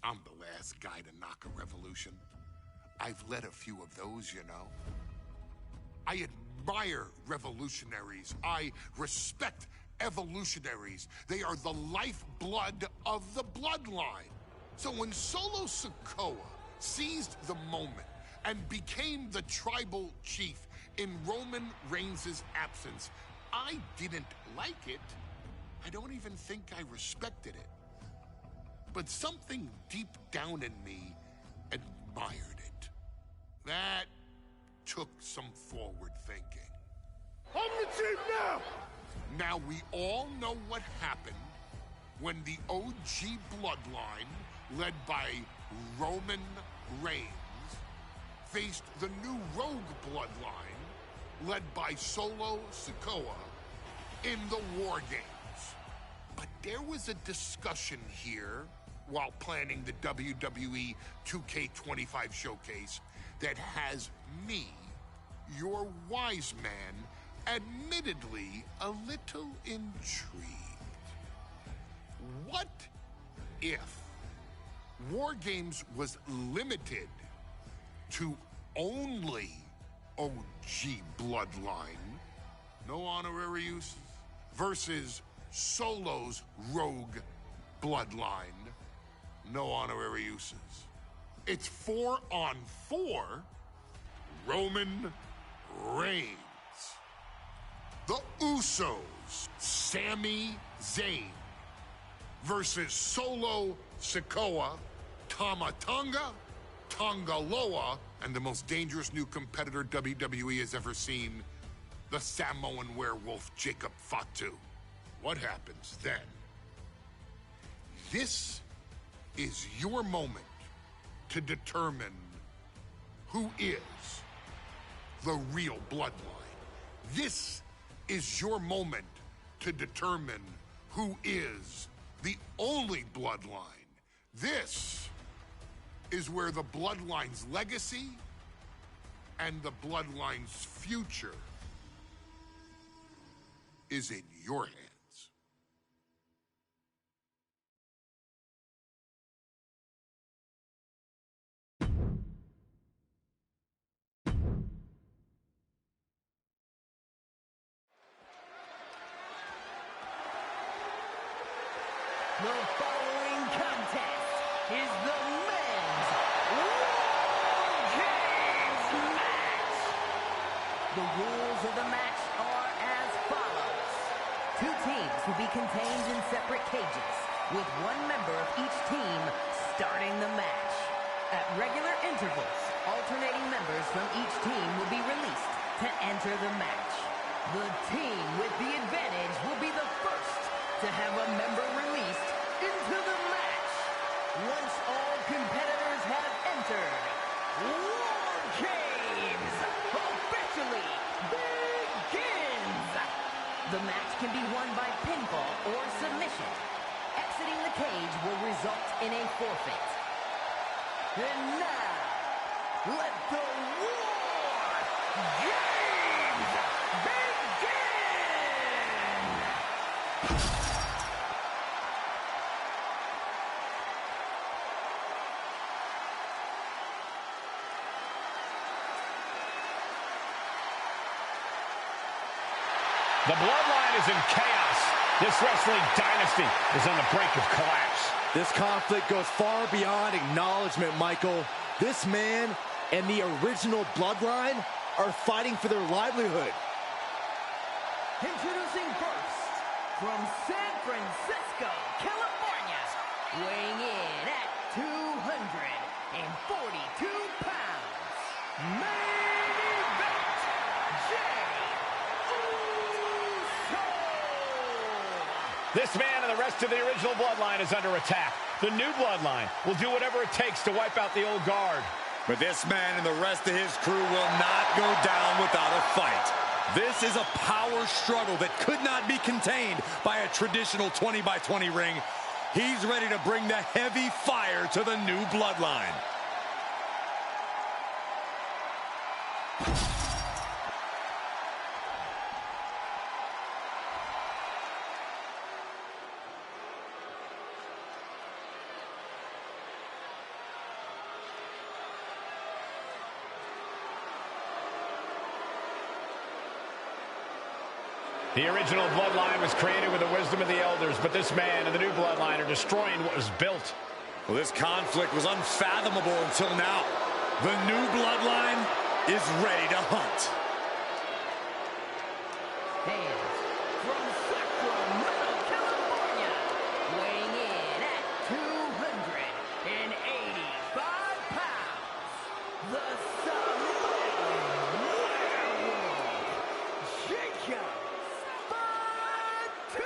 I'm the last guy to knock a revolution. I've led a few of those, you know. I admire revolutionaries. I respect evolutionaries. They are the lifeblood of the bloodline. So when Solo Sikoa seized the moment and became the tribal chief in Roman Reigns' absence, I didn't like it. I don't even think I respected it. But something deep down in me admired it. That took some forward thinking. I'm the chief now! Now we all know what happened when the OG bloodline, led by Roman Reigns, faced the new rogue bloodline, led by Solo Sikoa, in the War Games. But there was a discussion here while planning the WWE 2K25 showcase that has me, your wise man, admittedly a little intrigued. What if War Games was limited to only OG bloodline, no honorary uses, versus Solo's rogue bloodline, no honorary uses? It's 4-on-4 Roman Reigns. The Usos, Sami Zayn, versus Solo Sikoa, Tama Tonga, Tonga Loa, and the most dangerous new competitor WWE has ever seen, the Samoan werewolf Jacob Fatu. What happens then? This is your moment to determine who is the real bloodline. This is your moment to determine who is the only bloodline. This is where the bloodline's legacy and the bloodline's future is in your hands. The following contest is the men's War Games match. The rules of the match are as follows. Two teams will be contained in separate cages, with one member of each team starting the match. At regular intervals, alternating members from each team will be released to enter the match. The team with the advantage will be the first to have a member released into the match. Once all competitors have entered, War Games officially begins. The match can be won by pinfall or submission. Exiting the cage will result in a forfeit. And now, let the War Games begin! The bloodline is in chaos. This wrestling dynasty is on the brink of collapse. This conflict goes far beyond acknowledgement, Michael. This man and the original bloodline are fighting for their livelihood. Introducing first, from San Francisco, California, weighing in at 242 pounds, main event, Jey Uso! This man and the rest of the original bloodline is under attack. The new bloodline will do whatever it takes to wipe out the old guard. But this man and the rest of his crew will not go down without a fight. This is a power struggle that could not be contained by a traditional 20-by-20 ring. He's ready to bring the heavy fire to the new bloodline. The original Bloodline was created with the wisdom of the elders, but this man and the new Bloodline are destroying what was built. Well, this conflict was unfathomable until now. The new Bloodline is ready to hunt. And from Sacramento, California, weighing in at 285 pounds, the Samoan Werewolf, Jacob Fatu.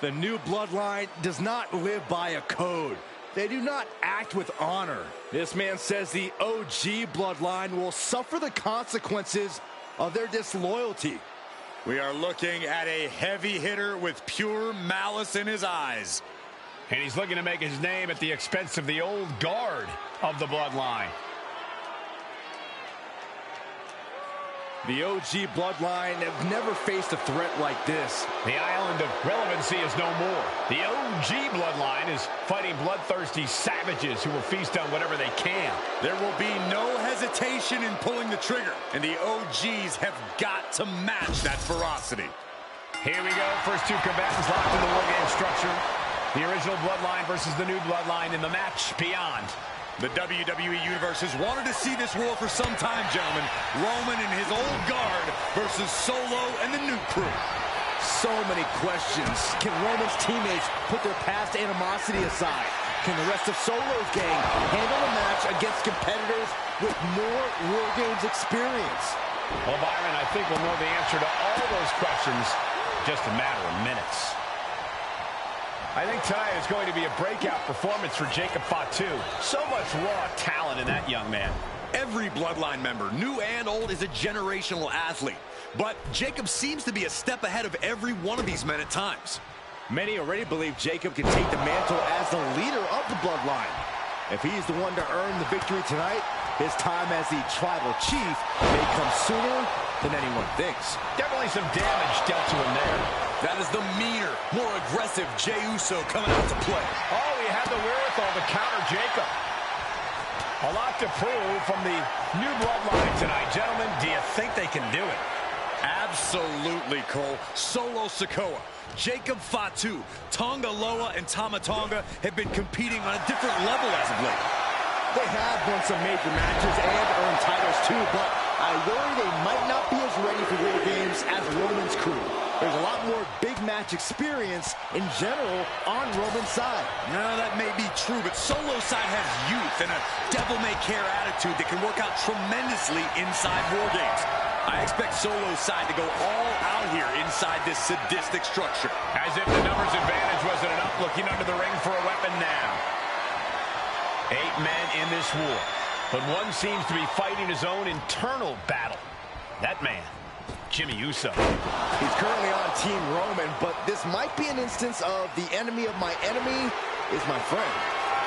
The new Bloodline does not live by a code. They do not act with honor. This man says the OG Bloodline will suffer the consequences of their disloyalty. We are looking at a heavy hitter with pure malice in his eyes. And he's looking to make his name at the expense of the old guard of the Bloodline. The OG Bloodline have never faced a threat like this. The island of relevancy is no more. The OG Bloodline is fighting bloodthirsty savages who will feast on whatever they can. There will be no hesitation in pulling the trigger, and the OGs have got to match that ferocity. Here we go. First two combatants locked in the War Game structure. The original Bloodline versus the new Bloodline in the match beyond. The WWE Universe has wanted to see this war for some time, gentlemen. Roman and his old guard versus Solo and the new crew. So many questions. Can Roman's teammates put their past animosity aside? Can the rest of Solo's gang handle a match against competitors with more War Games experience? Well, Byron, I think we'll know the answer to all those questions in just a matter of minutes. I think tonight is going to be a breakout performance for Jacob Fatu. So much raw talent in that young man. Every Bloodline member, new and old, is a generational athlete. But Jacob seems to be a step ahead of every one of these men at times. Many already believe Jacob can take the mantle as the leader of the Bloodline. If he's the one to earn the victory tonight, his time as the tribal chief may come sooner than anyone thinks. Definitely some damage dealt to him there. That is the meaner, more aggressive Jey Uso coming out to play. Oh, he had the wherewithal to counter Jacob. A lot to prove from the new Bloodline tonight. Gentlemen, do you think they can do it? Absolutely, Cole. Solo Sikoa, Jacob Fatu, Tonga Loa, and Tama Tonga have been competing on a different level as of late. They have won some major matches and earned titles too, but I worry they might not be as ready for War Games as Roman's crew. There's a lot more big match experience in general on Roman's side. No, that may be true, but Solo's side has youth and a devil-may-care attitude that can work out tremendously inside War Games. I expect Solo's side to go all out here inside this sadistic structure. As if the numbers advantage wasn't enough, looking under the ring for a weapon now. 8 men in this war, but one seems to be fighting his own internal battle. That man, Jimmy Uso. He's currently on Team Roman, but this might be an instance of the enemy of my enemy is my friend.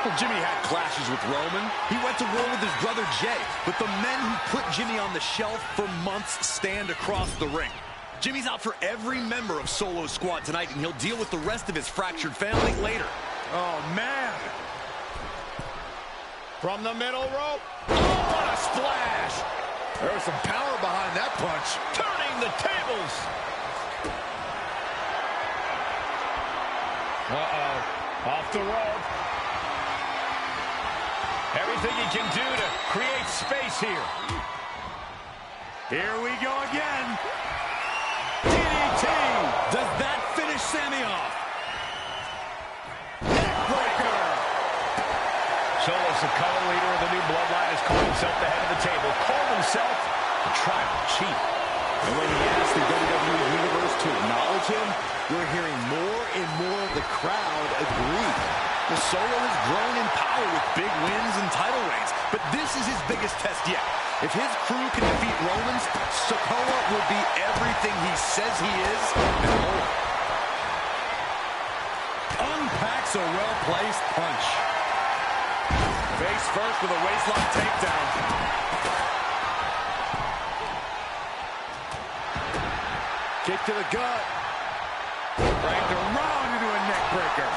Well, Jimmy had clashes with Roman. He went to war with his brother Jey, but the men who put Jimmy on the shelf for months stand across the ring. Jimmy's out for every member of Solo's squad tonight, and he'll deal with the rest of his fractured family later. Oh, man. From the middle rope. Oh, what a splash. There was some power behind that punch. Turning the tables. Uh-oh. Off the rope. Everything he can do to create space here. Here we go again. DDT. Does that finish Sammy off? Neckbreaker. Solo Sikoa, leader of the new Bloodline, has called himself the head of the table. Called himself the tribal chief. And when he asked the WWE Universe to acknowledge him, we're hearing more and more of the crowd agree. The Solo has grown in power with big wins and title reigns, but this is his biggest test yet. If his crew can defeat Roman's, Sikoa will be everything he says he is and more. Unpacks a well-placed punch. Face first with a waistlock takedown. Kick to the gut. Wrapped around into a neck breaker.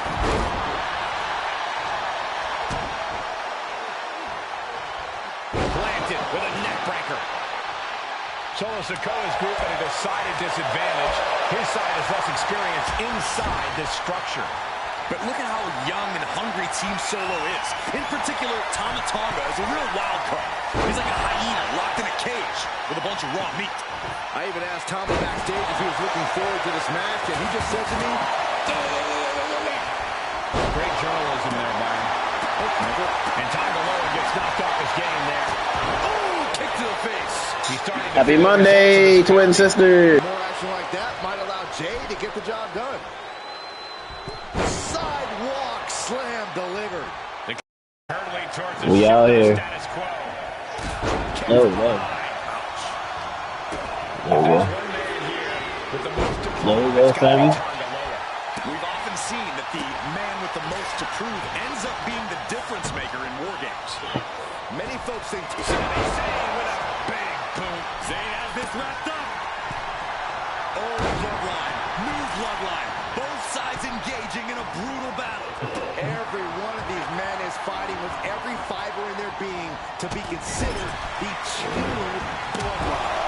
Planted with a neck breaker. Solo Sikoa's group at a decided disadvantage. His side has less experience inside this structure. But look at how young and hungry Team Solo is. In particular, Tama Tonga is a real wild card. He's like a hyena locked in a cage with a bunch of raw meat. I even asked Tama backstage if he was looking forward to this match, and he just said to me, great journalism there, Byron. And Tonga Loa gets knocked off his game there. Oh, kick to the face. Happy Monday, twin sister. more action like that might allow Jay to get the job done. Sidewalk slam delivered. Hurtling towards the We out here. status quo. Oh, no. There we go. There we go, Sammy. We've often seen that the man with the most to prove ends up being the difference maker in war games. Many folks think Sami Zayn with a big boot. Zayn has this wrapped up. Oh, Bloodline, new Bloodline. Both sides engaging in a brutal battle. every one of these men is fighting with every fiber in their being to be considered the true Bloodline.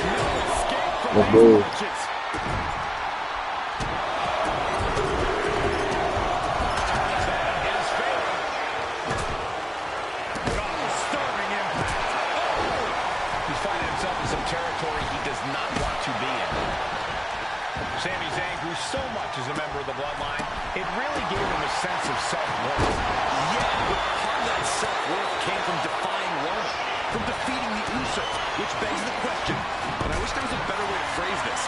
No escape from Let's these go. punches. Sami Zayn grew so much as a member of the Bloodline, it really gave him a sense of self-worth. Yeah, but part of that self-worth came from defying Roman, from defeating the Usos, which begs the question, and I wish there was a better way to phrase this.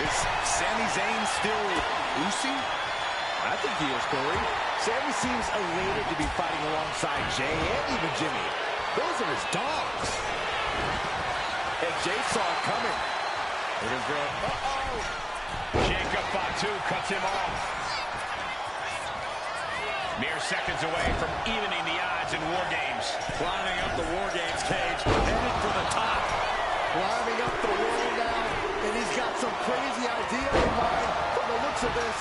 Is Sami Zayn still Usi? I think he is, Corey. Sami seems elated to be fighting alongside Jay and even Jimmy. Those are his dogs. And Jay saw it coming. It is good. Jacob Fatu cuts him off. Mere seconds away from evening the odds in War Games. Climbing up the War Games cage, headed for the top. Climbing up the wall now, and he's got some crazy idea in mind from the looks of this.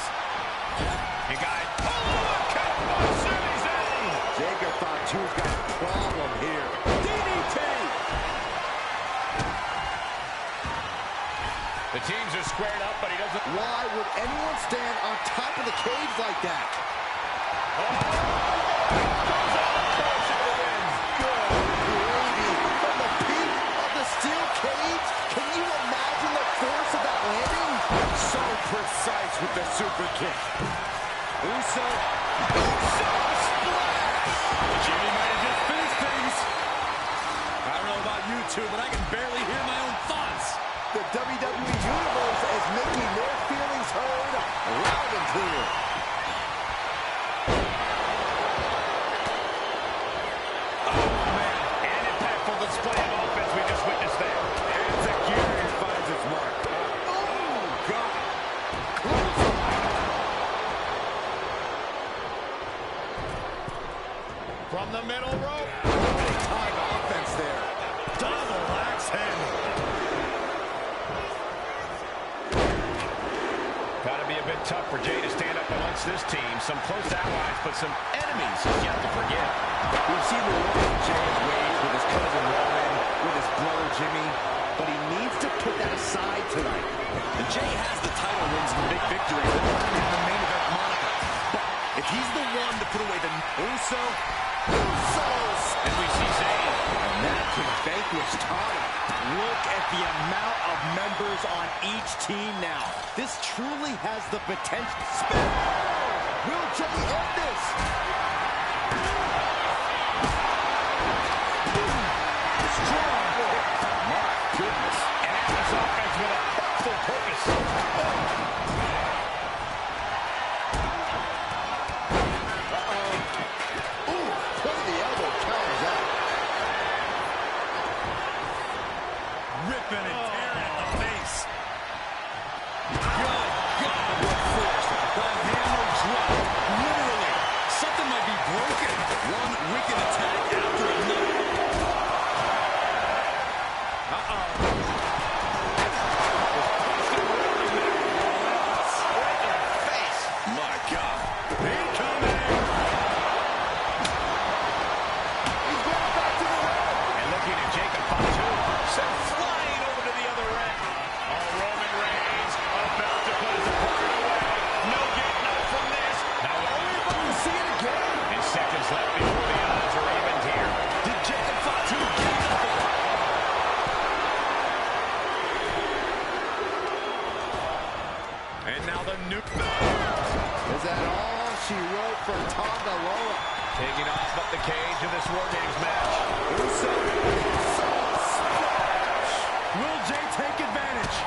Hey, guys. Oh, count by Sami Zayn. Jacob Fatu's got a problem here. DDT! The teams are squared up, but he doesn't. Why would anyone stand on top of the cage like that? Good gravy from the peak of the steel cage. Can you imagine the force of that landing? So precise with the super kick. Uso splash! Jimmy might have just finished things. I don't know about you two, but I can barely hear my own thoughts. The WWE Universe is making their feelings heard loud and clear. An impactful display of offense we just witnessed there. And Zakiri finds its mark. Oh, God. From the middle rope. Time offense there. Double axe handle. Gotta be a bit tough for Jay to stand up amongst this team. Some close allies, but some enemies he's yet to forget. We've seen the war of Jay's ways with his cousin Roman, with his brother Jimmy, but he needs to put that aside tonight. And Jay has the title wins and the big victories that earned him the main event moniker. But if he's the one to put away the Usos, And we see Zayn. and that can vanquish Tana. Look at the amount of members on each team now. This truly has the potential. Spin. Will Jay end this? Strong. My goodness. And this offense with a full purpose. Ooh, play the elbow counters out. ripping and tearing at the face. Good God, what force. The hammer drop. Literally, something might be broken. One wicked attack after another. now the new... Is that all she wrote for Tonga Loa? Taking off up the cage in this War Games match. Uso. Splash. Will Jay take advantage?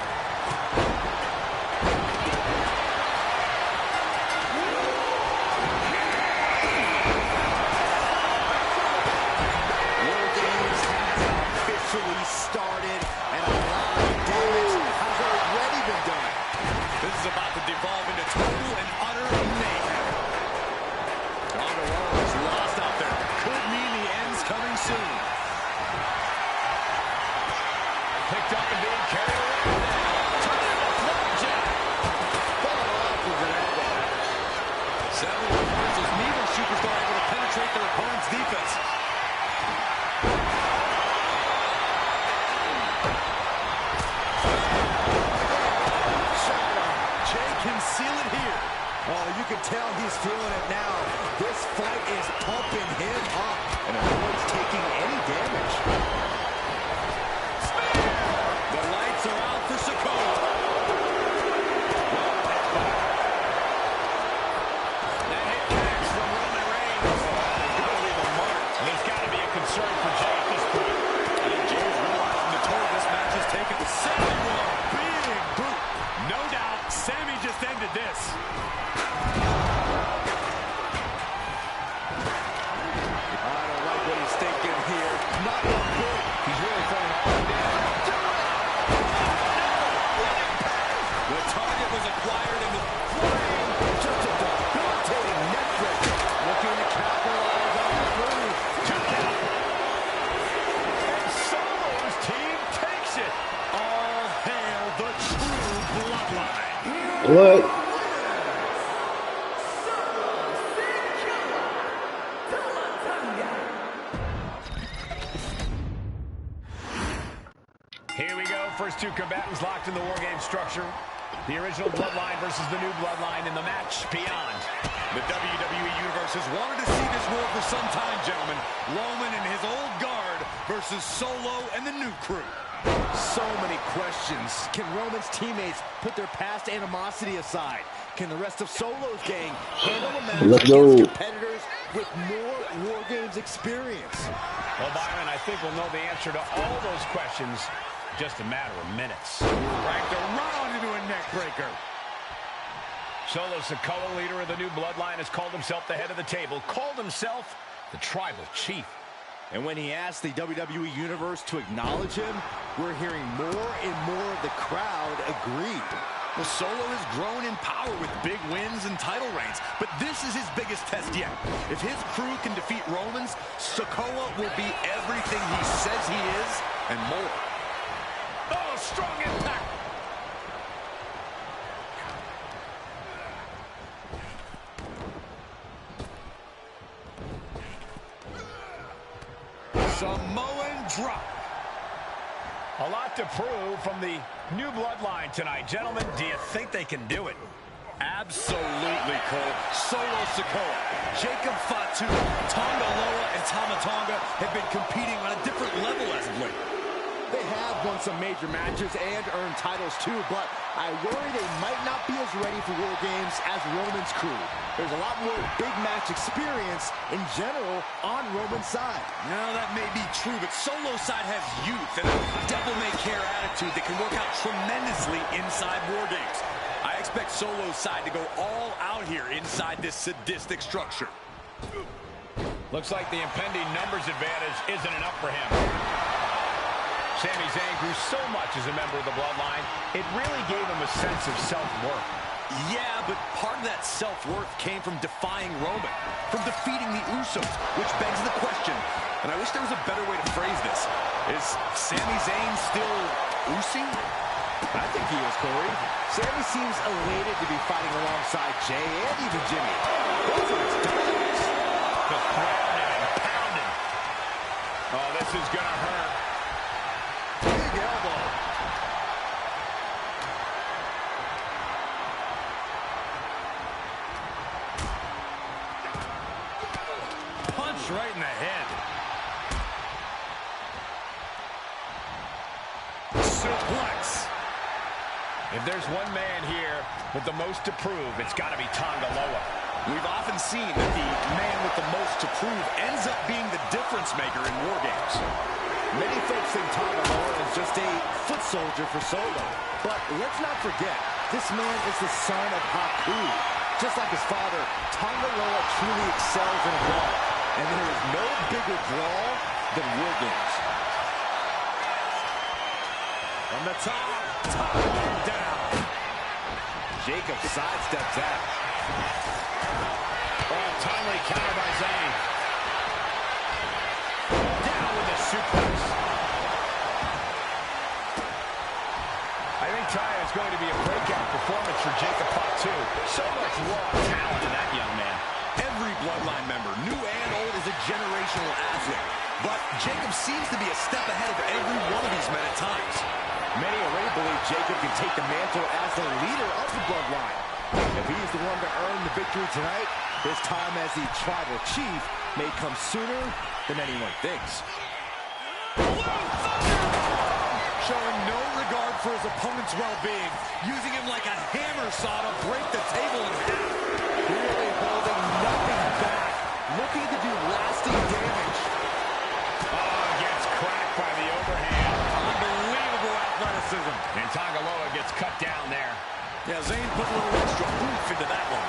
War Games has officially started, and a lot of damage has already been done. This is about to devolve into total and utter mayhem. Tonga Loa is lost out there. Could mean the end's coming soon. Picked up and being carried around now. Turning the flapjack. Followed up with an elbow. Several times was neither superstar able to penetrate their opponent's defense. Jay can seal it here. Oh, you can tell he's feeling it now. This fight is pumping him up, and avoids taking any damage. The lights are out for Sikoa. That hit connects from Roman Reigns. Gotta leave a mark. And there's got to be a concern for Jay at this point. I think Jay's realizing the toll this match has taken. Sammy with a big boot. No doubt, Sammy just ended this. I don't like what he's thinking here. Not one bit. He's really throwing all down. The target was acquired in the Flying, just a debilitating neck breaker. Looking to capitalize on the move. And Solo's team takes it. all hail the true bloodline. What? Here we go. First two combatants locked in the War Game structure. The original Bloodline versus the new Bloodline in the match beyond. The WWE Universe has wanted to see this war for some time, gentlemen. Roman and his old guard versus Solo and the new crew. So many questions. Can Roman's teammates put their past animosity aside? Can the rest of Solo's gang handle a match Let's against go. competitors with more War Games experience? Well, Byron, I think we'll know the answer to all those questions in just a matter of minutes. Ranked around into a neck breaker. Solo Sikoa, leader of the new Bloodline, has called himself the head of the table, called himself the Tribal Chief. And when he asked the WWE Universe to acknowledge him, we're hearing more and more of the crowd agree. Well, Solo has grown in power with big wins and title reigns, but this is his biggest test yet. If his crew can defeat Roman's, Sikoa will be everything he says he is and more. Oh, strong impact. Samoan drop. A lot to prove from the new Bloodline tonight. Gentlemen, do you think they can do it? Absolutely, Cole. Solo Sikoa, Jacob Fatu, Tonga Loa, and Tama Tonga have been competing on a different level as of late. They have won some major matches and earned titles too, but I worry they might not be as ready for War Games as Roman's crew. There's a lot more big match experience in general on Roman's side. Now, that may be true, but Solo's side has youth and a devil-may-care attitude that can work out tremendously inside War Games. I expect Solo's side to go all out here inside this sadistic structure. Looks like the impending numbers advantage isn't enough for him. Sami Zayn grew so much as a member of the Bloodline, it really gave him a sense of self-worth. Yeah, but part of that self-worth came from defying Roman, from defeating the Usos, which begs the question, and I wish there was a better way to phrase this. Is Sami Zayn still Usi? I think he is, Corey. Sami seems elated to be fighting alongside Jay and even Jimmy. Those are his dogs. Just pounding and pounding. Oh, this is going to hurt. Big elbow. Punch right in the head. Suplex. If there's one man here with the most to prove, it's got to be Tonga Loa. We've often seen that the man with the most to prove ends up being the difference maker in war games. Many folks think Tonga Loa is just a foot soldier for Solo. But let's not forget, this man is the son of Haku. Just like his father, Tonga Loa truly excels in a brawl. And there is no bigger brawl than war games. From the top, Tonga down. Jacob sidesteps that. Oh, timely counter by Zayn. Down with a suplex. I think Taya is going to be a breakout performance for Jacob Fatu. So much raw talent in that young man. Every Bloodline member, new and old, is a generational asset. But Jacob seems to be a step ahead of every one of these men at times. Many already believe Jacob can take the mantle as the leader of the Bloodline. If he's the one to earn the victory tonight, his time as the tribal chief may come sooner than anyone thinks. Showing no regard for his opponent's well-being, using him like a hammer saw to break the table in half. Really holding nothing back, looking to do lasting damage. Oh, gets cracked by the overhand. Unbelievable athleticism. And Tonga Loa gets cut down there. Yeah, Zayn put a little extra oomph into that one.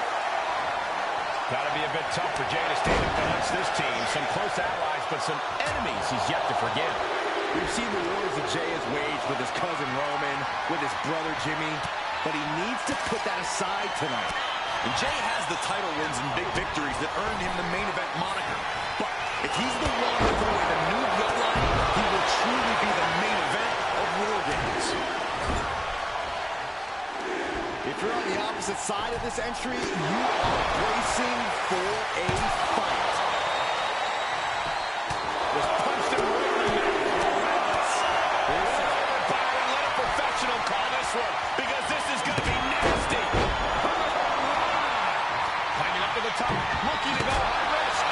Got to be a bit tough for Jay to stand up against this team. Some close allies, but some enemies he's yet to forgive. We've seen the wars that Jay has waged with his cousin Roman, with his brother Jimmy, but he needs to put that aside tonight. And Jay has the title wins and big victories that earned him the main event moniker. But if he's the one to throw away the new Bloodline, he will truly be the main event of War Games. If you're on the opposite side of this entry, you are bracing for a fight. Was punched him right in the mouth. Let a professional call this one, because this is going to be nasty. Climbing up to the top, looking to go high risk.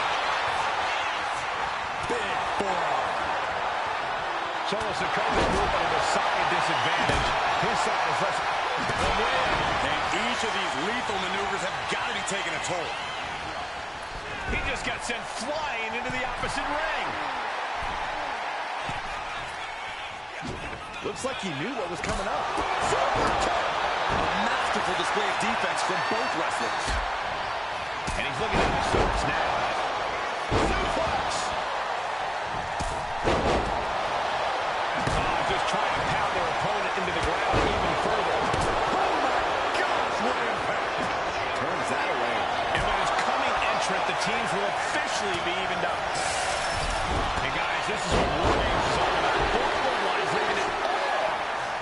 Big forearm. Solo Sikoa's moving at a side disadvantage. His side is less. And each of these lethal maneuvers have got to be taking a toll. He just got sent flying into the opposite ring. Looks like he knew what was coming up. A masterful display of defense from both wrestlers. And he's looking at the shorts now. Suplex! Oh, just trying to pound their opponent into the ground even further. Oh my gosh, what impact! Turns that away. And with his coming entrant, the teams will officially be evened up. And guys, this is what War Games is all about. Both Bloodlines leaving it all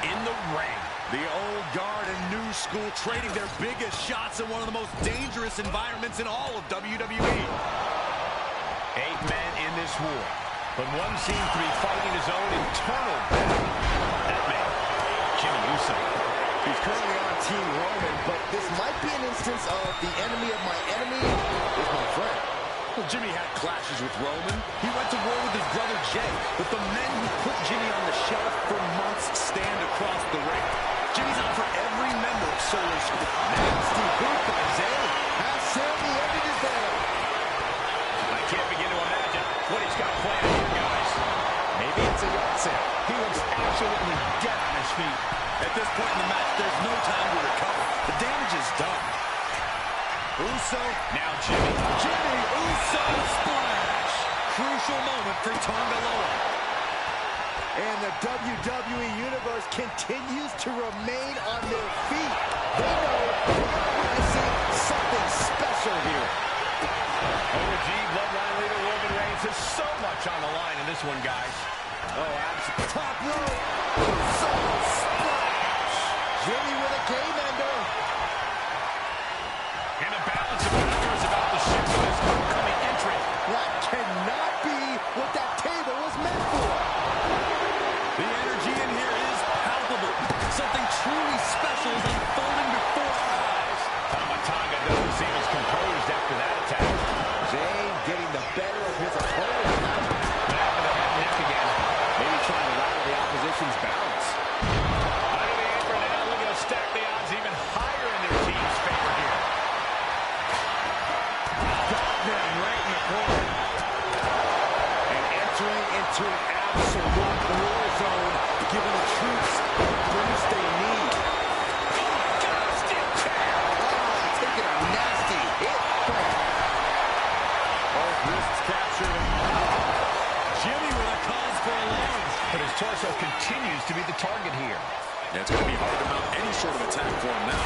in the ring. The old guard and new school trading their biggest shots in one of the most dangerous environments in all of WWE. 8 men in this war, but one seems to be fighting his own internal battle. That man, Jimmy Uso. He's currently on Team Roman, but this might be an instance of the enemy of my enemy is my friend. Well, Jimmy had clashes with Roman. He went to war with his brother Jay, but the men who put Jimmy on the shelf for months stand across the ring. Jimmy's out for every member of Solar Squad. Nasty boot by Zayn. Has Sammy ended his battle? I can't begin to imagine what he's got planned here, guys. Maybe it's a yard sale. He looks absolutely dead on his feet. At this point in the match, there's no time to recover. The damage is done. Uso, Now Jimmy. Jimmy Uso splash. Crucial moment for Tonga Loa. And the WWE Universe continues to remain on their feet. They know they are witnessing something special here. OG Bloodline leader Roman Reigns has so much on the line in this one, guys. Oh, absolutely. Top rope. Uso splash. Jimmy with a game ender. And the balance of power is about to shift to this upcoming entrant. That cannot be what that table was meant for. The energy in here is palpable. Something truly special is unfolding before our eyes. Tama Tonga doesn't seem as composed after that attack. Zayn getting the better of his opponent. Back to the head and neck again. Maybe trying to rattle the opposition's balance. Under the apron now, looking to stack sort of attack for him now.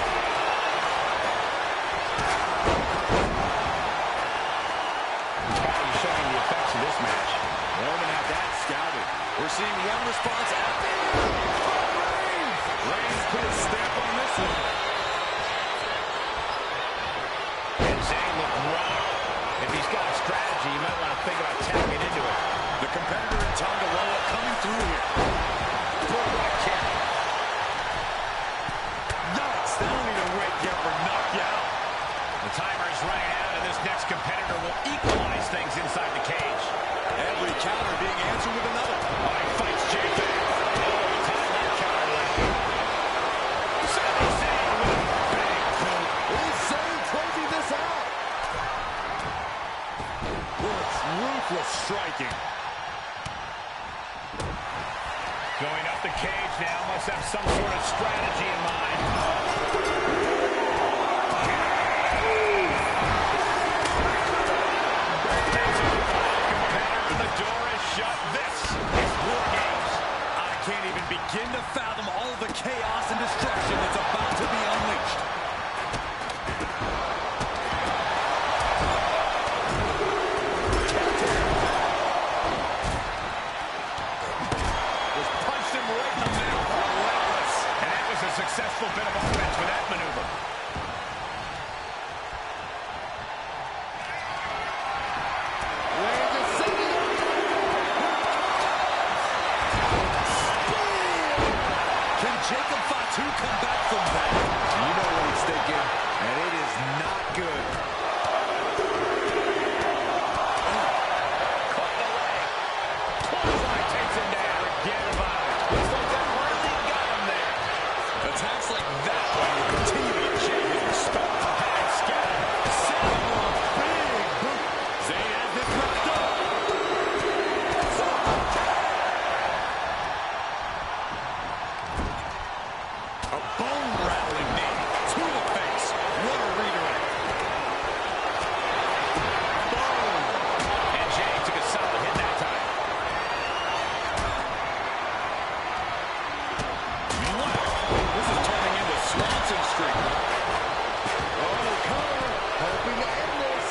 He's showing the effects of this match. Roman had that scouted. We're seeing one response at the end. Reigns put his stamp on this one. And Zayn looked wrong. If he's got a strategy, you might want to think about tapping into it. The competitor in Tonga Loa coming through here. Bulldog kick. Yikes, they don't need to wake you up or knock you out. The timer is running out, and this next competitor will equalize things inside the cage. Every counter being answered with another. Oh, he fights Jay back. Oh, time that counter left. Sami Zayn with a big boot. Is Zayn closing this out? It's ruthless striking. Going up the cage now, must have some sort of strategy in mind. The door is shut. This is War Games. I can't even begin to fathom all the chaos and destruction that's about to be unleashed. Just punched him right in the mouth. Relentless. And that was a successful bit of offense with that maneuver. Jacob Fatu come back from that. You know what he's thinking, and it is not good. Caught the leg. Clothesline takes him down. Forget about it. Looks like that really got him there. Attacks like that one will continue to get his respect. Pad scatter. Sending a big boot. Zayn has this wrapped up. A bone-rattling knee to the face. What a redirect. Boom. And Jay took a solid hit that time. This is turning into Swanson Street. Oh, cover. Hoping to end this.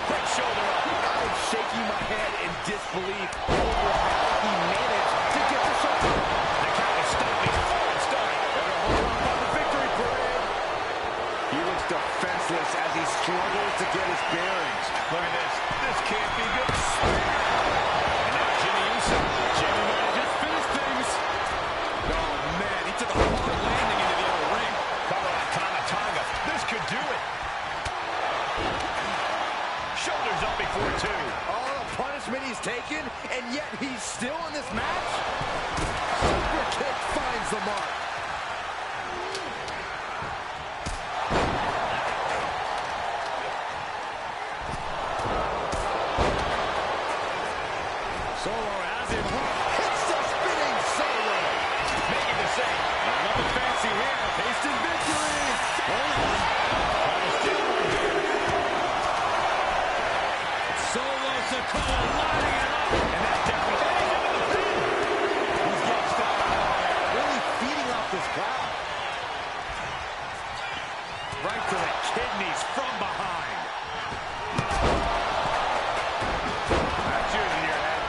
Quick shoulder up. I'm shaking my head in disbelief over how he managed to get the shot. The count is stopping. It's starting. Better hold on by the victory parade. He looks defenseless as he struggles to get his bearings. Look at this. This can't be good. And now Jimmy Uso. Jimmy might have just finished things. Oh, man, he took a hard landing into the other ring. Cover on Tonga. This could do it. Shoulders up before two. All the punishment he's taken, and yet he's still in this match? Super kick finds the mark. Solo has him. Hits the spinning solo. Making the save. Another fancy here. Tasting victory. Hold on. Solo Sikoa lining it up. And that definitely takes him to the pin. He's getting started. Really feeding off this crowd. Right to the kidneys from behind. That's yours in your head.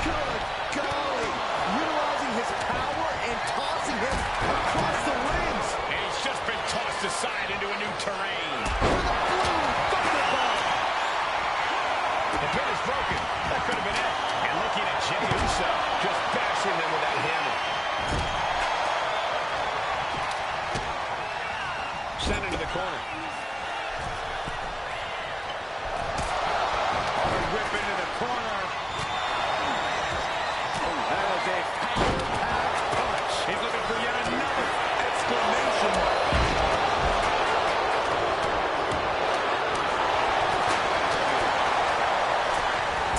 Good golly. Utilizing his power and tossing him across the rings. And he's just been tossed aside into a new terrain. With a blue thunderbolt. The pin is broken. That could have been it. And looking at Jey Uso, just bashing them with that hammer. Sent into the corner. Hard whip into the corner. That was a power-packed punch. He's looking for yet another exclamation mark.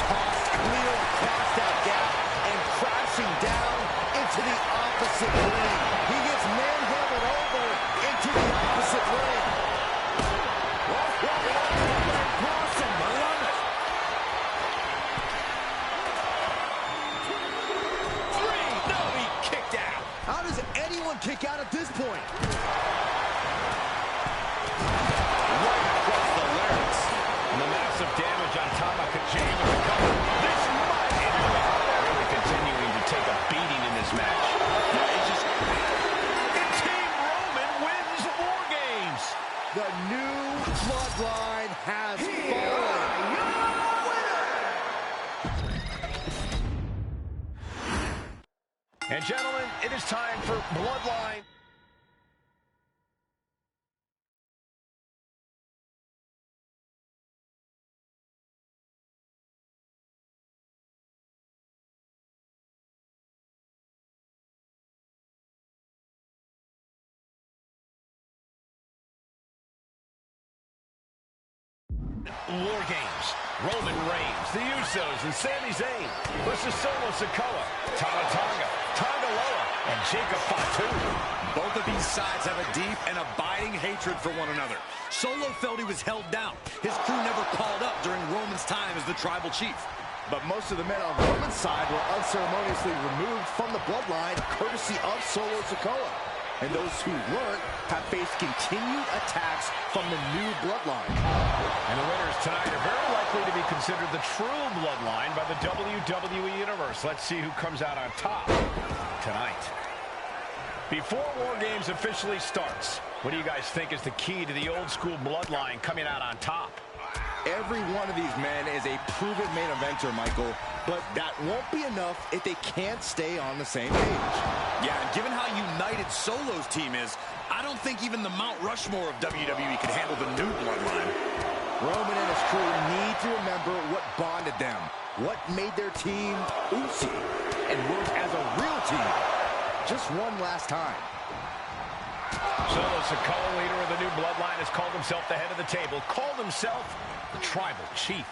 Tossed clear across that gap and crashing down into the opposite ring. He gets manhandled over into the opposite ring. Bloodline has fallen. And gentlemen, it is time for Bloodline. War Games. Roman Reigns, the Usos, and Sami Zayn versus Solo Sikoa, Tama Tonga, Tonga Loa, and Jacob Fatu. Both of these sides have a deep and abiding hatred for one another. Solo felt he was held down. His crew never called up during Roman's time as the tribal chief. But most of the men on Roman's side were unceremoniously removed from the bloodline, courtesy of Solo Sikoa. And those who weren't have faced continued attacks from the new bloodline. And the winners tonight are very likely to be considered the true bloodline by the WWE Universe. Let's see who comes out on top tonight. Before War Games officially starts, what do you guys think is the key to the old school bloodline coming out on top? Every one of these men is a proven main eventer, Michael, but that won't be enough if they can't stay on the same page. Yeah, and given how united Solo's team is, I don't think even the Mount Rushmore of WWE could handle the new bloodline. Roman and his crew need to remember what bonded them, what made their team Uzi, and work as a real team. Just one last time. Solo Sikoa, leader of the new bloodline, has called himself the head of the table, called himself the tribal chief.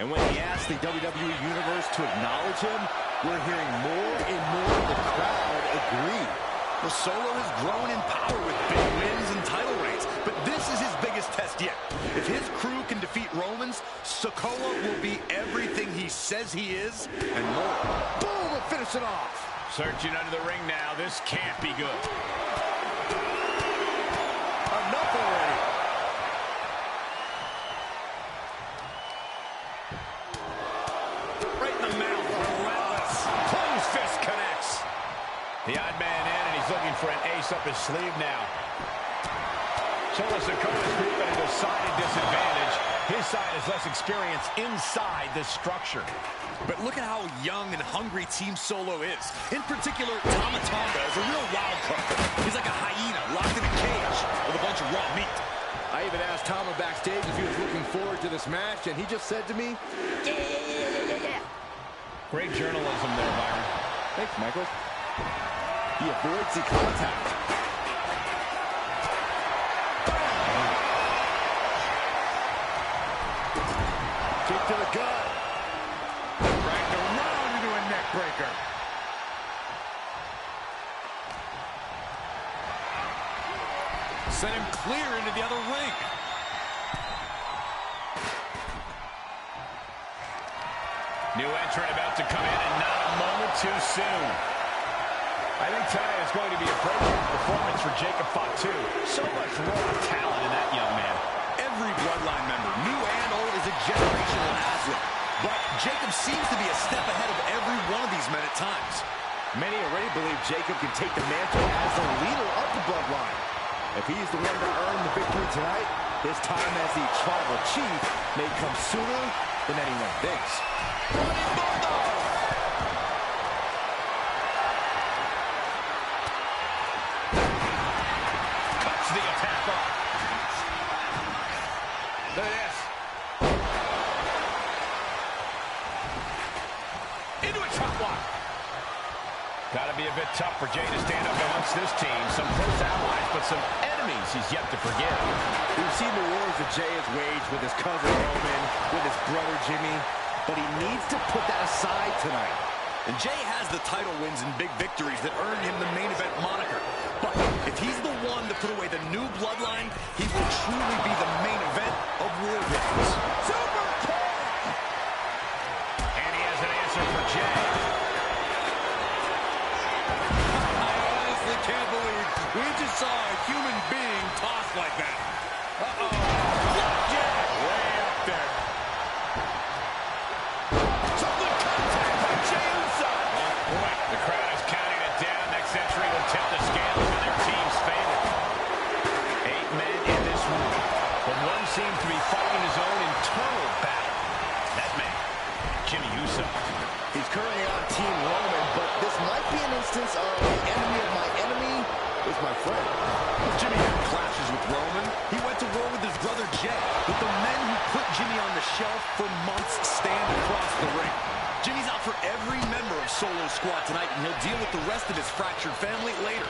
And when he asked the WWE Universe to acknowledge him, we're hearing more and more of the crowd agree. Well, Solo has grown in power with big wins and title reigns, but this is his biggest test yet. If his crew can defeat Romans, Sikoa will be everything he says he is and more. Boom, and finish it off. Searching under the ring now. This can't be good. Enough already. Right in the mouth, relentless. Close fist connects. The odd man in, and he's looking for an ace up his sleeve now. Solo Sikoa's group at a decided disadvantage. His side has less experience inside this structure. But look at how young and hungry Team Solo is. In particular, Tama Tonga is a real wild card. He's like a hyena locked in a cage with a bunch of raw meat. I even asked Tama backstage if he was looking forward to this match, and he just said to me, yeah. Great journalism there, Byron. Thanks, Michael. He avoids the contact. Kick to the gut. Dragged around into a neck breaker. Sent him clear into the other ring. New entrant about to come in, and not a moment too soon. I think tonight is going to be a breakthrough performance for Jacob Fatu. So much raw talent in that young man. Every bloodline member, new and old, is a generational asset. But Jacob seems to be a step ahead of every one of these men at times. Many already believe Jacob can take the mantle as the leader of the bloodline. If he's the one to earn the victory tonight, his time as the tribal chief may come sooner than anyone thinks. Cuts the attack off. Look at this. Into a chop block. Gotta be a bit tough for Jay to stand up amongst this team. Some close allies, but some enemies he's yet to forgive. We've seen the wars that Jay has waged with his cousin Roman, with his brother Jimmy, but he needs to put that aside tonight. And Jay has the title wins and big victories that earned him the main event moniker. But if he's the one to put away the new bloodline, he will truly be the main event of War Games. Super kick! And he has an answer for Jay. I honestly can't believe we just saw a human being tossed like that. Uh-oh. Flapjack! Way up there. Something contact by Jey Uso. Boy, the crowd is counting it down. Next entry will tip the scales in their team's favor. 8 men in this room. But one Jimmy had clashes with Roman. He went to war with his brother Jay. But the men who put Jimmy on the shelf for months stand across the ring. Jimmy's out for every member of Solo Squad tonight, and he'll deal with the rest of his fractured family later.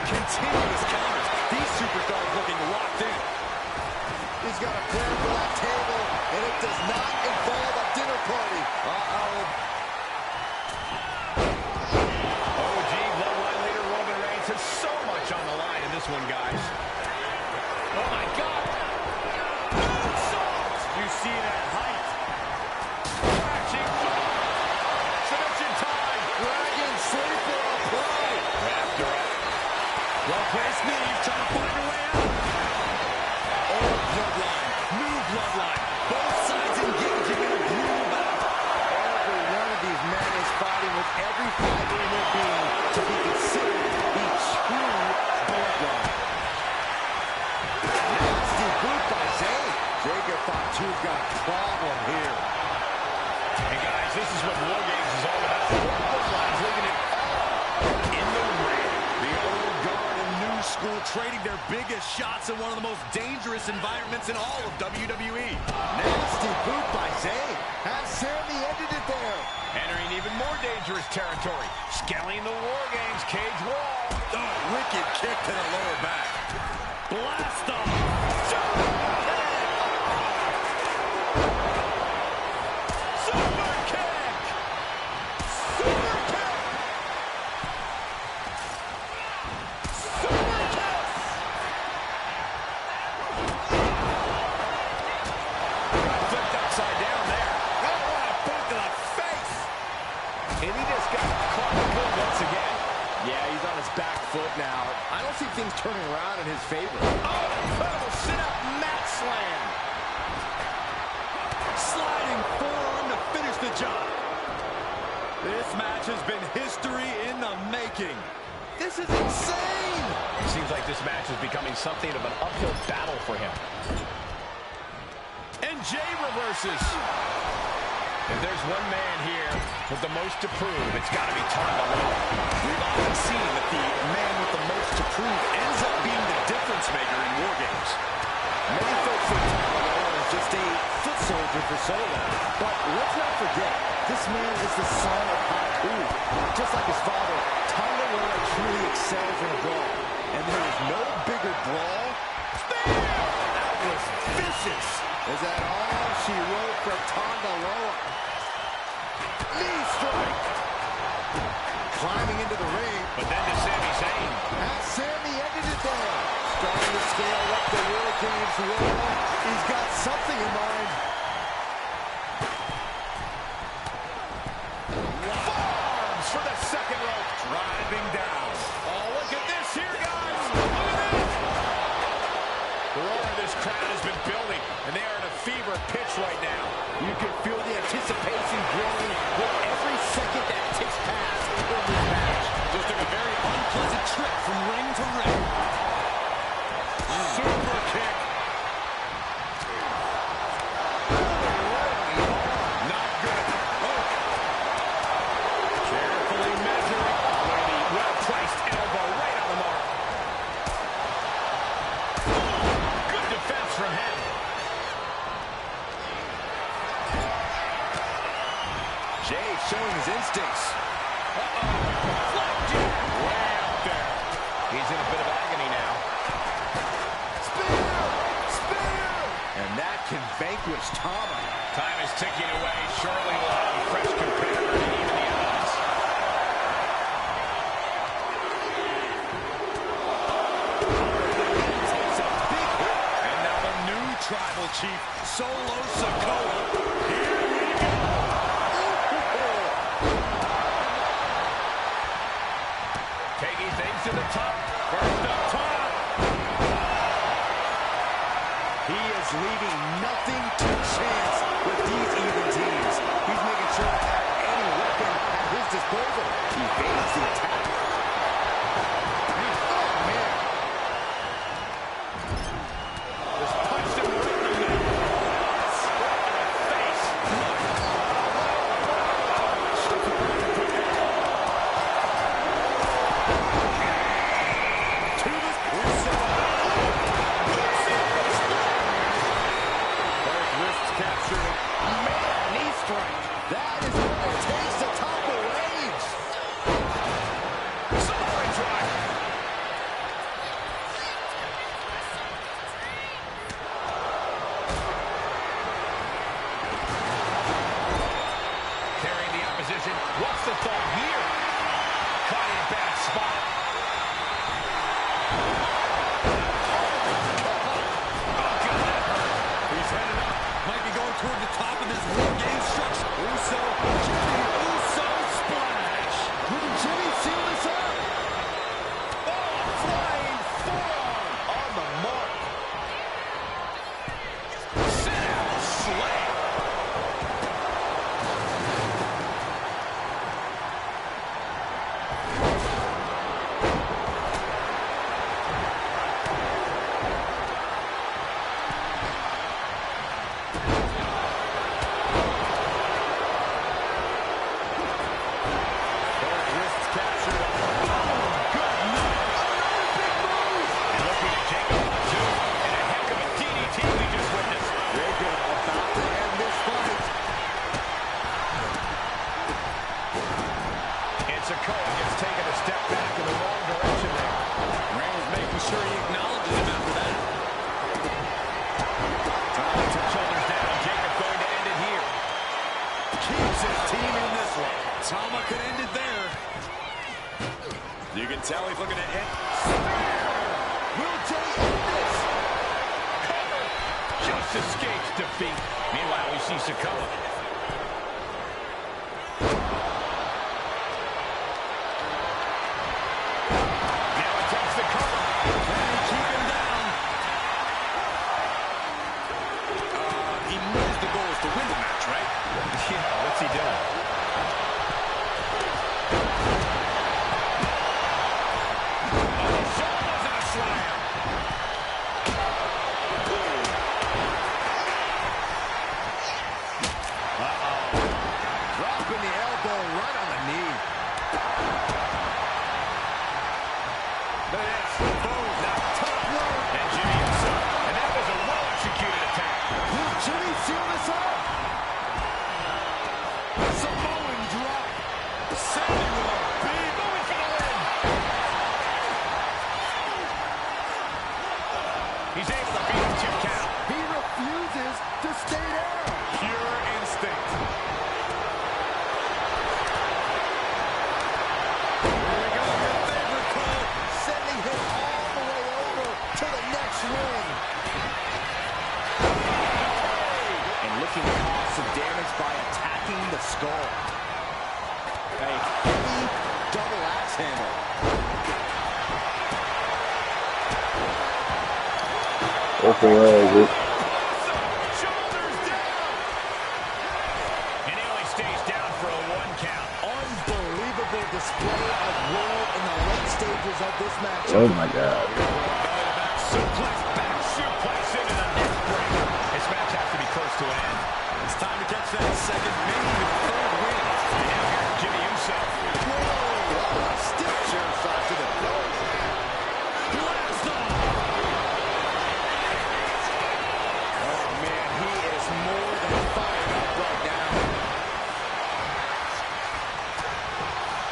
Continuous counters. These superstars looking locked in. He's got a plan for that table, and it does not involve a dinner party. Uh-oh. OG Bloodline leader Roman Reigns has so much on the line in this one, guys. Oh, my God. You see that height. Crashing. Submission time. Dragon sleeper applied. After it. Well-placed knees, trying to find a way out. Old Bloodline, new Bloodline. Both sides engaging in a brutal battle. Every one of these men is fighting with every fiber in their being to be considered the true Bloodline. Nasty boot by Zayn. Jacob Fatu's got a problem here. And guys, this is what War Games is all about. Bloodline's leaving it all in the ring. The old guard and new school trading their biggest shots in one of the most dangerous environments in all of WWE. Nasty boot by Zayn. Has Sammy ended it there? Entering even more dangerous territory. Scaling the War Games cage wall. Oh, wicked kick to the lower back. Blast off. Super kick. Super kick. Super kick. Flipped upside down there. Oh, what a boot to the face. And he just got caught good once again. Yeah, he's on his back foot now. I don't see things turning around in his favor. Oh, incredible sit-up mat slam. Sliding forearm to finish the job. This match has been history in the making. This is insane! It seems like this match is becoming something of an uphill battle for him. And Jay reverses. If there's one man here with the most to prove, it's got to be Tonga Loa. We've often seen that the man with the most to prove ends up being the difference maker in War Games. Many folks say Tonga Loa is just a foot soldier for Solo. But let's not forget, this man is the son of Haku. Just like his father, Tonga Loa truly excels in a brawl. And there is no bigger brawl. That was vicious. Is that all she wrote for Tonga Loa? Knee strike. Climbing into the ring. But then to Sami Zayn. Has Sammy ended it there? Starting to scale up the War Games roll. He's got something in mind. Forearms for the second rope. Driving down. Oh, look at this here, guys. Look at this. The roar of this crowd has been building, and they are in a fever pitch right now. You can feel the anticipation growing with every second that ticks past in this match. Just took a very unpleasant trip from ring to ring. Super kick. Not good. Oh. Carefully measuring with a well-placed elbow right on the mark. Good defense from him. Jay showing his instincts. Flapjack. Way out there. He's in a bit of agony now. And that can vanquish Tama. Time is ticking away. Surely we'll have a fresh competitor to even the odds. Takes a big hit. And now the new tribal chief, Solo Sikoa. Here we go. Taking things to the top. First up top. He is leaving nothing to chance with these even teams. He's making sure to have any weapon at his disposal. He evades the attack. Oh, man. Just punched him right in the middle. Straight in the face. bad spot. He's headed up. Might be going toward the top of this War Game structure. Jimmy Uso splash. Will Jimmy seal this up? Oh, flying forearm on the mark. Sit out, slam. Tama could end it there. You can tell he's looking to hit. Will Jay end this? Cover. Just escapes defeat. Meanwhile, we see Sikoa. Now it takes the cover. Can he keep him down? He knows the goal is to win the match, right? Yeah, what's he doing? Dropping the elbow right on the knee. Look at this. Boom. Now top rope. And Jimmy himself. And that was a well-executed attack. Will Jimmy seal this up? Samoan drop. Sandy with a big Going for the win. He's able to beat him 2 count. He refuses to stay down. pure instinct. Here we go, your favorite call. Sending him all the way over to the next ring. And looking to cause some damage by attacking the skull. A heavy double axe handle. That's the way, dude. Shoulders down. And he only stays down for a 1 count. Unbelievable display of will in the late stages of this match. Oh my God. Back suplex into the neck breaker. This match has to be close to an end. It's time to catch that second, maybe even third win. And now here's Jimmy Uso. Whoa, a stiff chair shot to the throat. Blast off. Oh man, he is more than fired up right now.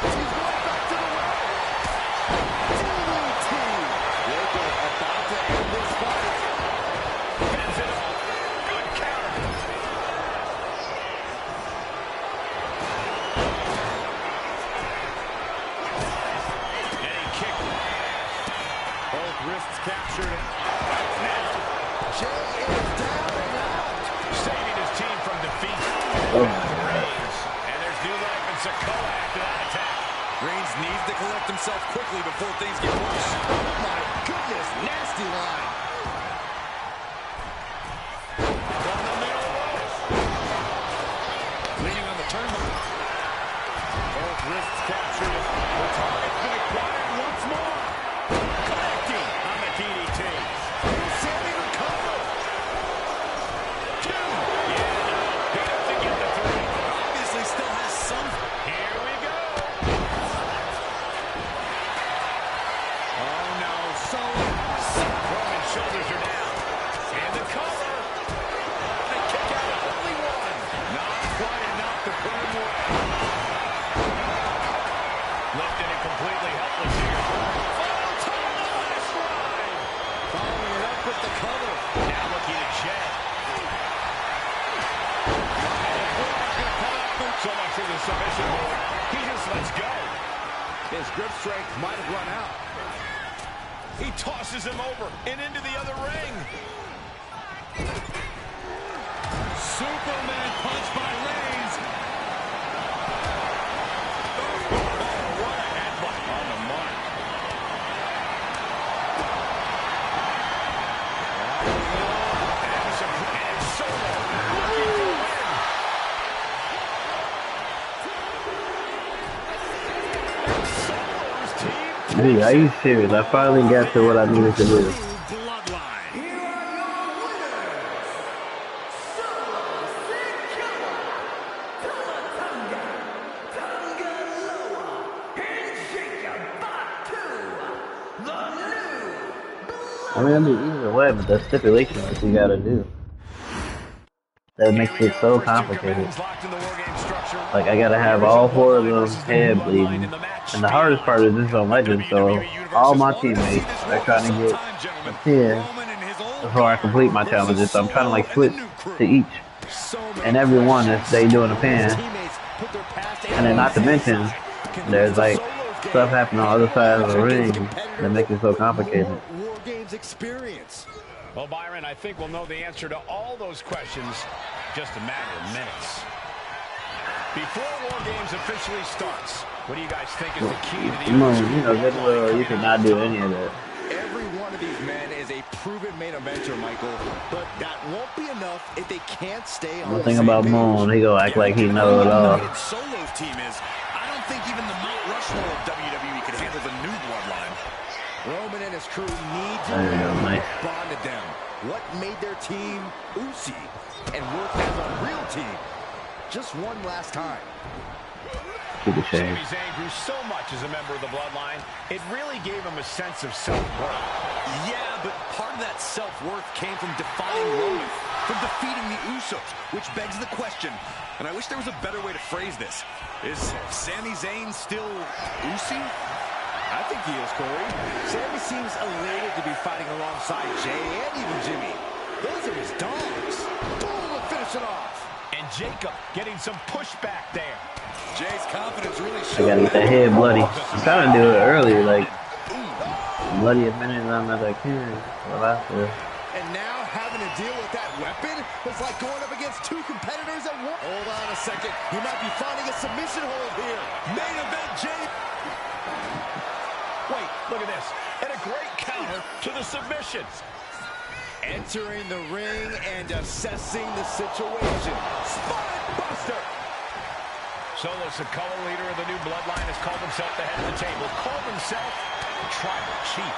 He's going back to the ring. DDT. Waco about to end this fight. Fends it off. Good counter. And he kicked. Both wrists captured. Now, Jay is down and out. saving his team from defeat. Oh. Reigns. And there's new life in Sikoa after that attack. Reigns needs to collect himself quickly before things get worse. Oh my goodness, nasty line. From the middle rope. Leaning on the turnbuckle. Both wrists captured. The target's been acquired once more. Connecting on the DDT. Sammy recover. 2. Yeah, no. He doesn't get the 3. Obviously still has some. Here we go. Oh no, so Roman's shoulders are down. And the cover. The kick out of only one. not quite enough to put him away. Lifted and completely helpless here. Final time of the last ride. Following it up with the cover. Now looking at Jay. So much for the submission board. He just lets go. His grip strength might have run out. He tosses him over and into the other ring. Superman punch by Reigns. Oh, what a headbutt on the mark. And Solo looking to win. Dude, are you serious? I finally got to what I needed to do. I mean, either way, but the stipulation that you gotta do. That makes it so complicated. Like, I gotta have all 4 of them head bleeding. And the hardest part is this is on Legend, so all my teammates are trying to get a 10 before I complete my challenges. So I'm trying to like switch to each and every one if they doing a pin. And then not to mention, there's like stuff happening on the other side of the ring that makes it so complicated. Well, Byron, I think we'll know the answer to all those questions just a matter of minutes. Before War Games officially starts, what do you guys think is the key to the You cannot do any of that. Every one of these men is a proven main eventer, Michael, but that won't be enough if they can't stay on One thing about Moon, he gonna act like he knows it all. Solo's team is, I don't think even the Mount Rushmore of WWE could handle the new Bloodline. Roman and his crew need to bond to them. What made their team Uzi and work as a real team? Just one last time. Sami Zayn grew so much as a member of the Bloodline, it really gave him a sense of self-worth. Yeah, but part of that self-worth came from defying Roman, from defeating the Usos, which begs the question, and I wish there was a better way to phrase this. Is Sami Zayn still Uzi? I think he is, Corey. Sami seems elated to be fighting alongside Jay and even Jimmy. Those are his dogs. Boom, to finish it off. And Jacob getting some pushback there. Jay's confidence really I gotta get that head bloody. I'm trying to do it earlier, like bloody as many times as I can. And now having to deal with that weapon is like going up against 2 competitors at once. Hold on a second. He might be finding a submission hold here. Main event, Jay. Wait, look at this. And a great counter to the submission. Entering the ring and assessing the situation. Spine buster. Solo Sikoa, leader of the new Bloodline, has called himself the head of the table. Called himself Tribal Chief.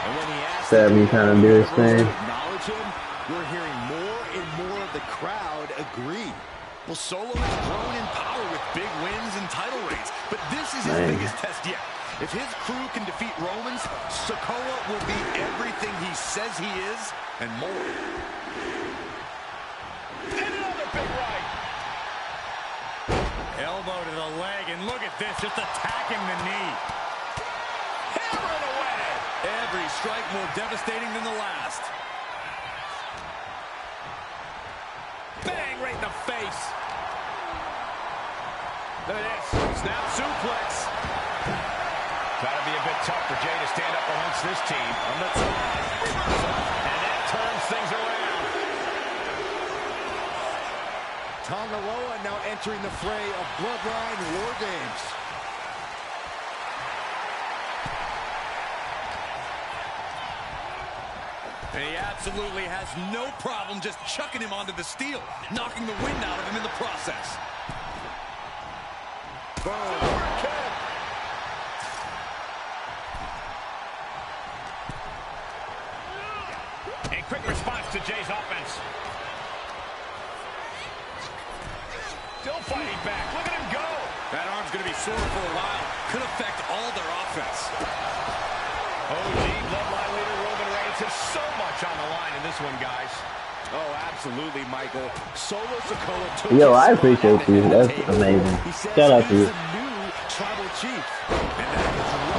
And when he asks Sammy trying to do his thing. Acknowledge him, we're hearing more and more of the crowd agree. Well, Solo has grown in power with big wins and title reigns, but this is his biggest test yet. If his crew can defeat Romans, Sikoa will be everything he says he is and more. And another big right. Elbow to the leg, and look at this, just attacking the knee. Hammering away. Every strike more devastating than the last. Bang right in the face. Look at this. Snap suplex. Gotta be a bit tough for Jay to stand up amongst this team. On the top. And that turns things around. Tonga Loa now entering the fray of Bloodline War Games. And he absolutely has no problem just chucking him onto the steel, knocking the wind out of him in the process. A quick response to Jay's offense. Still fighting back. Look at him go. That arm's going to be sore for a while. Could affect all their offense. OG Bloodline leader Roman Reigns has so much on the line in this one, guys. Oh, absolutely, Michael. Solo Sikoa took Yo, I appreciate you. That's amazing. Shout out to you. Tribal Chief.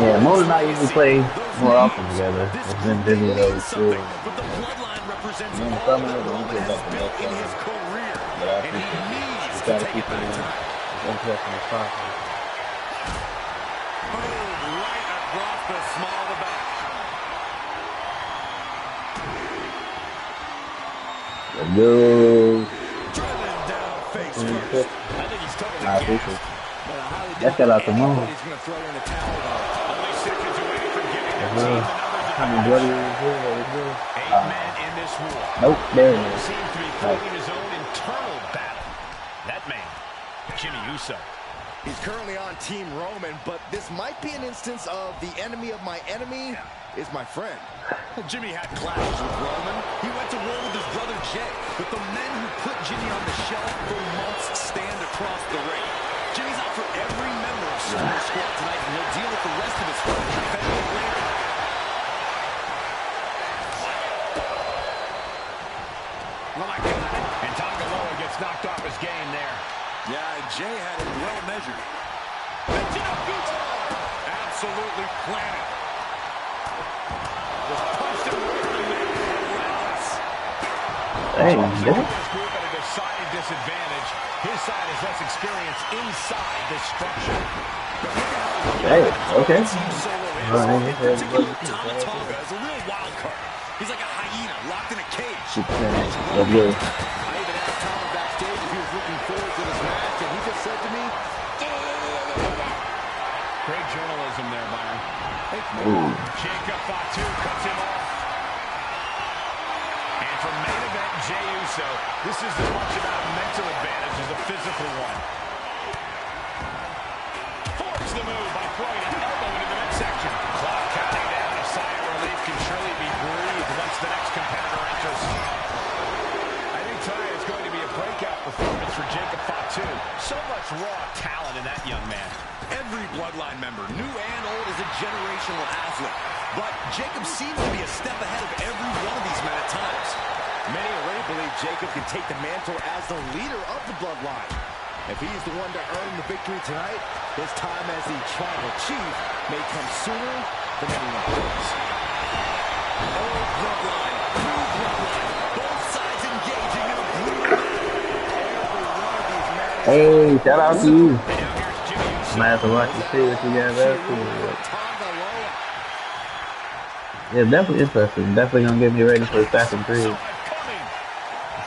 Yeah, Mo and I usually play more often together. It's been busy though, too. But the Bloodline represents Man, all some that of them Roman get has back built to in his career. But I And he appreciate it. needs You to gotta take keep it back it time. interesting as possible. Boom. the small of the back. Let's go. Driven down face first. I think he's total the That's got out the move. He's going to throw in a towel, though. Only seconds away from giving the team the numbers. Kind of bloody is here. 8 men in this war. Nope, there it is. Seems to be fighting his own internal battle. That man, Jimmy Uso. He's currently on Team Roman, but this might be an instance of the enemy of my enemy is my friend. Well, Jimmy had clashes with Roman. He went to war with his brother Jay. But the men who put Jimmy on the shelf for months stand across the ring. Jimmy's out for every member of Super Squad tonight, and he'll deal with the rest of his friends defending later. Oh, my God. And Tangaloa gets knocked off his game there. Yeah, and Jay had it well measured. Absolutely planted. Just punched him right in the neck. Relentless. Hey, This group at a decided disadvantage. His side has less experience inside this structure. hey, okay. Tama Tonga is a real wild card. He's like a hyena locked in a cage. Let's go. I even asked Tama backstage if he was looking forward to this match, and he just said to me, Great journalism there, Byron. Ooh. Jacob Fatu cuts him off. And for main event, Jey Uso, this is as much about a mental advantage as a physical one. Forks the move by throwing an elbow into the midsection. Clock counting down. A sigh of relief can surely be breathed once the next competitor enters. I think tonight is going to be a breakout performance for Jacob Fatu. So much raw talent in that young man. Every Bloodline member, new and old, is a generational athlete. But Jacob seems to be a step ahead of every one of these men at times. many already believe Jacob can take the mantle as the leader of the Bloodline. If he's the one to earn the victory tonight, his time as the Tribal Chief may come sooner than anyone thinks. Old Bloodline, new Bloodline, both sides engaging in a brutal battle. Hey, shout out to you. I'm gonna have to watch and see what you guys are doing. Yeah, definitely interesting. Definitely gonna get me ready for Assassin's Creed.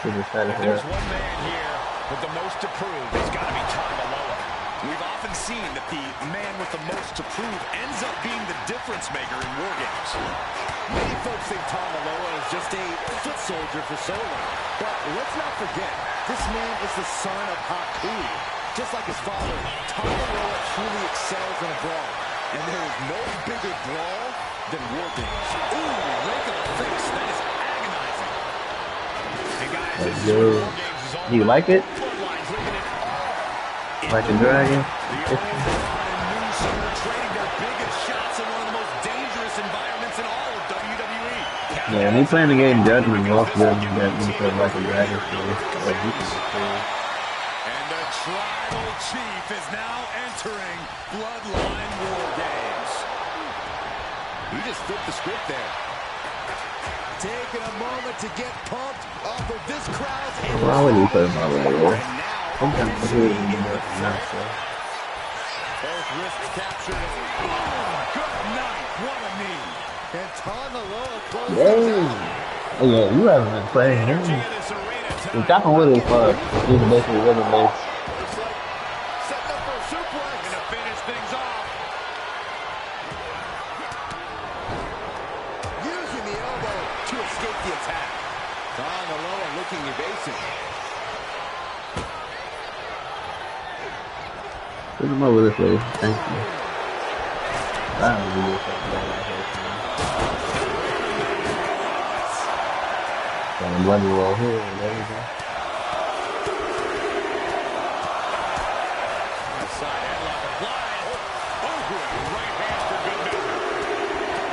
Super excited for There's that. one man here with the most to prove. It's got to be Tangaloa. We've often seen that the man with the most to prove ends up being the difference maker in war games. Many folks think Tangaloa is just a foot soldier for Solo. But let's not forget, this man is the son of Haku. Just like his father, Tangaloa truly excels in a brawl. And there is no bigger brawl than war games. Ooh, rake of the face. That is agonizing. Hey guys, Let's this is go. what war games is all Do you about. like it? Bloodline's leaving it all. Like a dragon? The Owens and Moose are trading their biggest shots in one of the most dangerous environments in all of WWE. Yeah, me playing the game Judgment was good and got me to like a dragon story. But you can just play. And the Tribal Chief is now entering Bloodline War Games. He just flipped the script there. Taking a moment to get pumped off of this crowd's Why would you put him out right there? And now, Sometimes I hear him in the mouth, so. both wrists captured. Good night. What a knee. And Tangaloa closes Dang! out. Oh yeah, you haven't been playing him. You're chopping with his far. He's basically rhythm based. Looks like setting up for a suplex. Going to finish things off. Using the elbow to escape the attack. Tangaloa looking evasive. Put him over this way. Thank you. I don't really something bad out here. Got a bloody wall here and everything. Side headlock applied. Oh, right hand for good measure.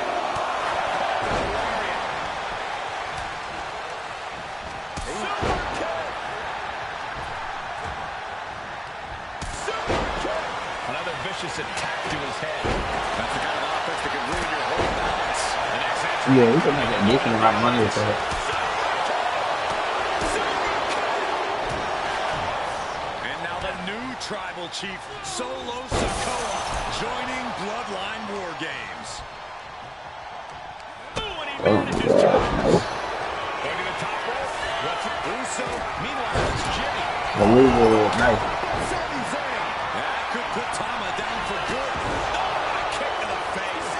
Another vicious attack to his head. That's the kind of offense that can ruin your whole balance. The next entry. Yeah, we can make a decent amount of money with that. And now the new Tribal Chief, Solo Sikoa, joining Bloodline War Games. Oh my God. Illegal knife. That could put Tama down for good. Oh, a kick to the face.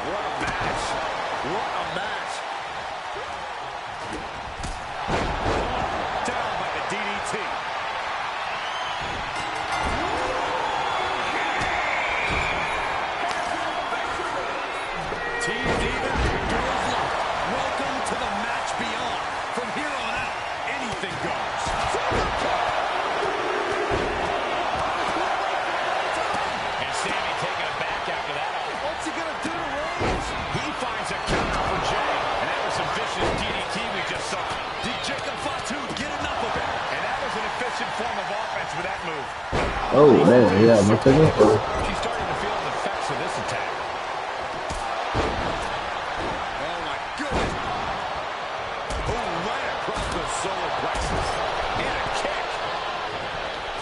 What a match. What a match. Down by the DDT. Teased even. Doors locked. Welcome to the match beyond. From here on out, anything goes. And Sammy taking it back after that. What's he going to do to Reigns? He finds a counter for Jay. And that was some vicious DDT we just saw. Did Jacob Fatu get enough of it? And that was an efficient form of offense with that move. Oh, man, yeah, my goodness. She's starting to feel the effects of this attack. Oh, my goodness. Oh, right across the solar plexus. And a kick.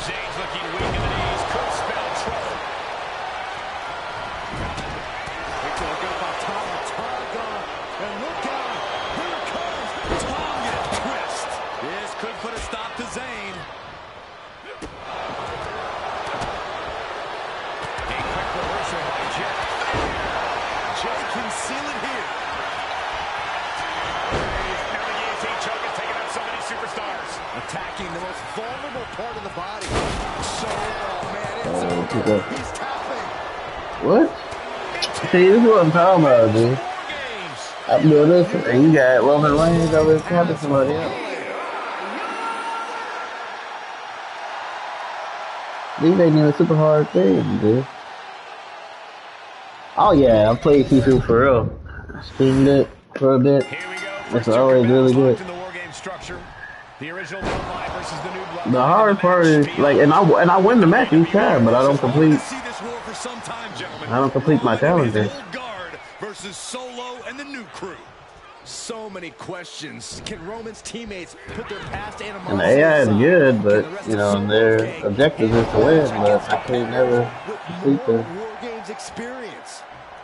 Zayn's looking weak in the knees. Could spell trouble. Look up by Tonga. And look out. Here it comes. Tonga twist. This could put a stop to Zayn. A quick reversal by Jay. Jay can seal it here. Taking out so many superstars. Attacking the most vulnerable part of the body. So, oh man, it's over. He's tapping. What? See, this is what I'm talking about, dude. I'm doing this, and you got Roman Reigns over here tapping somebody else. These ain't even super hard things, dude. Oh yeah, I played FIFA for real. I streamed it for a bit. It's always really good. The hard part is like, and I win the match each time, but I don't complete my challenges. Versus Solo and the new crew. So many questions. Can Roman's teammates put their past animosity And the AI is good, but you know their objective is to win. But I can't never complete the War Games experience.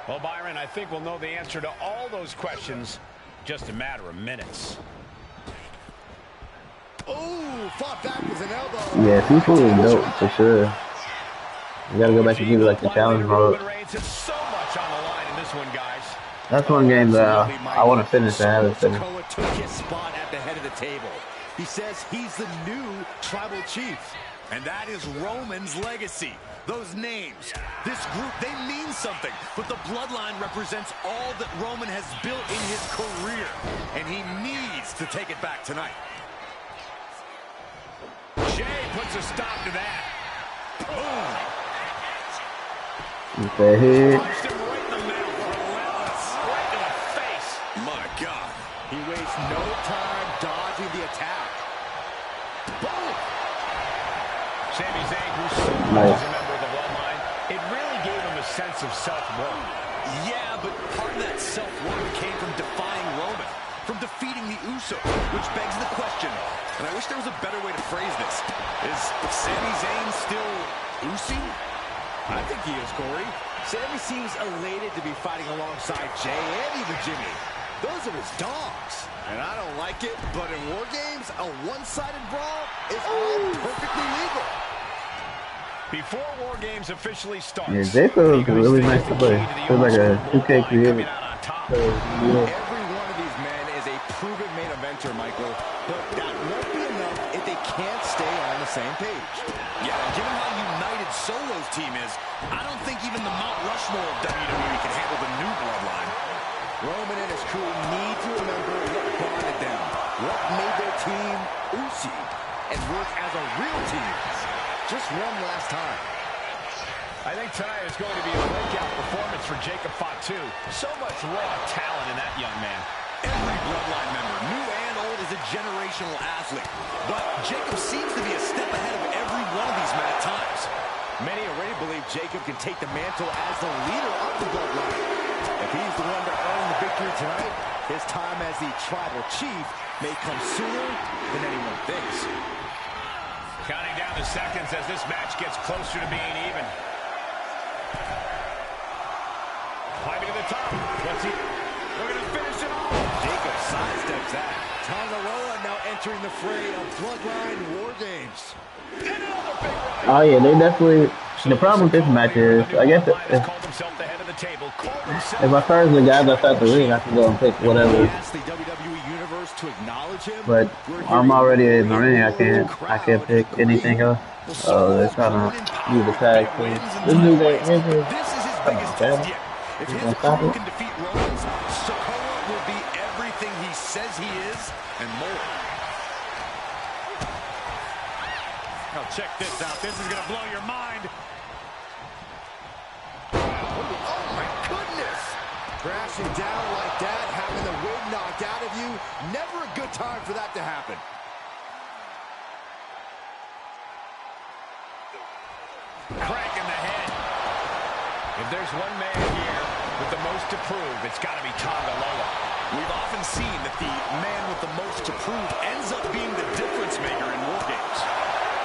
Well, Byron, I think we'll know the answer to all those questions just a matter of minutes. Oh, fought back with an elbow. Yeah, FIFA is dope for sure. You gotta go back and do like the challenge mode. So much on the line in this one, guys. That's one game that I want to finish. I haven't finished. Took his spot at the head of the table. He says he's the new tribal chief. And that is Roman's legacy. Those names, this group, they mean something. But the bloodline represents all that Roman has built in his career. And he needs to take it back tonight. Jay puts a stop to that. Boom. With that head. Punched him right in the middle. Relentless. Right to the face. My God. He wastes no time dodging the attack. Boom. Sami Zayn, who's so much as a member of the bloodline, it really gave him a sense of self-worth. Yeah, but part of that self-worth came from defying Roman, from defeating the Usos, which begs the question, and I wish there was a better way to phrase this. Is Sami Zayn still Usi? I think he is, Corey. Sami seems elated to be fighting alongside Jay and even Jimmy. Those are his dogs. And I don't like it, but in War Games, a one-sided brawl is all perfectly legal. Before War Games officially starts, Yeah, Jacob is really nice to play. Feels like a 2K creative. Every one of these men is a proven main eventer, Michael. But that won't be enough if they can't stay on the same page. Yeah, and given how united Solo's team is, I don't think even the Mount Rushmore of WWE can handle the new bloodline. Roman and his crew need to remember what bonded them, what made their team Usi, and work as a real team. Just one last time. I think tonight is going to be a breakout performance for Jacob Fatu. So much raw talent in that young man. Every bloodline member, new and old, is a generational athlete. But Jacob seems to be a step ahead of every one of these men at times. Many already believe Jacob can take the mantle as the leader of the bloodline. If he's the one to earn the victory tonight, his time as the tribal chief may come sooner than anyone thinks. Counting down the seconds as this match gets closer to being even. Climbing to the top. Let's see. Looking to finish it off. Jacob sidesteps that. Tonga Loa now entering the fray of Bloodline War Games. Oh yeah, they definitely. The problem with this match is, I guess if I charge the guys outside the ring, I can go and pick whatever. But I'm already in the ring. I can't pick anything else. Oh, they're trying to use the tag team. This new guy, This is his biggest test yet. If his opponent can defeat Rollins, Sikoa will be everything he says he is and more. Now check this out. This is going to blow your mind. Oh my goodness! Crashing down like that, having the wind knocked out of you, never a good time for that to happen. Crank in the head. If there's one man here with the most to prove, it's got to be Tonga Loa. We've often seen that the man with the most to prove ends up being the difference maker in war games.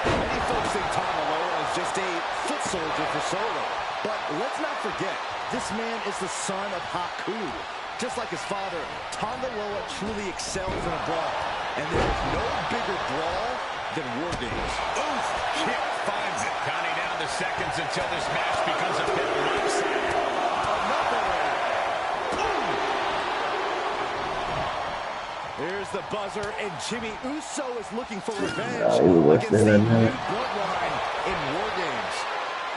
Many folks think Tonga Loa is just a foot soldier for Solo. But let's not forget, this man is the son of Haku. Just like his father, Tonga Loa truly excels in a brawl. And there is no bigger brawl than war games. Oof! Kick finds it. Counting down the seconds until this match becomes a bit lopsided. Here's the buzzer, and Jimmy Uso is looking for revenge against the Bloodline in War Games.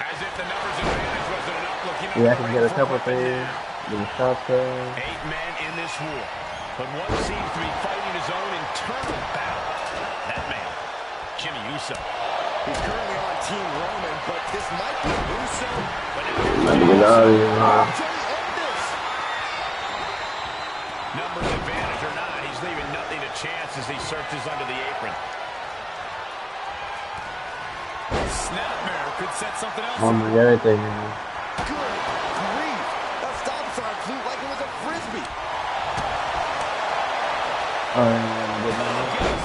As if the numbers advantage wasn't enough. Yeah, I can get a couple things. Get a shot there. 8 men in this war, but one seems to be fighting his own internal battle. That man, Jimmy Uso. He's currently on Team Roman, but this might be Uso. Might get out of here. Numbers advantage or not, he's leaving nothing to chance as he searches under the apron. Snapmare could set something else. Oh my god, everything. Good grief! That stop sign flew like it was a frisbee. Oh, yeah,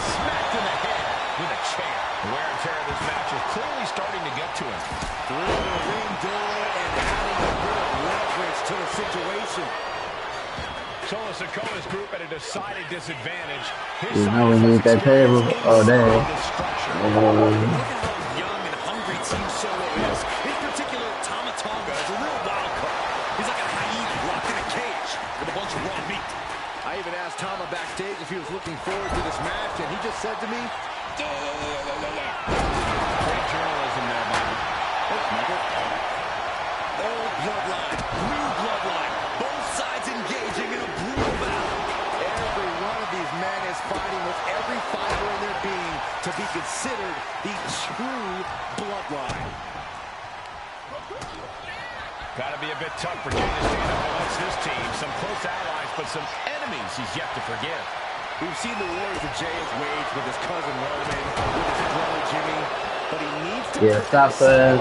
Smacked in the head with a chair. The wear and tear of this match is clearly starting to get to him. Through the ring door and adding a bit of leverage to the situation. Solo Sikoa's group at a decided disadvantage. You know we need that table all day. Look at how young and hungry Team Solo is. In particular, Tama Tonga is a real wild card. He's like a hyena locked in a cage with a bunch of raw meat. I even asked Tama backstage if he was looking forward to this match, and he just said to me, yeah. Great journalism there, Bobby. Old bloodline, new bloodline. Both sides engaging in a brutal battle. Every one of these men is fighting with every fiber in their being to be considered the true bloodline. Got to be a bit tough for Jay to stand up against this team. Some close allies, but some enemies he's yet to forgive. We've seen the wars that Jay has waged with his cousin Roman, with his brother Jimmy, but he needs to... Yeah, stop that.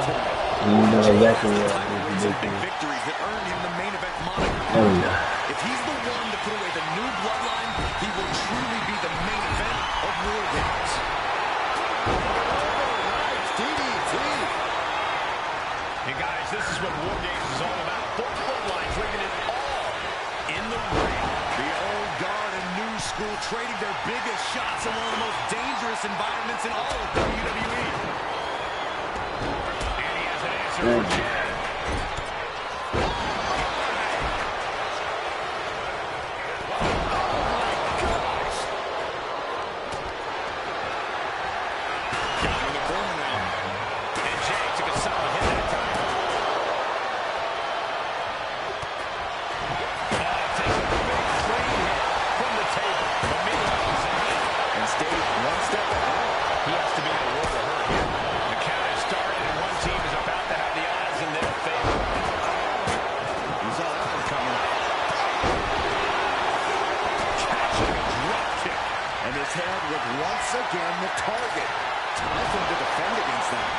You know exactly what he needs to do. Victories that earned him the main event moniker. Oh, yeah. If he's the one to put away the new bloodline, he will truly be the main event of War Games. DDT. Hey guys, this is what War Games is all about. Both bloodlines bringing it all in the ring. The old guard and new school trading their biggest shots in one of the most dangerous environments in all of WWE. And he has an answer for Jay. Again, the target. Time for him to defend against that.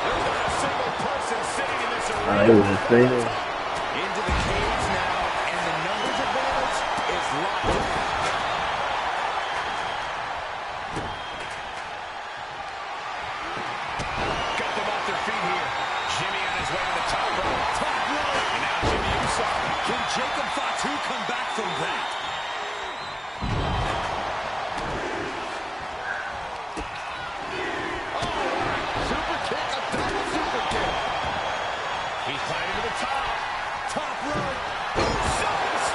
There's not a single person sitting in this It was crazy. Into the cage now, and the numbers advantage is locked in. Got them off their feet here. Jimmy on his way to the top rope. Top rope. And now Jimmy Uso. Can Jacob Fatu Climbing to the top. Top rope. Splash!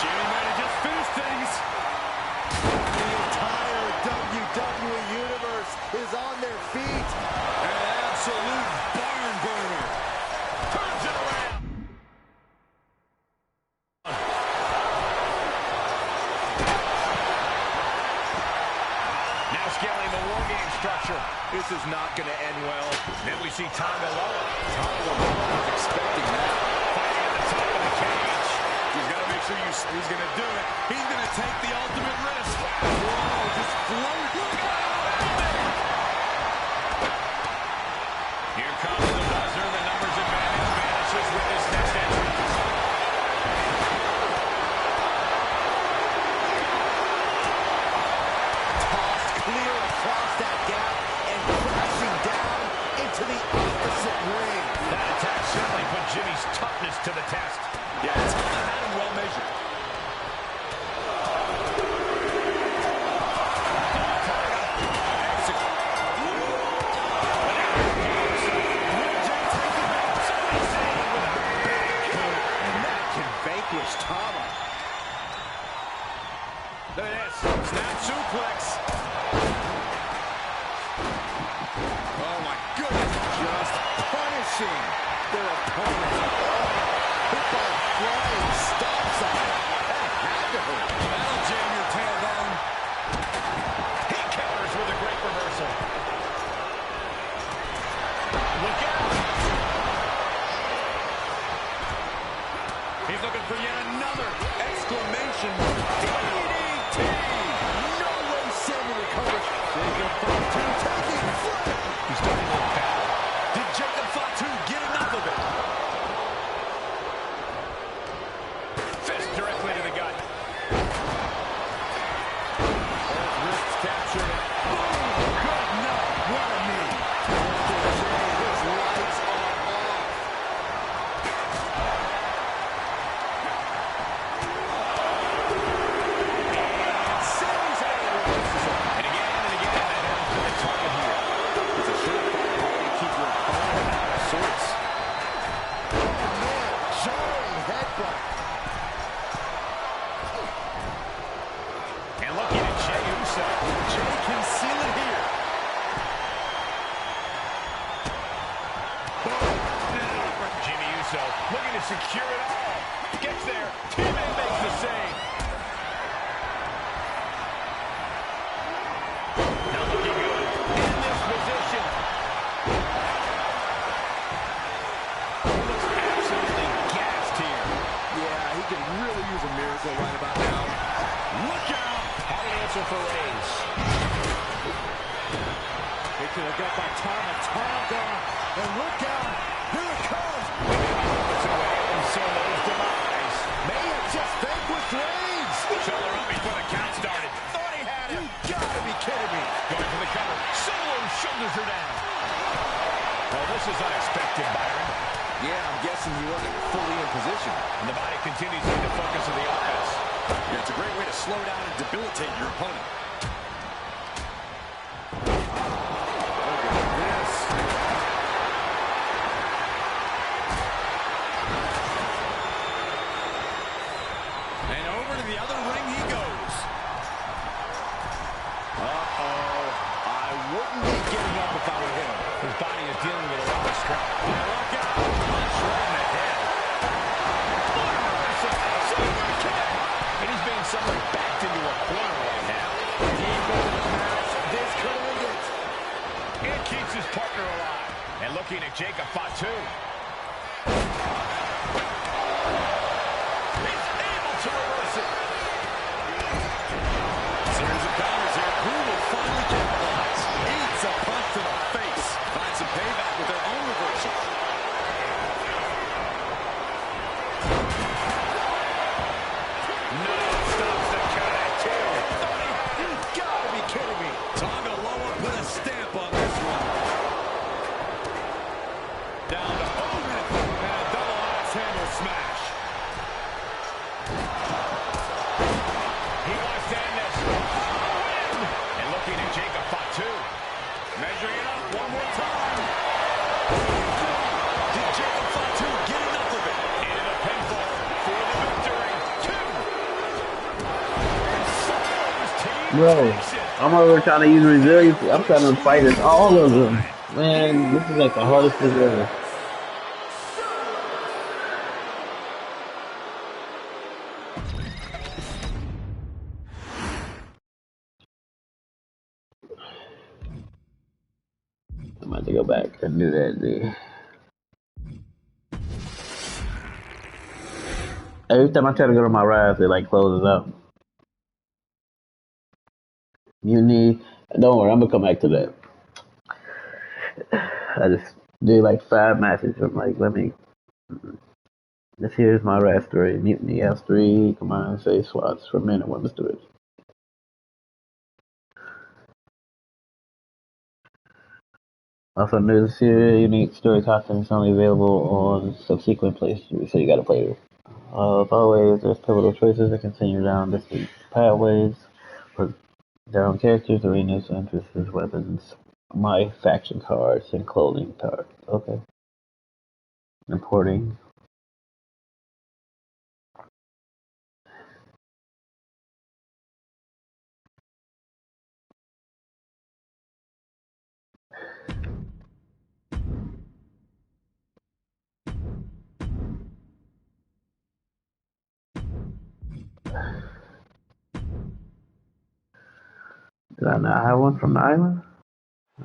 Jimmy might have just finished things. The entire WWE Universe is on their feet. An absolute barn burner. Turns it around. Now scaling the War Game structure. This is not going to end well. Then we see Tonga Loa. Tonga Loa was expecting that. Fighting at the top of the cage. He's got to make sure he's going to do it. He's going to take the ultimate risk. Whoa, just float. Here comes the buzzer. The numbers advantage vanishes with this next entry. Tossed clear across that gap and crashing down into the opposite ring. That attack certainly put Jimmy's toughness to the test. Yeah, Tonga had him well measured. Tama. Look at this. Snap suplex. Oh, my goodness. Just punishing their opponent. Hit by a flying stop sign. That had to hurt. That'll jam your tailbone. He counters with a great reversal. Look out. He's looking for yet another exclamation. DDT! No way Sammy recovers. Jacob Fatu taking flight. He's starting to look bad. Did Jacob Fatu get enough of it? Fist directly to the gut. Both wrists captured. Good night. What a knee. His lights are off. Sammy's out of the race. And again, that headed to the target here. It's a surefire way to keep your opponent out of sorts. Oh, man. Jarring headbutt. And looking at Jey Uso. Jey can seal it here. Jimmy Uso looking to secure it all. Gets there. T-Man makes the save. Now looking good. In this position. He looks absolutely gassed here. Yeah, he could really use a miracle right about now. Look out. Had an answer for Reigns. It could have got by Tonga. And look out. Here it comes. Puts away and Solo's demise. May have just vanquished Reigns. Shoulder up before the count started. Thought he had You him. gotta be kidding me. Going for the cover. Solo shoulders her down. Well, this is unexpected, Byron. Yeah, I'm guessing he wasn't fully in position. And the body continues to be the focus of the offense. Yeah, it's a great way to slow down and debilitate your opponent. And over to the other ring he goes. Uh-oh. I wouldn't be getting up if I were him. His body is dealing with a lot of stress. Look out! Punch right in the head. And he's being summoned back into a corner right now. Bro, I'm over trying to use resiliency. I'm trying to fight as all of them. Man, this is like the hardest thing ever. I'm about to go back and do that, dude. Every time I try to go to MyRise, it like closes up. Mutiny. Don't worry, I'm gonna come back to that. I just did like 5 matches. I'm like, this here's MyRise 3. Mutiny has 3. Come on, say slots for a minute. Let's do it. Also, news here, unique story content is only available on subsequent playthroughs, so you gotta play it. As always, there's pivotal choices that continue down distinct pathways for their own characters, arenas, interests, weapons, my faction cards, and clothing cards. Okay. Importing. Did I not have one from the island?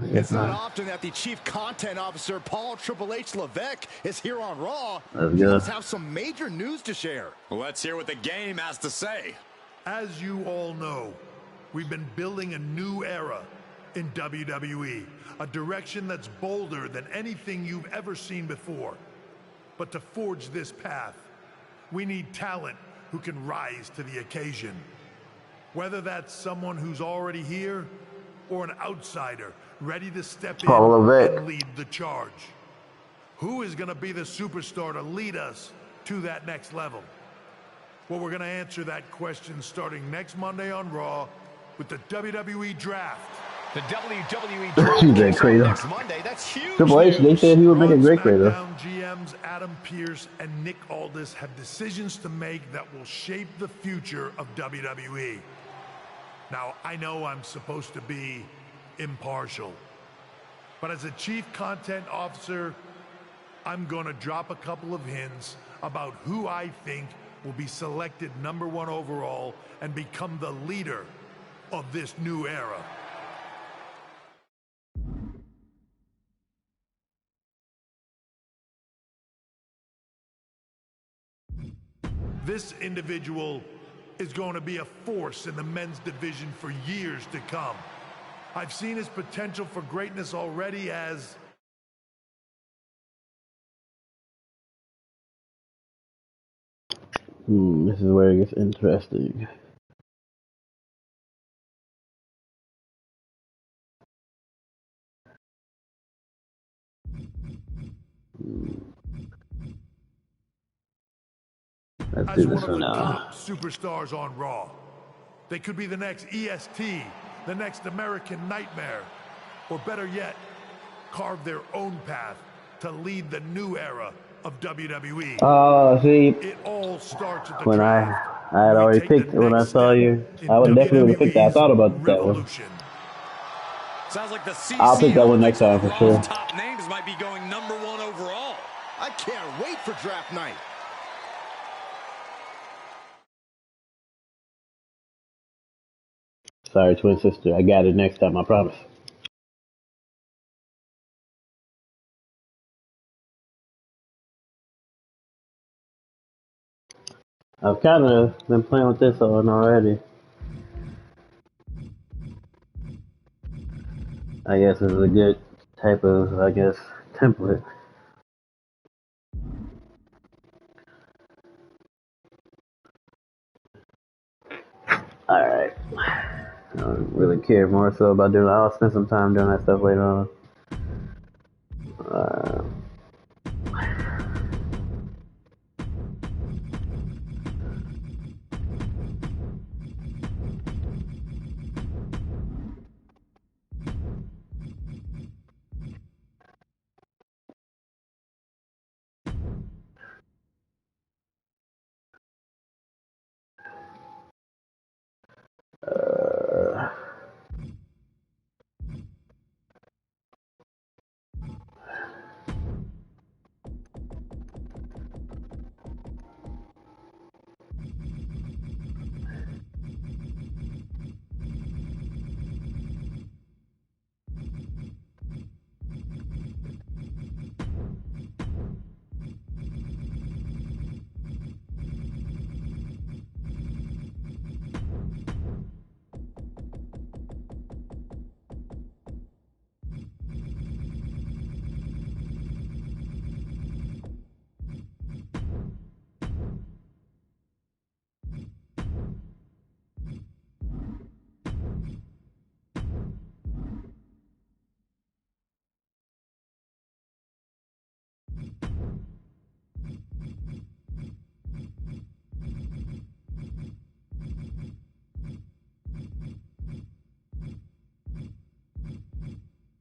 It's not often that the Chief Content Officer, Paul Triple H Levesque, is here on Raw. He must have some major news to share. Let's hear what the game has to say. As you all know, we've been building a new era in WWE, a direction that's bolder than anything you've ever seen before. But to forge this path, we need talent who can rise to the occasion. Whether that's someone who's already here or an outsider ready to step in and lead the charge. Who is going to be the superstar to lead us to that next level? Well, we're going to answer that question starting next Monday on Raw with the WWE Draft. The WWE Draft next Monday. That's huge. Triple H, they said he would make a great creator. GMs Adam Pearce and Nick Aldis have decisions to make that will shape the future of WWE. Now, I know I'm supposed to be impartial, but as a Chief Content Officer, I'm going to drop a couple of hints about who I think will be selected #1 overall and become the leader of this new era. This individual is going to be a force in the men's division for years to come. I've seen his potential for greatness already as... This is where it gets interesting. Let's do this one now. Top superstars on Raw. They could be the next EST, the next American Nightmare, or better yet, carve their own path to lead the new era of WWE. Oh, see, it all starts at the when I had already picked when I saw you, I would definitely pick that. I thought about that one. Sounds like the I'll pick that one next time for sure. Top names might be going #1 overall. I can't wait for draft night. Sorry, twin sister. I got it next time, I promise. I've kind of been playing with this one already. I guess it's a good type of, template. Alright. I don't really care more so about doing that. I'll spend some time doing that stuff later on.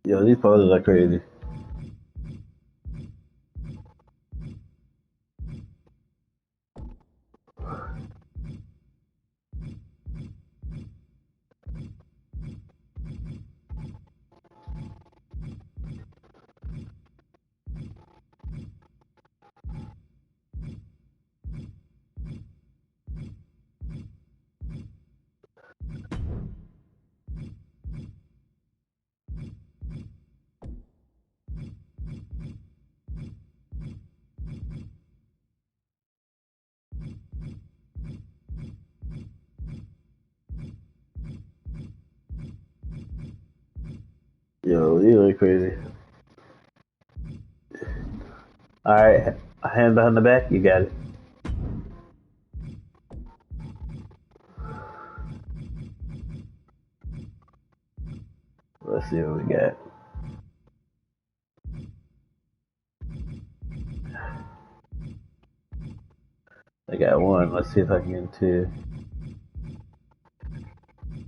Yo, these poses are crazy. Yo, these are crazy. Alright, hand behind the back, you got it. Let's see what we got. I got one. Let's see if I can get two.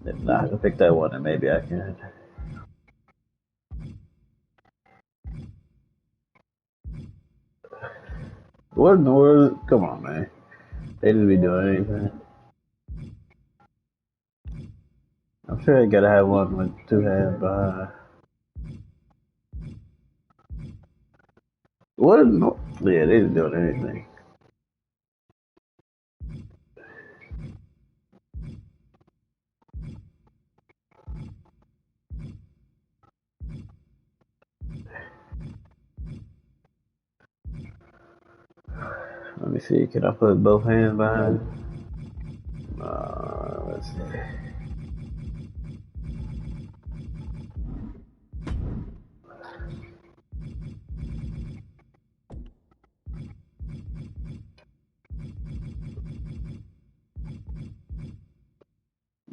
If not, I can pick that one and maybe I can. What in the world? Come on, man. They didn't be doing anything. I'm sure I gotta have one with two hands behind. What in the... Yeah, they didn't do anything. Let me see. Can I put both hands behind? Let's see.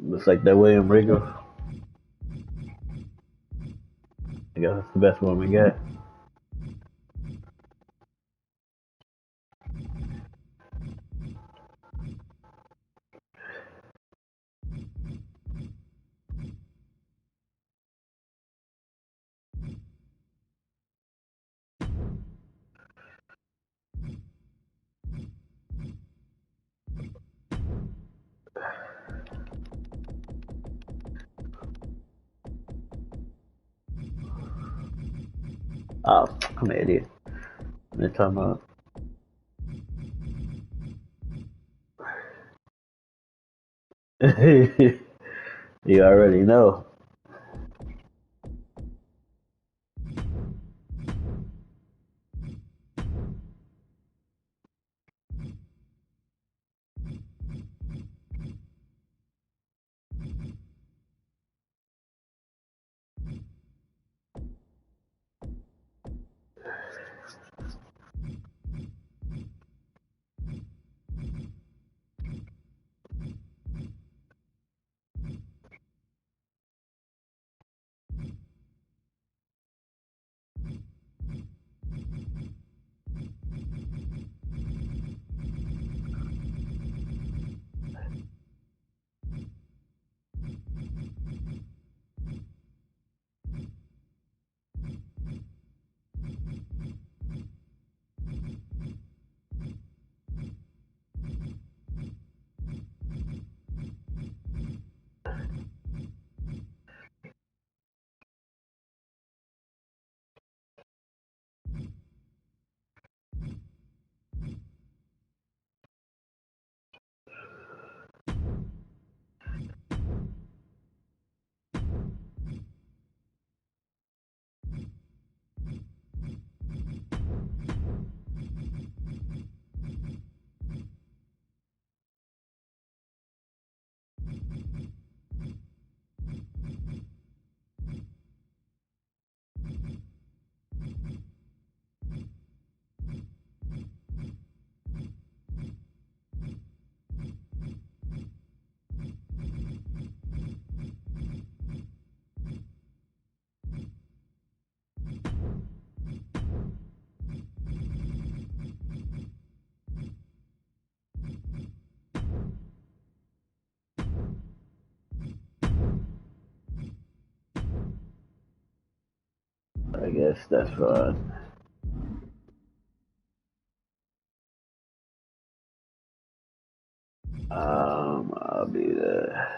Looks like that William Regal. I guess that's the best one we got. Oh, I'm an idiot. They're talking about. You already know. Yes, that's fine. I'll be there.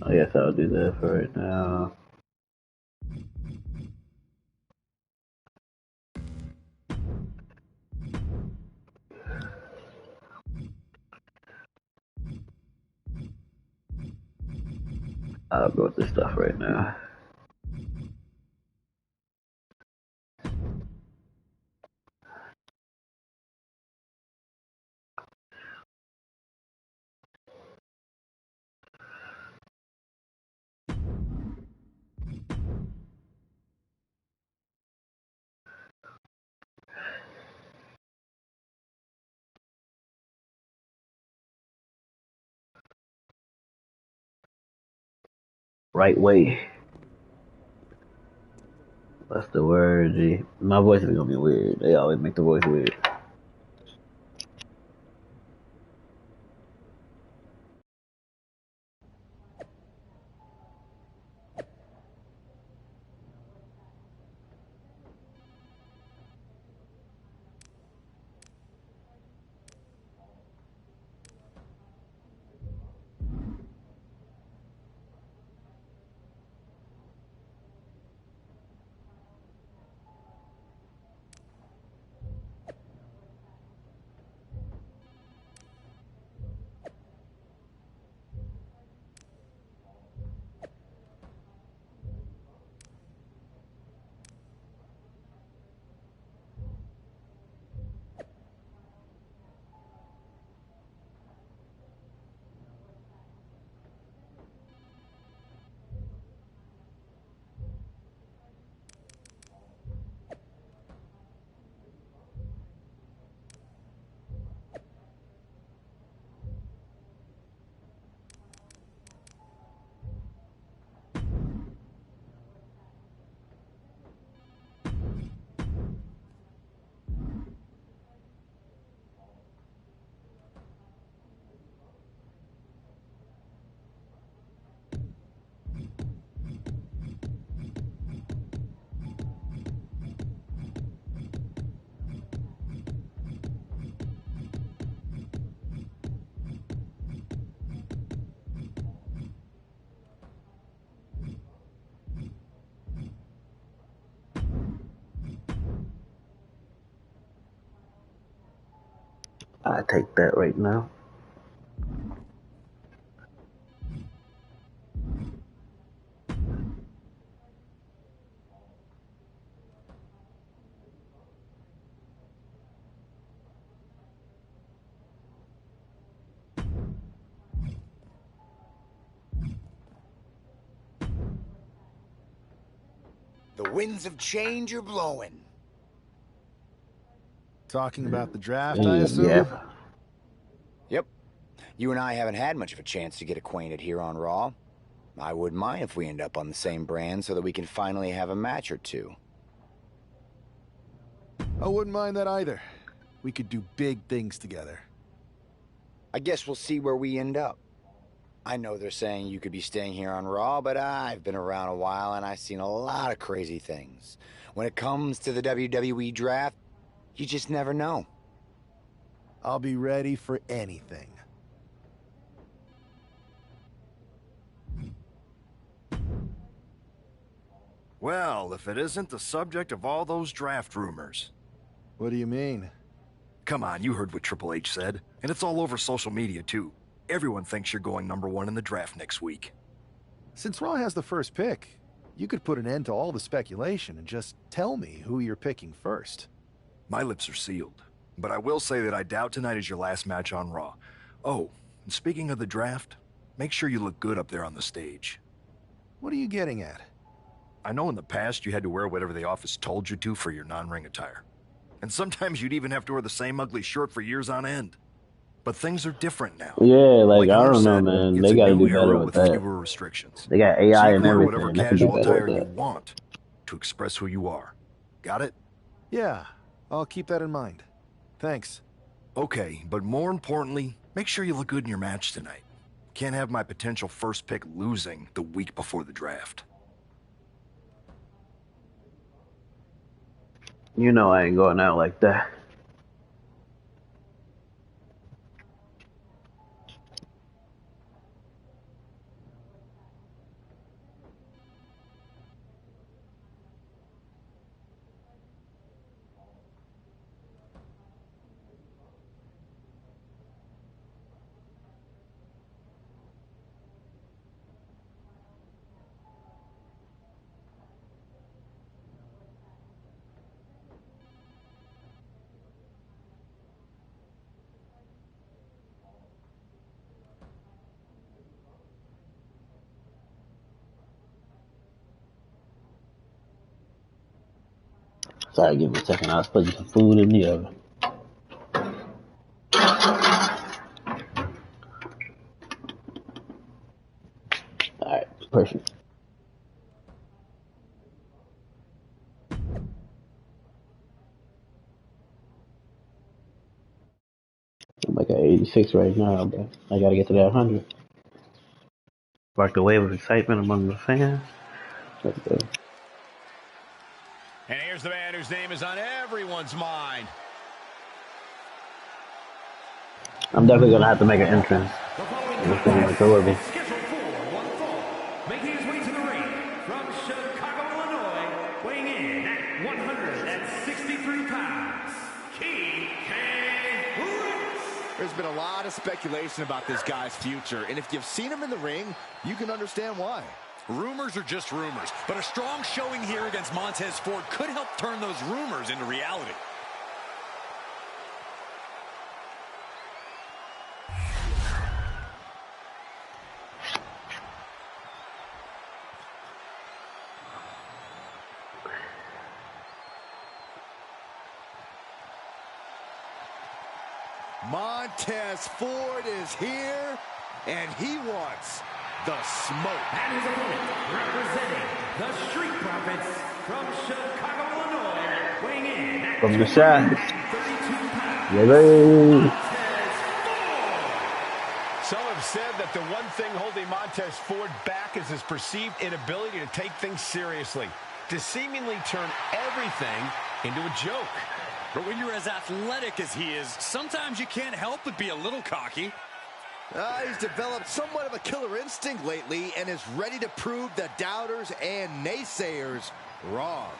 I guess I'll do that for right now. I'll go with this stuff right now. Right way. What's the word, G? My voice is gonna be weird. They always make the voice weird. I take that right now. The winds of change are blowing. Talking about the draft, I assume? Yeah. Yep. You and I haven't had much of a chance to get acquainted here on Raw. I wouldn't mind if we end up on the same brand so that we can finally have a match or two. I wouldn't mind that either. We could do big things together. I guess we'll see where we end up. I know they're saying you could be staying here on Raw, but I've been around a while and I've seen a lot of crazy things. When it comes to the WWE draft, you just never know. I'll be ready for anything. Well, if it isn't the subject of all those draft rumors. What do you mean? Come on, you heard what Triple H said. And it's all over social media, too. Everyone thinks you're going #1 in the draft next week. Since Raw has the first pick, you could put an end to all the speculation and just tell me who you're picking first. My lips are sealed. But I will say that I doubt tonight is your last match on Raw. Oh, and speaking of the draft, make sure you look good up there on the stage. What are you getting at? I know in the past you had to wear whatever the office told you to for your non-ring attire. And sometimes you'd even have to wear the same ugly shirt for years on end. But things are different now. Yeah, like I Hunter don't know, said, man. it's They a gotta new do better era with with that. fewer restrictions. They got So AI you and can wear everything. whatever They can do casual better attire with you that. want to express who you are. Got it? Yeah, I'll keep that in mind. Thanks. Okay, but more importantly, make sure you look good in your match tonight. Can't have my potential first pick losing the week before the draft. You know I ain't going out like that. Sorry, give me a second. I was putting some food in the oven. Alright, perfect. I'm like at 86 right now, but I gotta get to that 100. Spark the wave of excitement among the fans. Let's go. And here's the man whose name is on everyone's mind. I'm definitely gonna have to make an entrance. It's gonna be adorable. Scheduled for one fall, making his way to the ring from Chicago, Illinois, weighing in at 163 pounds, King There's been a lot of speculation about this guy's future, and if you've seen him in the ring, you can understand why. Rumors are just rumors, but a strong showing here against Montez Ford could help turn those rumors into reality. Montez Ford is here, and he wants the smoke. And his opponent, representing the Street Profits from Chicago, Illinois, weighing in at From the side. 32 pounds, Yeah, Some have said that the one thing holding Montez Ford back is his perceived inability to take things seriously, to seemingly turn everything into a joke. But when you're as athletic as he is, sometimes you can't help but be a little cocky. He's developed somewhat of a killer instinct lately and is ready to prove the doubters and naysayers wrong.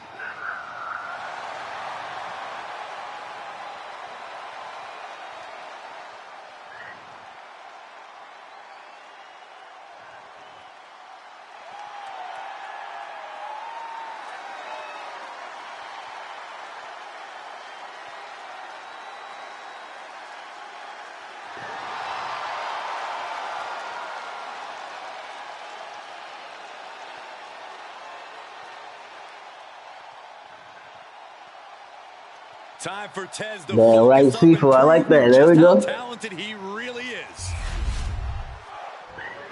Time for Tez to the right focus up and people. I like prove that. There we just how go. talented he really is.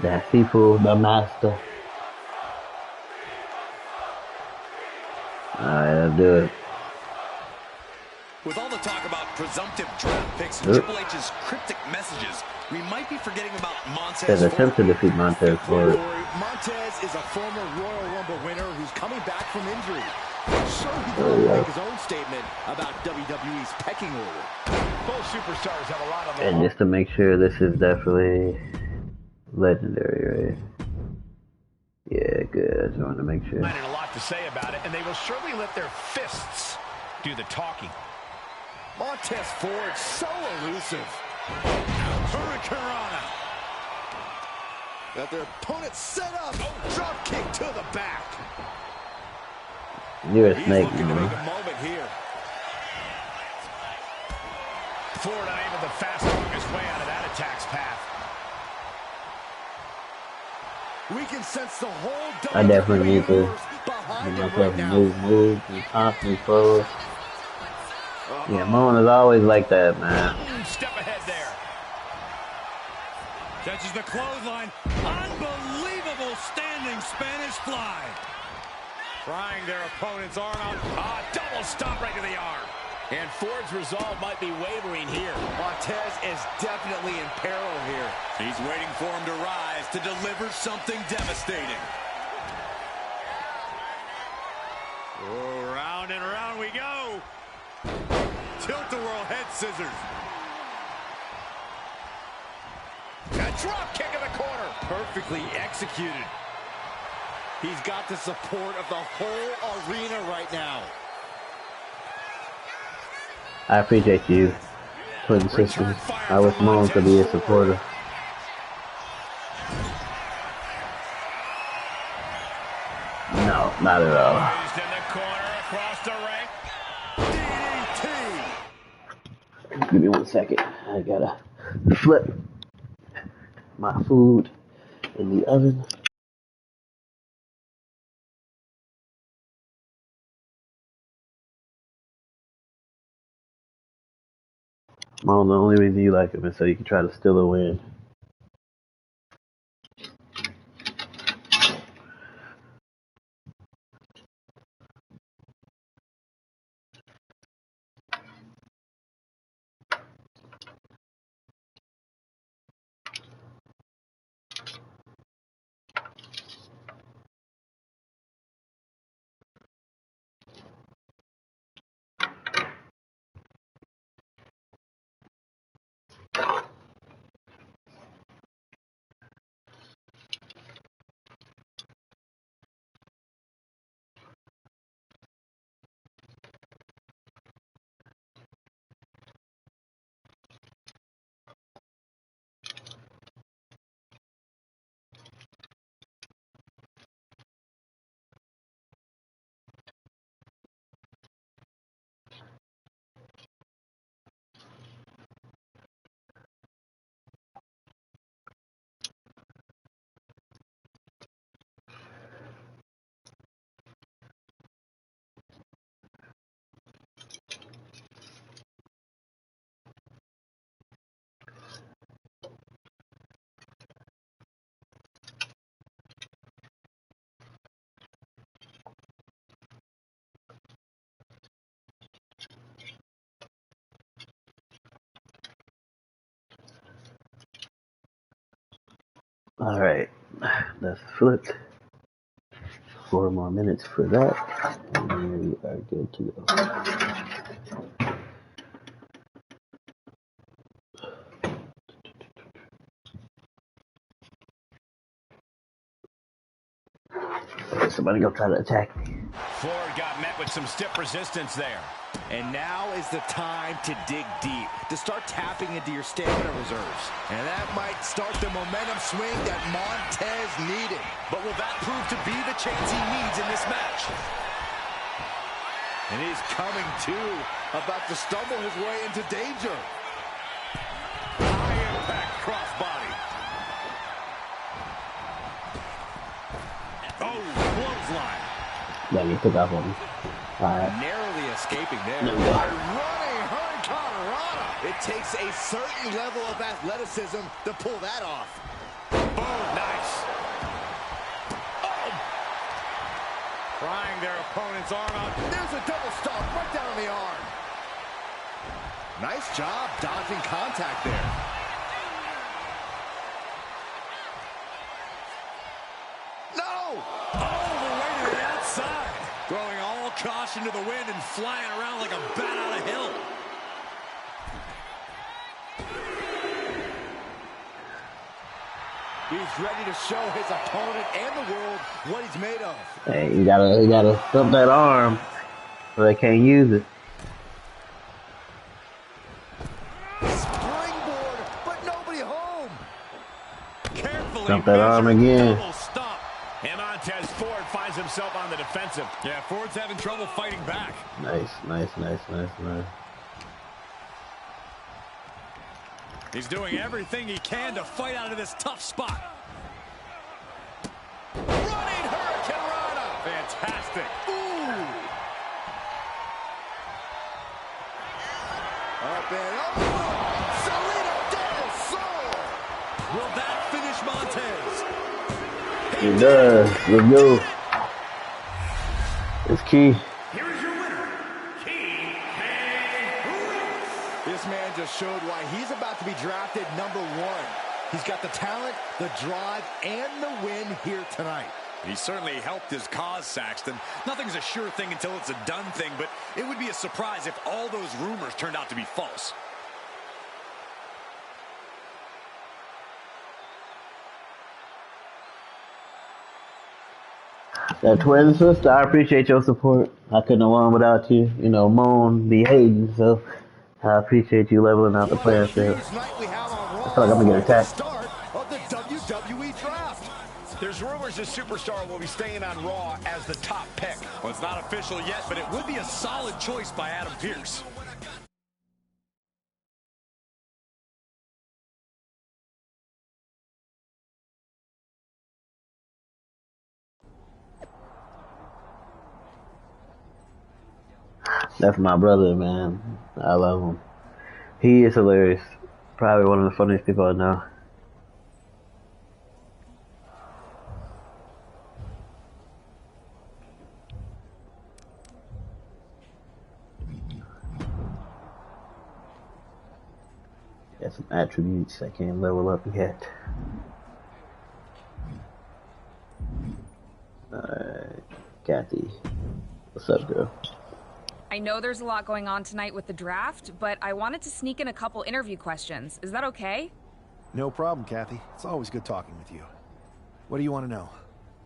that people, the master. Alright, let's do it. With all the talk about presumptive draft picks and Triple H's cryptic messages, we might be forgetting about Montez His Ford. attempt to defeat Montez Ford. Montez is a former Royal Rumble winner who's coming back from injury. I'm sure he can make his own statement about WWE's pecking order. Both superstars have a lot on the And just to make sure, this is definitely legendary, right? Yeah, good. I just wanted to make sure. And a lot to say about it, and they will surely let their fists do the talking. Montez Ford, so elusive. Hurricanrana. Got their opponent set up. Drop kick to the back. You're a He's snake, looking to man. make a moment here. Ford unable to fast-walk his way out of that attack's path. We can sense the whole I definitely need to universe behind give him myself right a now. new move, new pop, new clothes. Yeah, Moan is always like that, man. Step ahead there. Catches the clothesline. Unbelievable standing Spanish fly. Prying their opponent's arm out. Double stomp right to the arm. And Ford's resolve might be wavering here. Montez is definitely in peril here. He's waiting for him to rise to deliver something devastating. Oh, round and round we go. Tilt-a-whirl head scissors. A drop kick in the corner. Perfectly executed. He's got the support of the whole arena right now. I appreciate you putting systems. I was known to be a supporter. No, not at all. Raised in the corner, across the ring. Give me 1 second. I gotta flip my food in the oven. Mom, the only reason you like him is so you can try to steal a win. Alright, that's flipped. 4 more minutes for that, and then we are good to go. Okay, somebody go try to attack me. Ford got met with some stiff resistance there. And now is the time to dig deep, to start tapping into your stamina reserves. And that might start the momentum swing that Montez needed. But will that prove to be the chance he needs in this match? And he's coming to, about to stumble his way into danger. High impact crossbody. Oh, clothesline. Yeah, you took off on me. Alright. Narrowly escaping there. There we go. Running hurricanrana. It takes a certain level of athleticism to pull that off. Boom, nice. Prying their opponent's arm out. There's a double stomp right down the arm. Nice job dodging contact there. No! All the way to the outside. Throwing all caution to the wind and flying around like a bat on a hill. He's ready to show his opponent and the world what he's made of. Hey, you gotta stump that arm so they can't use it. Springboard, but nobody home. Carefully Stump that arm again. double stomp. And Montez Ford finds himself on the defensive. Yeah, Ford's having trouble fighting back. Nice. He's doing everything he can to fight out of this tough spot. Running hurricanrana. Fantastic. Ooh. Up and over. Salida del Sol. Will that Montez. He does. Let's go. It's Key. Here is your winner, This man just showed why he's about to be drafted #1. He's got the talent, the drive, and the win here tonight. He certainly helped his cause, Saxton. Nothing's a sure thing until it's a done thing, but it would be a surprise if all those rumors turned out to be false. That twin sister, I appreciate your support. I couldn't have won without you. You know, Moan be hating, so I appreciate you leveling out the playing field. I feel like I'm gonna get attacked. Start of the WWE draft. There's rumors this superstar will be staying on Raw as the top pick. Well, it's not official yet, but it would be a solid choice by Adam Pearce. That's my brother, man. I love him. He is hilarious. Probably one of the funniest people I know. Got some attributes I can't level up yet. Alright, Kathy. What's up, girl? I know there's a lot going on tonight with the draft, but I wanted to sneak in a couple interview questions. Is that okay? No problem, Kathy. It's always good talking with you. What do you want to know?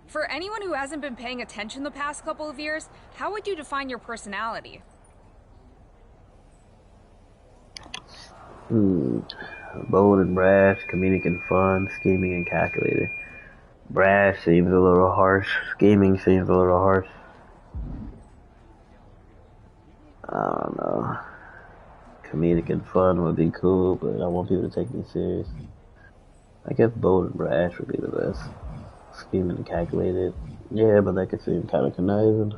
For anyone who hasn't been paying attention the past couple of years, how would you define your personality? Bold and brash, comedic and fun, scheming and calculated. Brash seems a little harsh. Scheming seems a little harsh. I don't know. Comedic and fun would be cool, but I want people to take me serious. I guess bold and brash would be the best. Scheming and calculated. Yeah, but that could seem kind of conniving.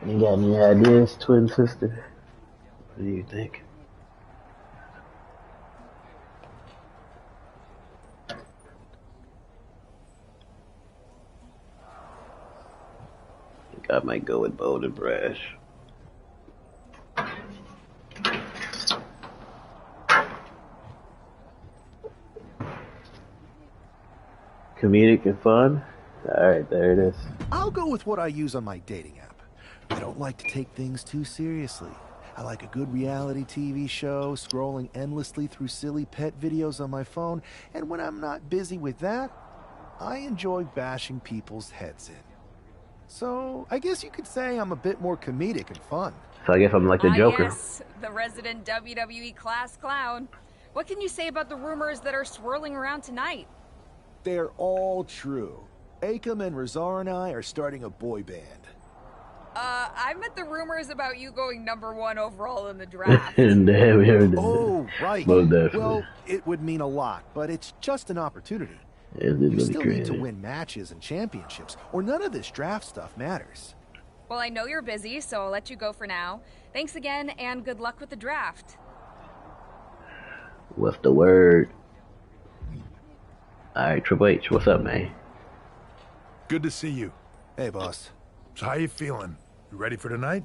You got any ideas, twin sister? What do you think? I might go with bold and brash. Comedic and fun? Alright, there it is. I'll go with what I use on my dating app. I don't like to take things too seriously. I like a good reality TV show, scrolling endlessly through silly pet videos on my phone, and when I'm not busy with that, I enjoy bashing people's heads in. So, I guess you could say I'm a bit more comedic and fun. So I guess I'm like the Joker. Yes, the resident WWE class clown. What can you say about the rumors that are swirling around tonight? They're all true. Akam and Razar and I are starting a boy band. I meant the rumors about you going #1 overall in the draft. Oh, right. Well, it would mean a lot, but it's just an opportunity. You still need to win matches and championships, or none of this draft stuff matters. Well, I know you're busy, so I'll let you go for now. Thanks again, and good luck with the draft. What's the word? Alright, Triple H, what's up, man? Good to see you. Hey, boss. So how you feeling? You ready for tonight?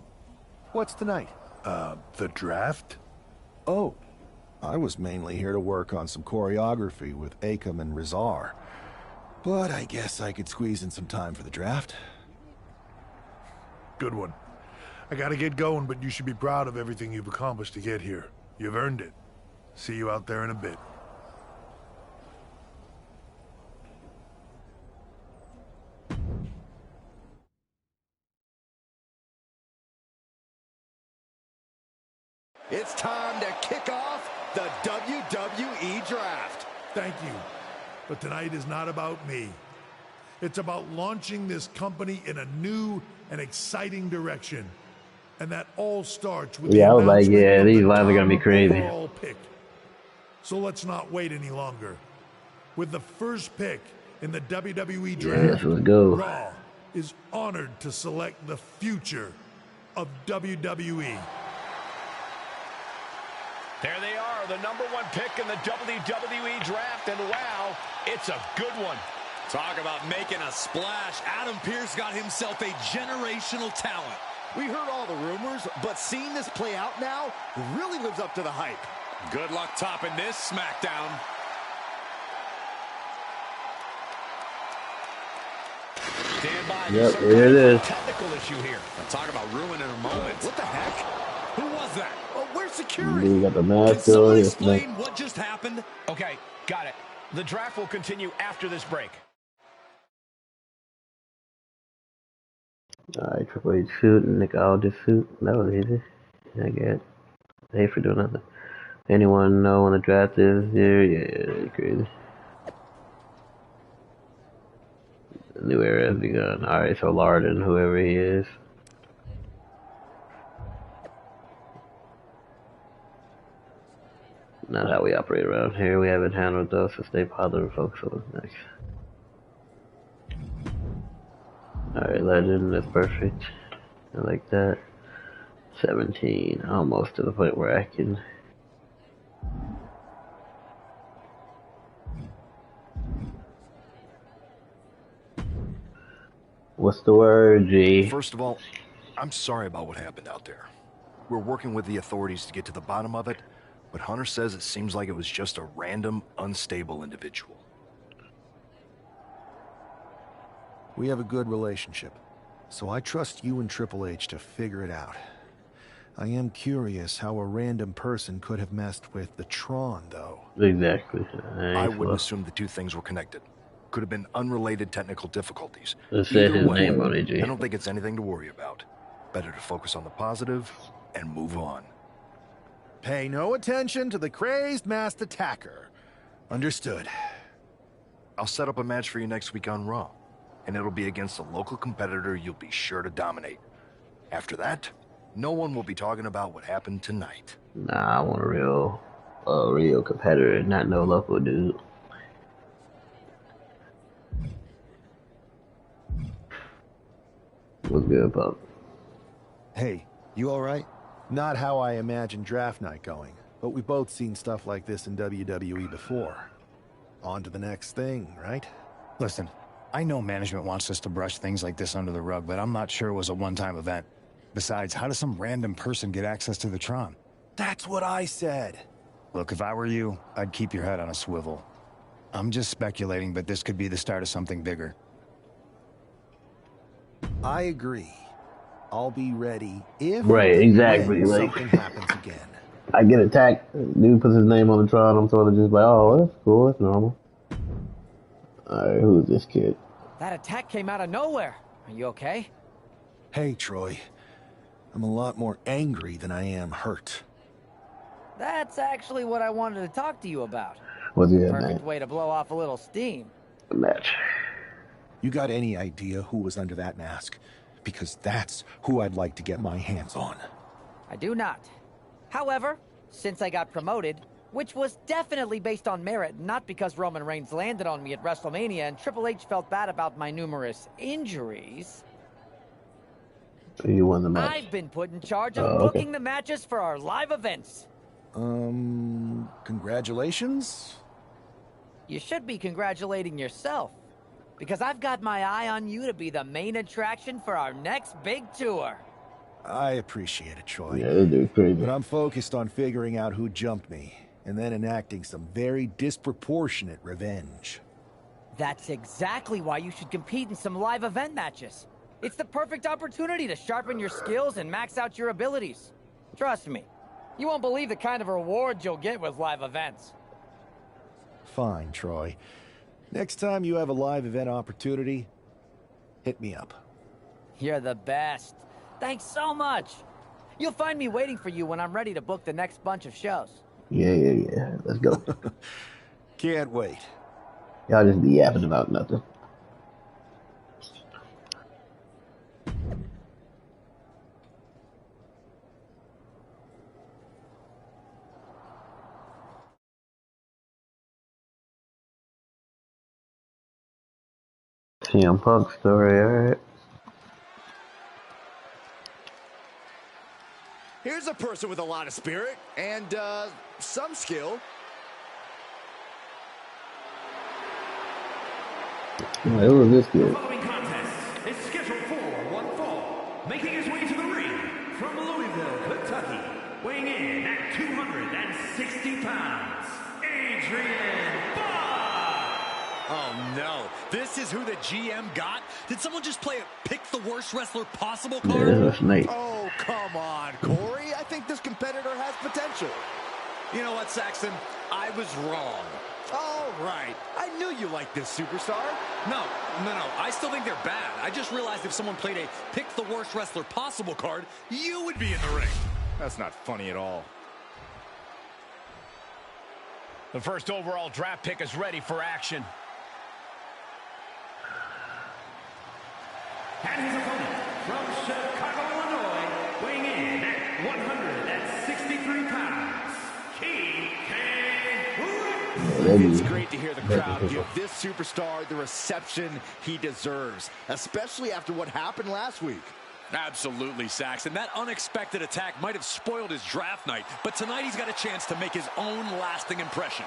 What's tonight? The draft? Oh, I was mainly here to work on some choreography with Akam and Razar. But I guess I could squeeze in some time for the draft. Good one. I gotta get going, but you should be proud of everything you've accomplished to get here. You've earned it. See you out there in a bit. It's time to kick off the WWE Draft. Thank you. But tonight is not about me. It's about launching this company in a new and exciting direction. And that all starts with I was like, yeah, these lines are going to be crazy. Pick. So let's not wait any longer. With the first pick in the WWE Draft, let's go. Raw is honored to select the future of WWE. There they are, the #1 pick in the WWE Draft, and wow, it's a good one. Talk about making a splash. Adam Pearce got himself a generational talent. We heard all the rumors, but seeing this play out now really lives up to the hype. Good luck topping this SmackDown. Stand by. Yep, here it is. Technical issue here. Talk about ruining a moment. What the heck? Who was that? Oh, where's security? You got the Can mask someone on. explain what just happened? Okay, got it. The draft will continue after this break. Alright, Triple H shoot and Nick Aldis shoot. That was easy. I guess. Hey for doing nothing. Anyone know when the draft is here? Yeah, crazy. The new era has begun. Alright, so Larden, whoever he is. Not how we operate around here. We haven't handled those, so stay positive and focus on what's next. Alright, Legend, that's perfect. I like that. 17, almost to the point where I can... What's the word, G? First of all, I'm sorry about what happened out there. We're working with the authorities to get to the bottom of it, but Hunter says it seems like it was just a random, unstable individual. We have a good relationship, so I trust you and Triple H to figure it out. I am curious how a random person could have messed with the Tron, though. Exactly. I wouldn't assume the two things were connected. Could have been unrelated technical difficulties. Let's say Either his way, name on it, G. I don't think it's anything to worry about. Better to focus on the positive and move on. Pay no attention to the crazed masked attacker. Understood. I'll set up a match for you next week on Raw, and it'll be against a local competitor you'll be sure to dominate. After that, no one will be talking about what happened tonight. Nah, I want a real competitor, not no local dude. What's good, pup? Hey, you alright? Not how I imagined draft night going, but we've both seen stuff like this in WWE before. On to the next thing, right? Listen, I know management wants us to brush things like this under the rug, but I'm not sure it was a one-time event. Besides, how does some random person get access to the Tron? That's what I said. Look, if I were you, I'd keep your head on a swivel. I'm just speculating, but this could be the start of something bigger. I agree. I'll be ready if exactly. when Like, something happens again. I get attacked, dude puts his name on the Tron, I'm sort of just like, oh, that's cool, that's normal. Alright, who's this kid? That attack came out of nowhere. Are you okay? Hey, Troy. I'm a lot more angry than I am hurt. That's actually what I wanted to talk to you about. What's he at, Perfect man? way to blow off a little steam. Match. You got any idea who was under that mask? Because that's who I'd like to get my hands on. I do not. However, since I got promoted, which was definitely based on merit, not because Roman Reigns landed on me at WrestleMania and Triple H felt bad about my numerous injuries, You won the match. I've been put in charge of booking the matches for our live events. Congratulations? You should be congratulating yourself, because I've got my eye on you to be the main attraction for our next big tour. I appreciate it, Troy. Yeah, this dude's crazy. But I'm focused on figuring out who jumped me, and then enacting some very disproportionate revenge. That's exactly why you should compete in some live event matches. It's the perfect opportunity to sharpen your skills and max out your abilities. Trust me, you won't believe the kind of rewards you'll get with live events. Fine, Troy. Next time you have a live event opportunity, hit me up. You're the best. Thanks so much. You'll find me waiting for you when I'm ready to book the next bunch of shows. Yeah. Let's go. Can't wait. Y'all just be yapping about nothing. CM Punk story, alright. Here's a person with a lot of spirit and some skill. Oh, it was this good. The following contest is scheduled for one fall. Making his way to the ring from Louisville, Kentucky, weighing in at 260 pounds, Adrian Bob. Oh no, this is who the GM got? Did someone just play a pick the worst wrestler possible card? Yeah, that's Nate. Oh, come on, Corey. I think this competitor has potential. You know what, Saxton? I was wrong. All right. I knew you liked this superstar. No. I still think they're bad. I just realized if someone played a pick the worst wrestler possible card, you would be in the ring. That's not funny at all. The first overall draft pick is ready for action. And his opponent from Chicago, Illinois, weighing in at 163 pounds, It's great to hear the crowd give this superstar the reception he deserves, especially after what happened last week. Absolutely, Saxton. That unexpected attack might have spoiled his draft night, but tonight he's got a chance to make his own lasting impression.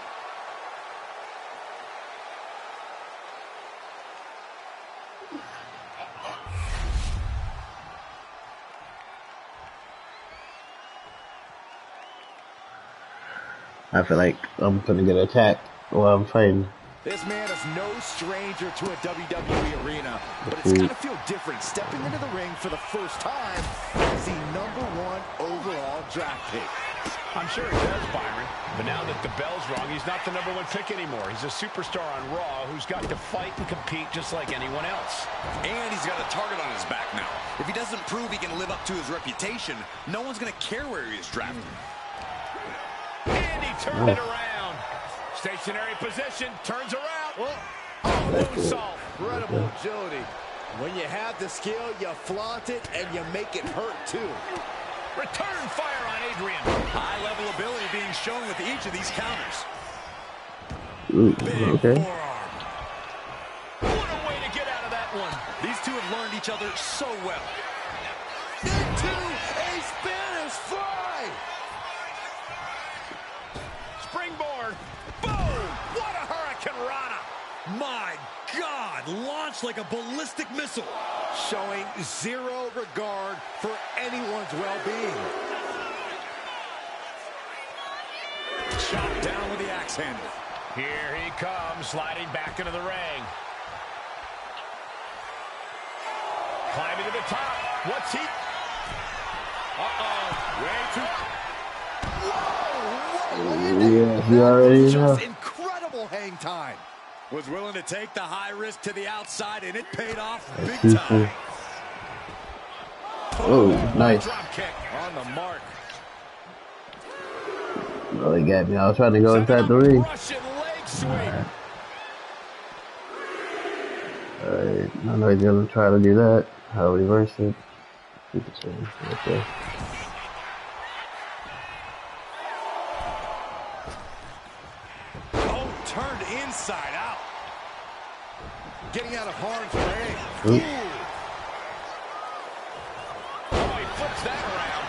I feel like I'm gonna get attacked while I'm fighting. This man is no stranger to a WWE arena, but it's gotta feel different stepping into the ring for the first time as the #1 overall draft pick. I'm sure he does, Byron. But now that the bell's rung, he's not the #1 pick anymore. He's a superstar on Raw who's got to fight and compete just like anyone else. And he's got a target on his back now. If he doesn't prove he can live up to his reputation, no one's going to care where he is drafted. And he turned it around. Stationary position, turns around. Oh, moonsault. Incredible agility. When you have the skill, you flaunt it and you make it hurt too. Return fire on Adrian. High-level ability being shown with each of these counters. Ooh, okay. Forearm. What a way to get out of that one. These two have learned each other so well. Into a Spanish fly. Springboard. Boom! What a Hurricane Rana. My God, launched like a ballistic missile. Showing zero regard for anyone's well-being. Shot down with the axe handle. Here he comes, sliding back into the ring. Climbing to the top. What's he? Way too... Yeah, you already know. Incredible hang time. Was willing to take the high risk to the outside, and it paid off That's big time. Oh, nice. Drop kick on the mark. Oh, he got me. I was trying to go inside the ring. Russian leg sweep. Alright, I know he's gonna try to do that. I'll reverse it. Okay. Oh, turned inside out. Getting out of harm's way. Ooh. Oh, he flips that around.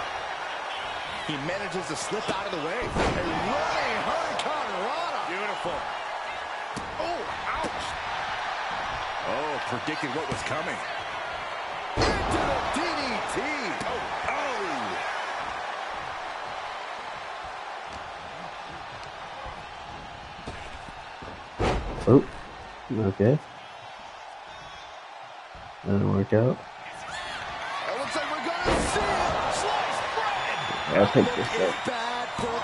He manages to slip out of the way. A running Hurricane Rana. Beautiful. Oh, ouch. Oh, predicted what was coming. Into the DDT. Oh, okay. Doesn't work out. It looks like we're gonna see it. Slice bread. I'll take this stuff. Bad for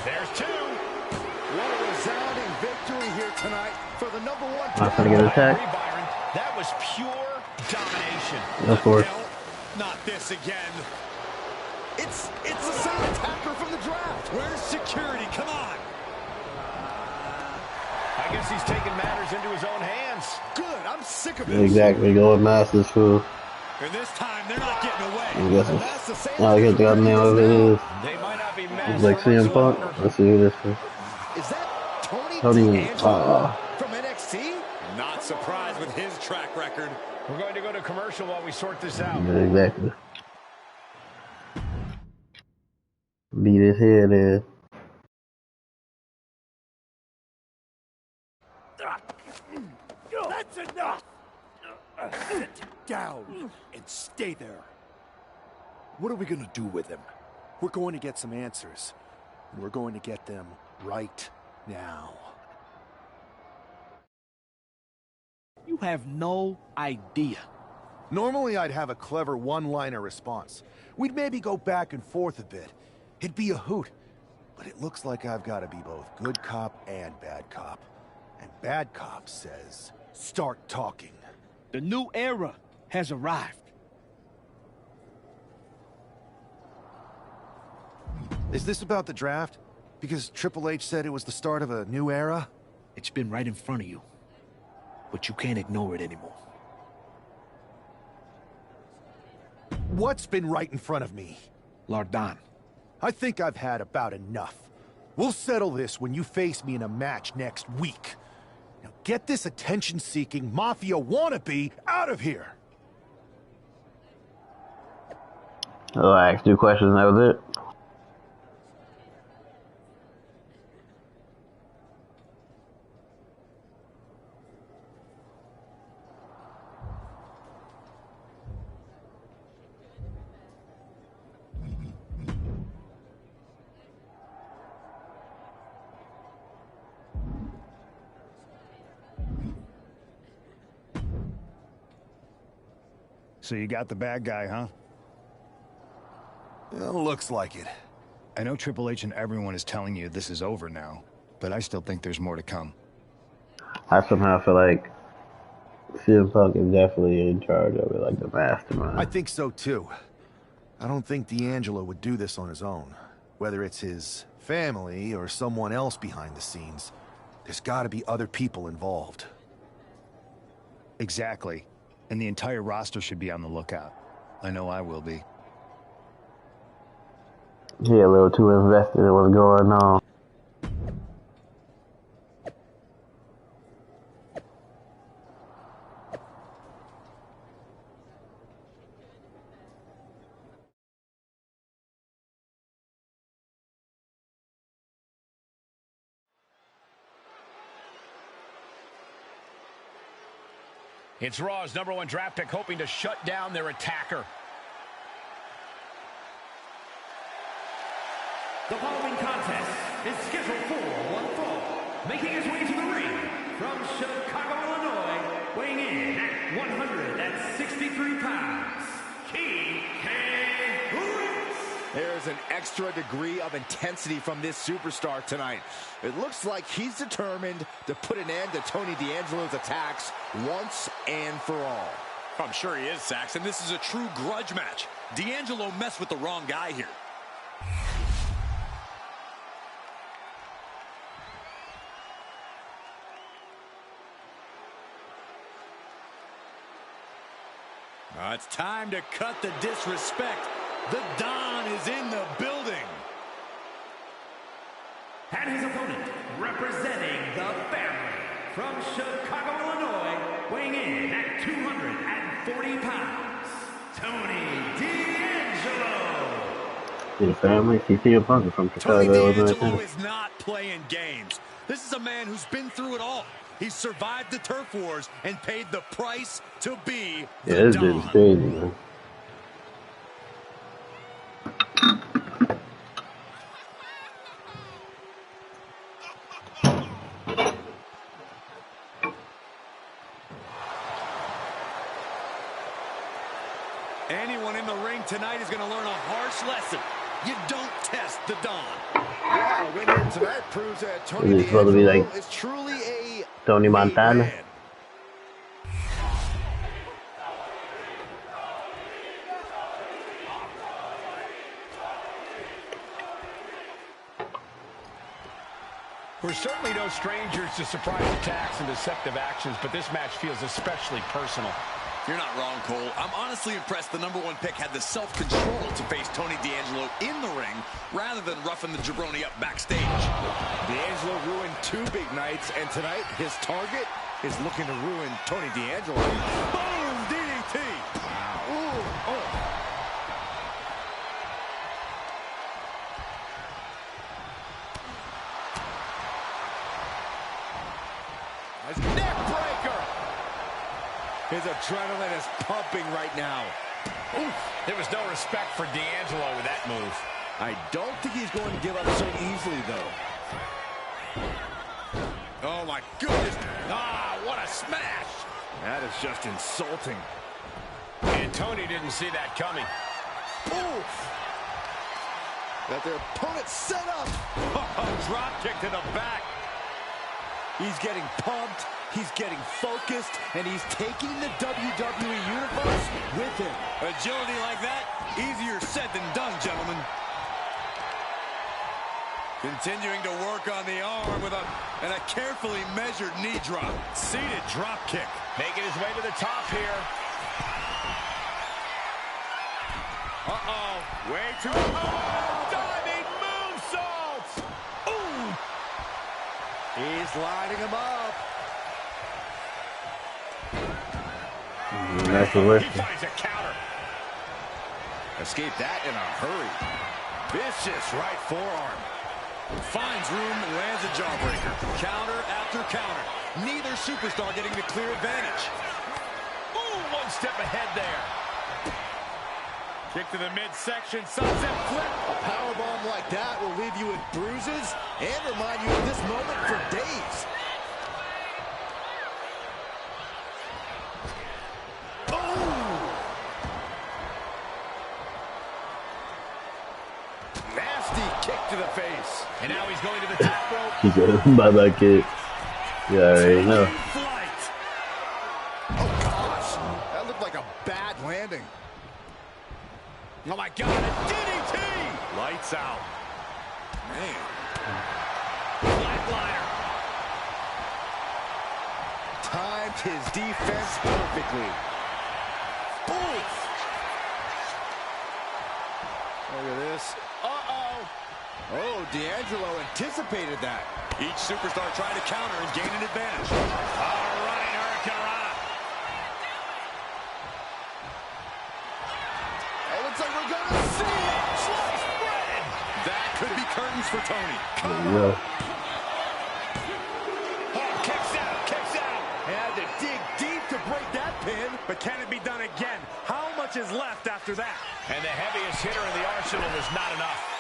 There's two. What a resounding victory here tonight for the #1 Not gonna get attacked. Byron, that was pure domination. Of course. No, not this again. It's the same attacker from the draft. Where's security? Come on. I guess he's taking matters into his own hands. Good. I'm sick of this. Exactly, going Masters fool. And this time, they're not getting away. I guess And it's. that's the same. Oh, I guess the other name of it is. They might not be mad. It's like CM Punk. Let's see who this is. Is that Tony Tony. D'Angelo from NXT? Not surprised with his track record. We're going to go to commercial while we sort this out. Yeah, exactly. beat his head in. That's enough! Sit down and stay there. What are we gonna do with him? We're going to get some answers. And we're going to get them right now. You have no idea. Normally I'd have a clever one-liner response. We'd maybe go back and forth a bit. It'd be a hoot. But it looks like I've got to be both good cop and bad cop. And bad cop says, start talking. The new era has arrived. Is this about the draft? Because Triple H said it was the start of a new era? It's been right in front of you. But you can't ignore it anymore. What's been right in front of me? Lardan. I think I've had about enough. We'll settle this when you face me in a match next week. Now get this attention-seeking Mafia wannabe out of here! Oh, I asked 2 questions, that was it. So you got the bad guy, huh? Well, looks like it. I know Triple H and everyone is telling you this is over now, but I still think there's more to come. I somehow feel like CM Punk is definitely in charge of it, like the mastermind. I think so too. I don't think D'Angelo would do this on his own. Whether it's his family or someone else behind the scenes, there's gotta be other people involved. Exactly. And the entire roster should be on the lookout. I know I will be. Yeah, a little too invested in what's going on. It's Raw's #1 draft pick hoping to shut down their attacker. The following contest is scheduled for one fall. Making his way to the ring from Chicago, Illinois, weighing in at 163 pounds, King There's an extra degree of intensity from this superstar tonight. It looks like he's determined to put an end to Tony D'Angelo's attacks once and for all. I'm sure he is, Saxon. This is a true grudge match. D'Angelo messed with the wrong guy here. It's time to cut the disrespect. The Don is in the building. And his opponent, representing the family from Chicago, Illinois, weighing in at 240 pounds, Tony D'Angelo. The family, CM Punk is from Chicago, Tony D'Angelo Illinois. is not playing games. This is a man who's been through it all. He survived the turf wars and paid the price to be the Yeah, this Don. dude's crazy, man. Anyone in the ring tonight is going to learn a harsh lesson. You don't test the Don. Wow, win here tonight proves that Tony Is he supposed to be D'Angelo like is truly a Tony Montana? man. We're certainly no strangers to surprise attacks and deceptive actions, but this match feels especially personal. You're not wrong, Cole. I'm honestly impressed the #1 pick had the self-control to face Tony D'Angelo in the ring rather than roughing the jabroni up backstage. D'Angelo ruined 2 big nights, and tonight his target is looking to ruin Tony D'Angelo. Boom! DDT! Wow. Ooh, oh. breaker. His adrenaline is pumping right now. Oof. There was no respect for D'Angelo with that move. I don't think he's going to give up so easily, though. Oh, my goodness. Ah, what a smash. That is just insulting. And Tony didn't see that coming. Oof. Got their opponent set up. Drop kick to the back. He's getting pumped, he's getting focused, and he's taking the WWE Universe with him. Agility like that, easier said than done, gentlemen. Continuing to work on the arm with a carefully measured knee drop. Seated drop kick. Making his way to the top here. Uh-oh. Way too... Oh, diving moonsault! Ooh! He's lining him up. Nice reverse. He finds a counter. Escape that in a hurry. Vicious right forearm. Finds room, lands a jawbreaker. Counter after counter. Neither superstar getting the clear advantage. Ooh, one step ahead there. Kick to the midsection, sunset flip. A powerbomb like that will leave you with bruises and remind you of this moment for days. Oh! Nasty kick to the face. And now he's going to the top rope. He goes by that kick. You already know. Oh, gosh. That looked like a bad landing. Oh, my God, a DDT! Lights out. Man. Flatliner. Timed his defense perfectly. Oof! Look at this. Uh-oh. Oh, D'Angelo anticipated that. Each superstar trying to counter and gain an advantage. All right, Hurricanrana. It looks like we're going to see it. Sliced bread. That could be curtains for Tony. There you go. Oh, kicks out, kicks out. Had to dig deep to break that pin. But can it be done again? How much is left after that? And the heaviest hitter in the arsenal was not enough.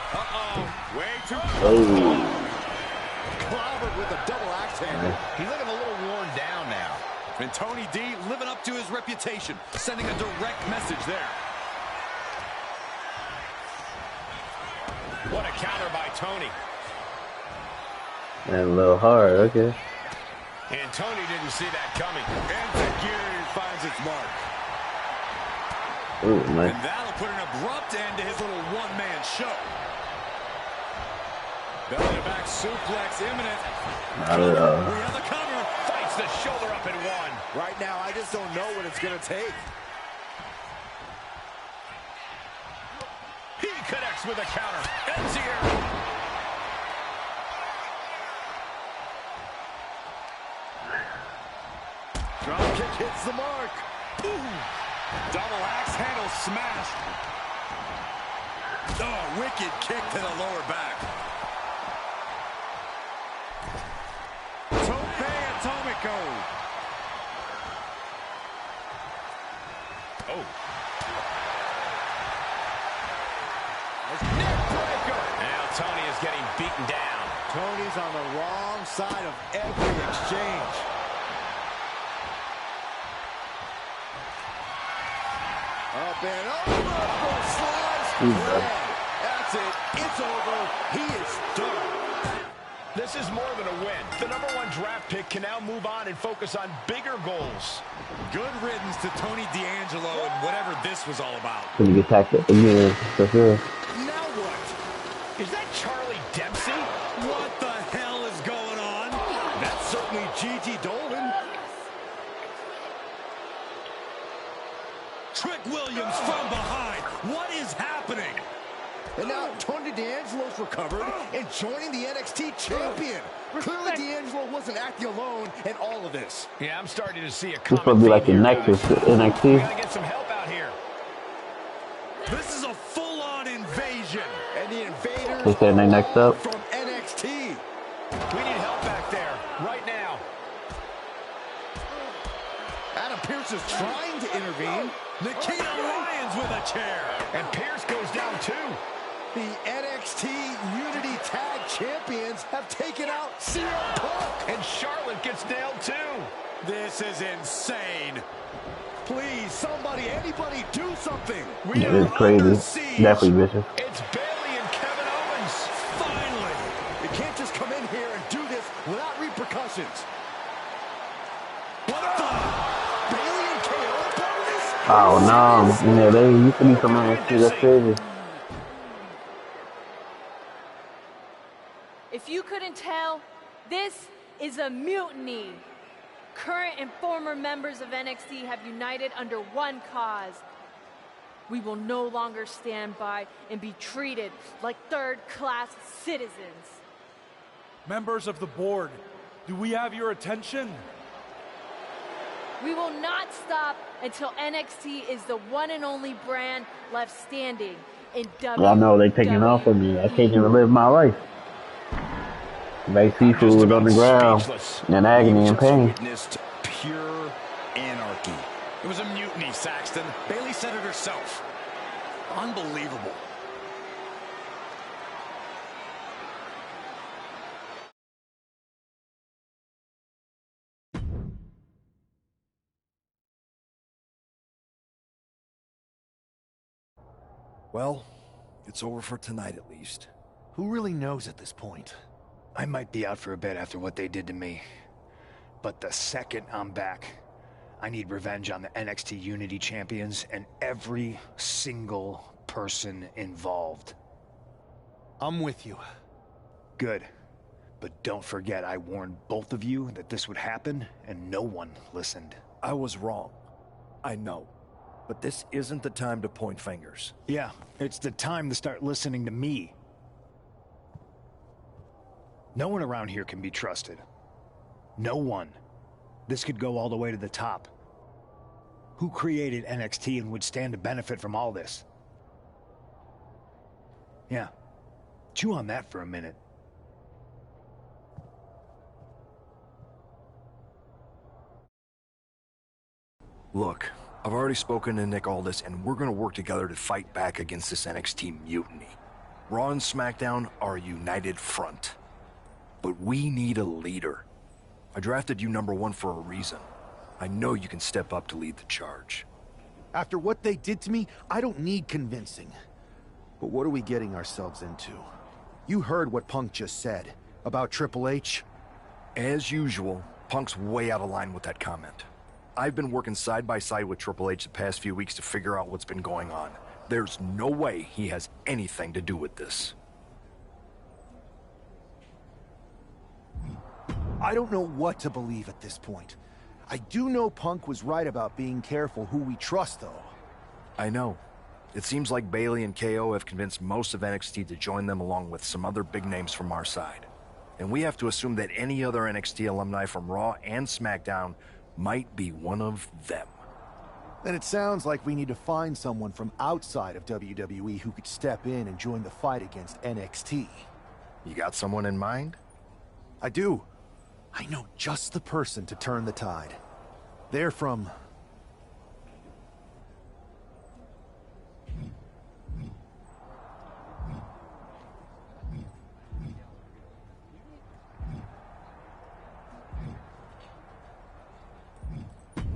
Uh-oh. Way too... Oh. Clobbered with a double axe handle. He's looking a little worn down now. And Tony D living up to his reputation, sending a direct message there. What a counter by Tony. And a little hard, okay. And Tony didn't see that coming. And Figure finds its mark. Ooh, nice. And that'll put an abrupt end to his little one-man show. Belly-to-back suplex imminent. Not at all. We have the cover. Fights the shoulder up in one. Right now, I just don't know what it's going to take. He connects with a counter. Ends here. Drop kick hits the mark. Ooh. Double axe handle smashed. Oh, wicked kick to the lower back. Tope Atomico. Oh. Neck breaker. Now Tony is getting beaten down. Tony's on the wrong side of every exchange. Up and over for a slice. That's it. It's over. He is done. This is more than a win. The #1 draft pick can now move on and focus on bigger goals. Good riddance to Tony D'Angelo and whatever this was all about. Can you get tackled again? For sure. Now what? Is that Charlie Dempsey? What the hell is going on? That's certainly Gigi Dolan. Trick Williams from behind. What is happening? And now Tony D'Angelo's recovered and joining the NXT champion. Clearly D'Angelo wasn't acting alone in all of this. Yeah, I'm starting to see a This common supposed to be like the theme here, Nexus guys. NXT. We gotta get some help out here. This is a full-on invasion. And the invaders They said they next up. from NXT. We need help back there, right now. Adam Pearce is trying to intervene. Nikita Lyons with a chair. And Pearce goes down too. The NXT Unity Tag Champions have taken out CM Punk. And Charlotte gets nailed too. This is insane. Please, somebody, anybody, do something. Yeah, it's crazy. Definitely vicious. It's Bayley and Kevin Owens. Finally. You can't just come in here and do this without repercussions. What the? Bayley and KO part of this? Oh no. Yeah, they used to be some NXT. That's crazy. If you couldn't tell, this is a mutiny. Current and former members of NXT have united under one cause. We will no longer stand by and be treated like third-class citizens. Members of the board, do we have your attention? We will not stop until NXT is the one and only brand left standing in WWE. I know they're taking off of me. I can't even live my life. Like seafood on the ground in agony and pain. Witnessed pure anarchy. It was a mutiny, Saxton. Bayley said it herself. Unbelievable. Well, it's over for tonight at least. Who really knows at this point? I might be out for a bit after what they did to me. But the second I'm back, I need revenge on the NXT Unity Champions and every single person involved. I'm with you. Good. But don't forget, I warned both of you that this would happen, and no one listened. I was wrong. I know. But this isn't the time to point fingers. Yeah, it's the time to start listening to me. No one around here can be trusted. No one. This could go all the way to the top. Who created NXT and would stand to benefit from all this? Yeah. Chew on that for a minute. Look, I've already spoken to Nick Aldis, and we're gonna work together to fight back against this NXT mutiny. Raw and SmackDown are a united front. But we need a leader. I drafted you #1 for a reason. I know you can step up to lead the charge. After what they did to me, I don't need convincing. But what are we getting ourselves into? You heard what Punk just said about Triple H. As usual, Punk's way out of line with that comment. I've been working side by side with Triple H the past few weeks to figure out what's been going on. There's no way he has anything to do with this. I don't know what to believe at this point. I do know Punk was right about being careful who we trust, though. I know. It seems like Bayley and KO have convinced most of NXT to join them along with some other big names from our side. And we have to assume that any other NXT alumni from Raw and SmackDown might be one of them. Then it sounds like we need to find someone from outside of WWE who could step in and join the fight against NXT. You got someone in mind? I do. I know just the person to turn the tide. They're from...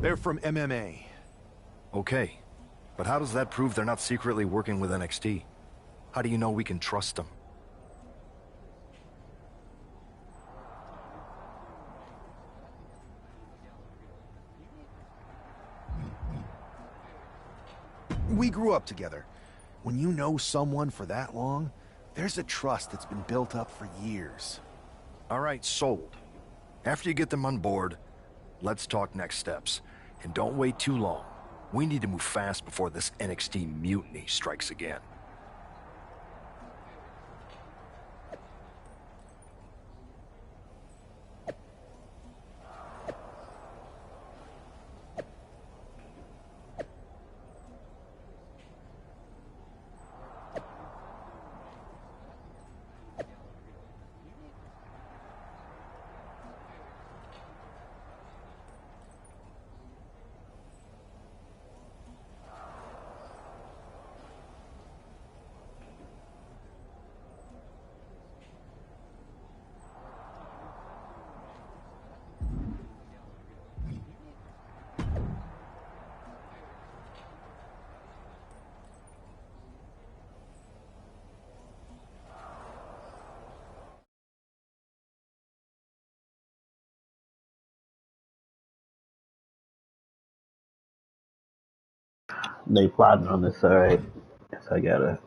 They're from MMA. Okay, but how does that prove they're not secretly working with NXT? How do you know we can trust them? We grew up together. When you know someone for that long, there's a trust that's been built up for years. All right, sold. After you get them on board, let's talk next steps. And don't wait too long. We need to move fast before this NXT mutiny strikes again. They plotting on this, alright. Guess I gotta.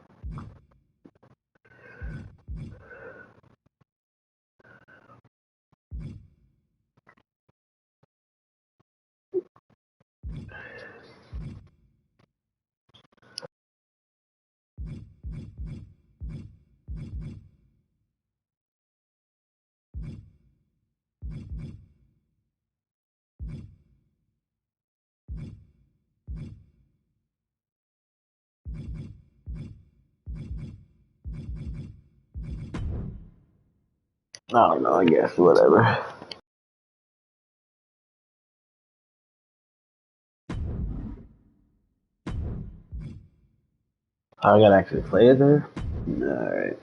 I don't know, I guess, whatever. I gotta actually play it there? Alright.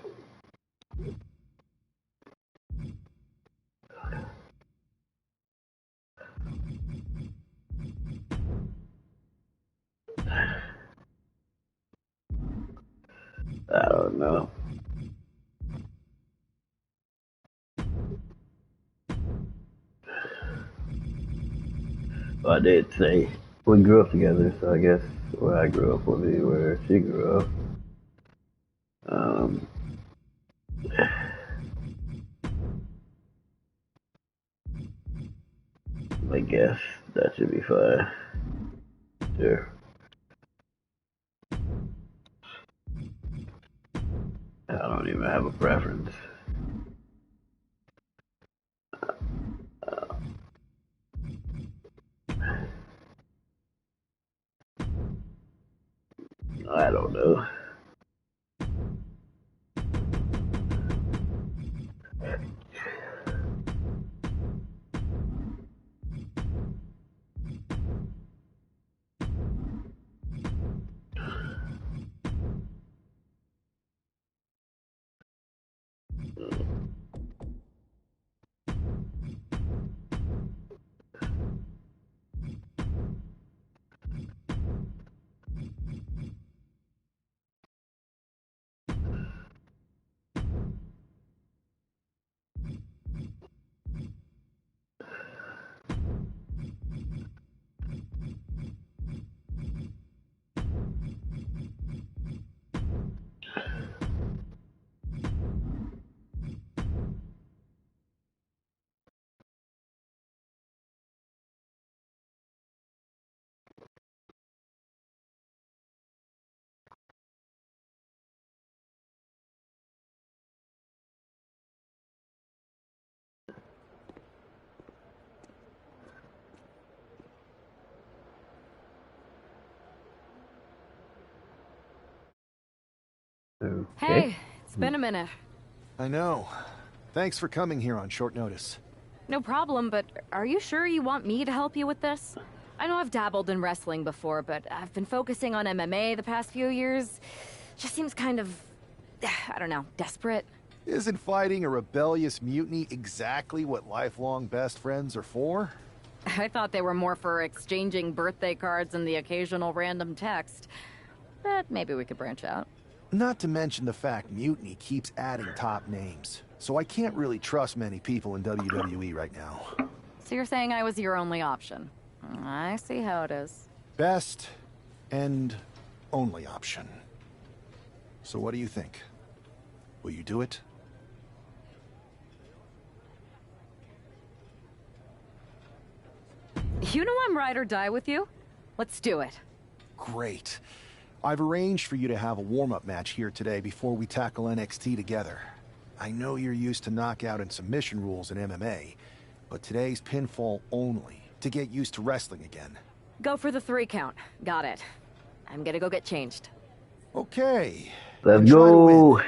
I don't know. Well, I did say we grew up together, so I guess where I grew up will be where she grew up. I guess that should be fine. Sure. I don't even have a preference. I don't know. Okay. Hey, it's been a minute. I know. Thanks for coming here on short notice. No problem, but are you sure you want me to help you with this? I know I've dabbled in wrestling before, but I've been focusing on MMA the past few years. Just seems kind of, I don't know, desperate. Isn't fighting a rebellious mutiny exactly what lifelong best friends are for? I thought they were more for exchanging birthday cards and the occasional random text. But maybe we could branch out. Not to mention the fact Mutiny keeps adding top names, so I can't really trust many people in WWE right now. So you're saying I was your only option? I see how it is. Best and only option. So what do you think? Will you do it? You know I'm ride or die with you. Let's do it. Great. I've arranged for you to have a warm-up match here today before we tackle NXT together. I know you're used to knockout and submission rules in MMA, but today's pinfall only, to get used to wrestling again. Go for the 3 count. Got it. I'm gonna go get changed. Okay. Let's go.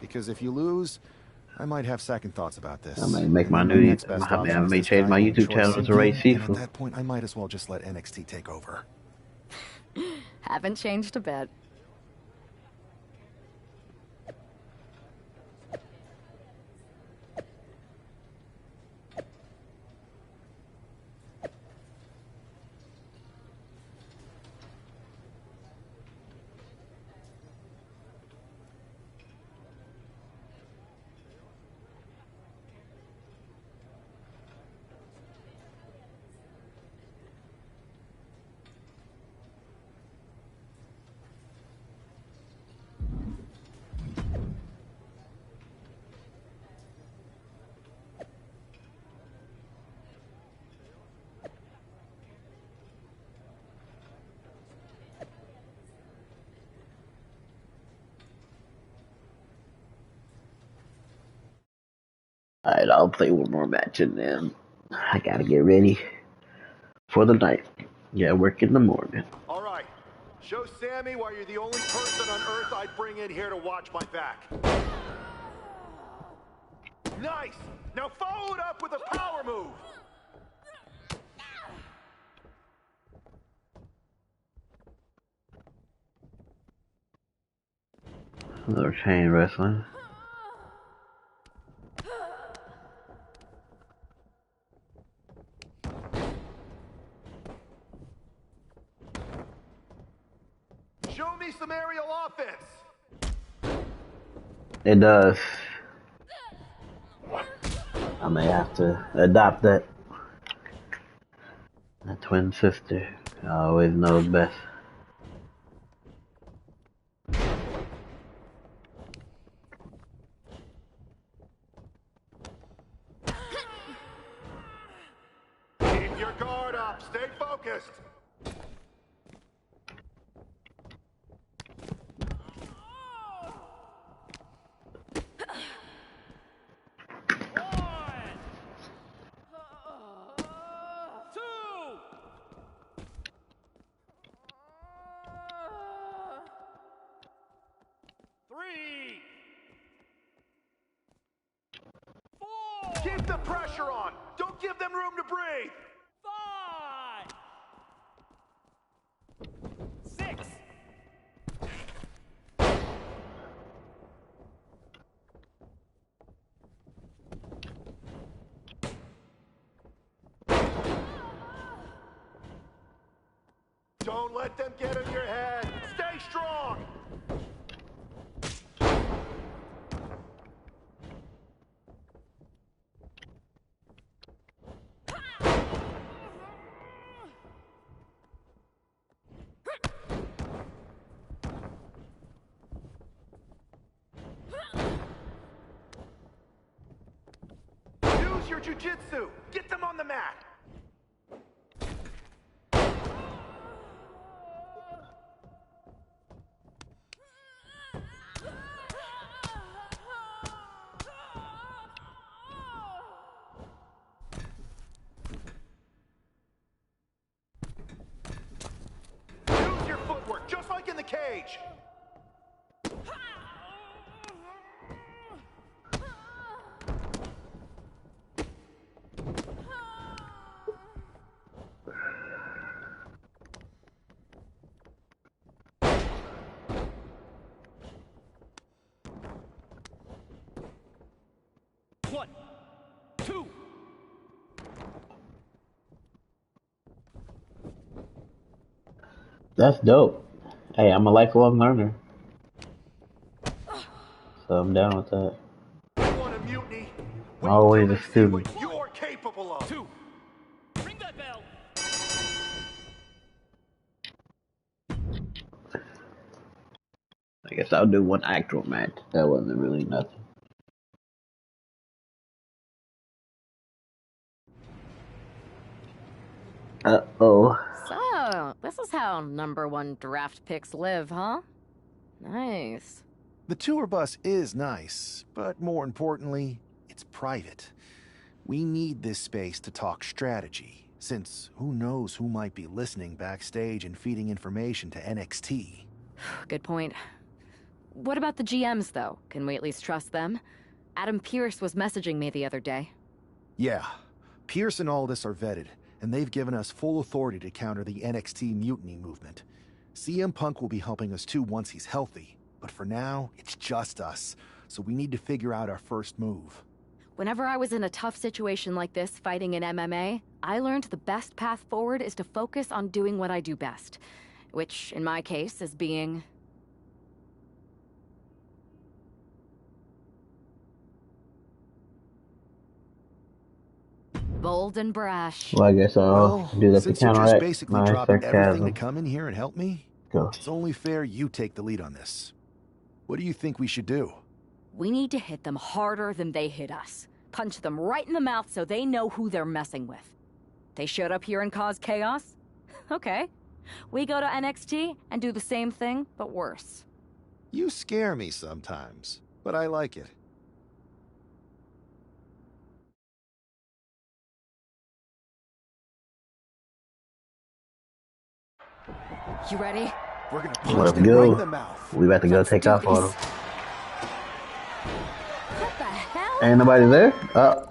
Because if you lose, I might have second thoughts about this. I may make my new. I may change my YouTube channel to Ray Seafood. At that point, I might as well just let NXT take over. Haven't changed a bit. Alright, I'll play one more match and then I gotta get ready for the night. Yeah, work in the morning. All right. Show Sammy why you're the only person on Earth I'd bring in here to watch my back. Nice! Now follow it up with a power move! Another chain wrestling. Show me some aerial offense! It does. I may have to adopt that. My twin sister. I always knows best. Keep your guard up. Stay focused. Keep the pressure on. Don't give them room to breathe. 5, 6. Don't let them get in your head. Stay strong. Use your jiu-jitsu. Get them on the mat. Use your footwork, just like in the cage. One, two. That's dope. Hey, I'm a lifelong learner. So I'm down with that. You want a mutiny? I'm always a student. What you're capable of. 2. Ring that bell. I guess I'll do one actual match. That wasn't really nothing. Uh-oh. So, this is how #1 draft picks live, huh? Nice. The tour bus is nice, but more importantly, it's private. We need this space to talk strategy, since who knows who might be listening backstage and feeding information to NXT. Good point. What about the GMs, though? Can we at least trust them? Adam Pearce was messaging me the other day. Yeah, Pierce and Aldis are vetted, and they've given us full authority to counter the NXT mutiny movement. CM Punk will be helping us too once he's healthy, but for now, it's just us, so we need to figure out our first move. Whenever I was in a tough situation like this fighting in MMA, I learned the best path forward is to focus on doing what I do best. Which, in my case, is being... bold and brash. Well, I guess I'll do that to Since you just counteract basically my dropped everything to sarcasm. come in here and help me, Go. it's only fair you take the lead on this. What do you think we should do? We need to hit them harder than they hit us. Punch them right in the mouth so they know who they're messing with. They showed up here and caused chaos? Okay. We go to NXT and do the same thing, but worse. You scare me sometimes, but I like it. You ready? We're gonna Let's punch them right in the go. mouth. We about to go take off on them. What the hell? Ain't nobody there? Oh.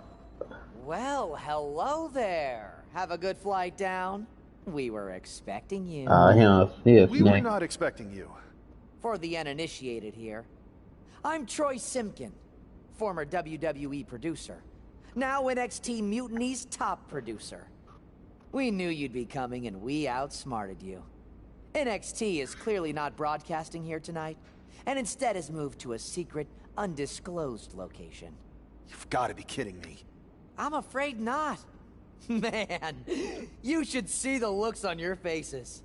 Well, hello there. Have a good flight down. We were expecting you. We were not expecting you. For the uninitiated here, I'm Troy Simkin, former WWE producer, now NXT Mutiny's top producer. We knew you'd be coming and we outsmarted you. NXT is clearly not broadcasting here tonight, and instead has moved to a secret, undisclosed location. You've got to be kidding me. I'm afraid not. Man, you should see the looks on your faces.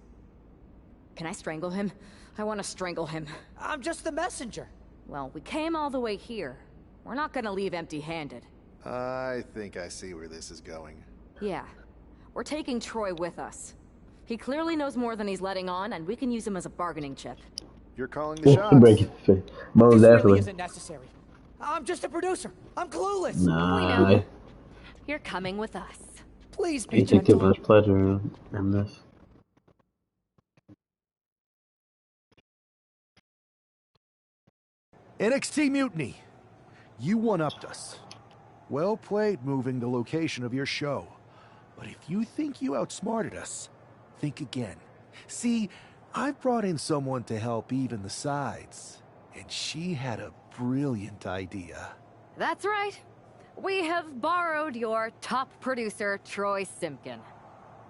Can I strangle him? I want to strangle him. I'm just the messenger. Well, we came all the way here. We're not gonna leave empty-handed. I think I see where this is going. Yeah. We're taking Troy with us. He clearly knows more than he's letting on, and we can use him as a bargaining chip. You're calling the shots. Most This definitely. really isn't necessary. I'm just a producer. I'm clueless. Nah. We know. You're coming with us. Please be You take too gentle. much pleasure in this. NXT Mutiny. You one-upped us. Well played moving the location of your show. But if you think you outsmarted us, think again. See, I've brought in someone to help even the sides. And she had a brilliant idea. That's right. We have borrowed your top producer, Troy Simkin.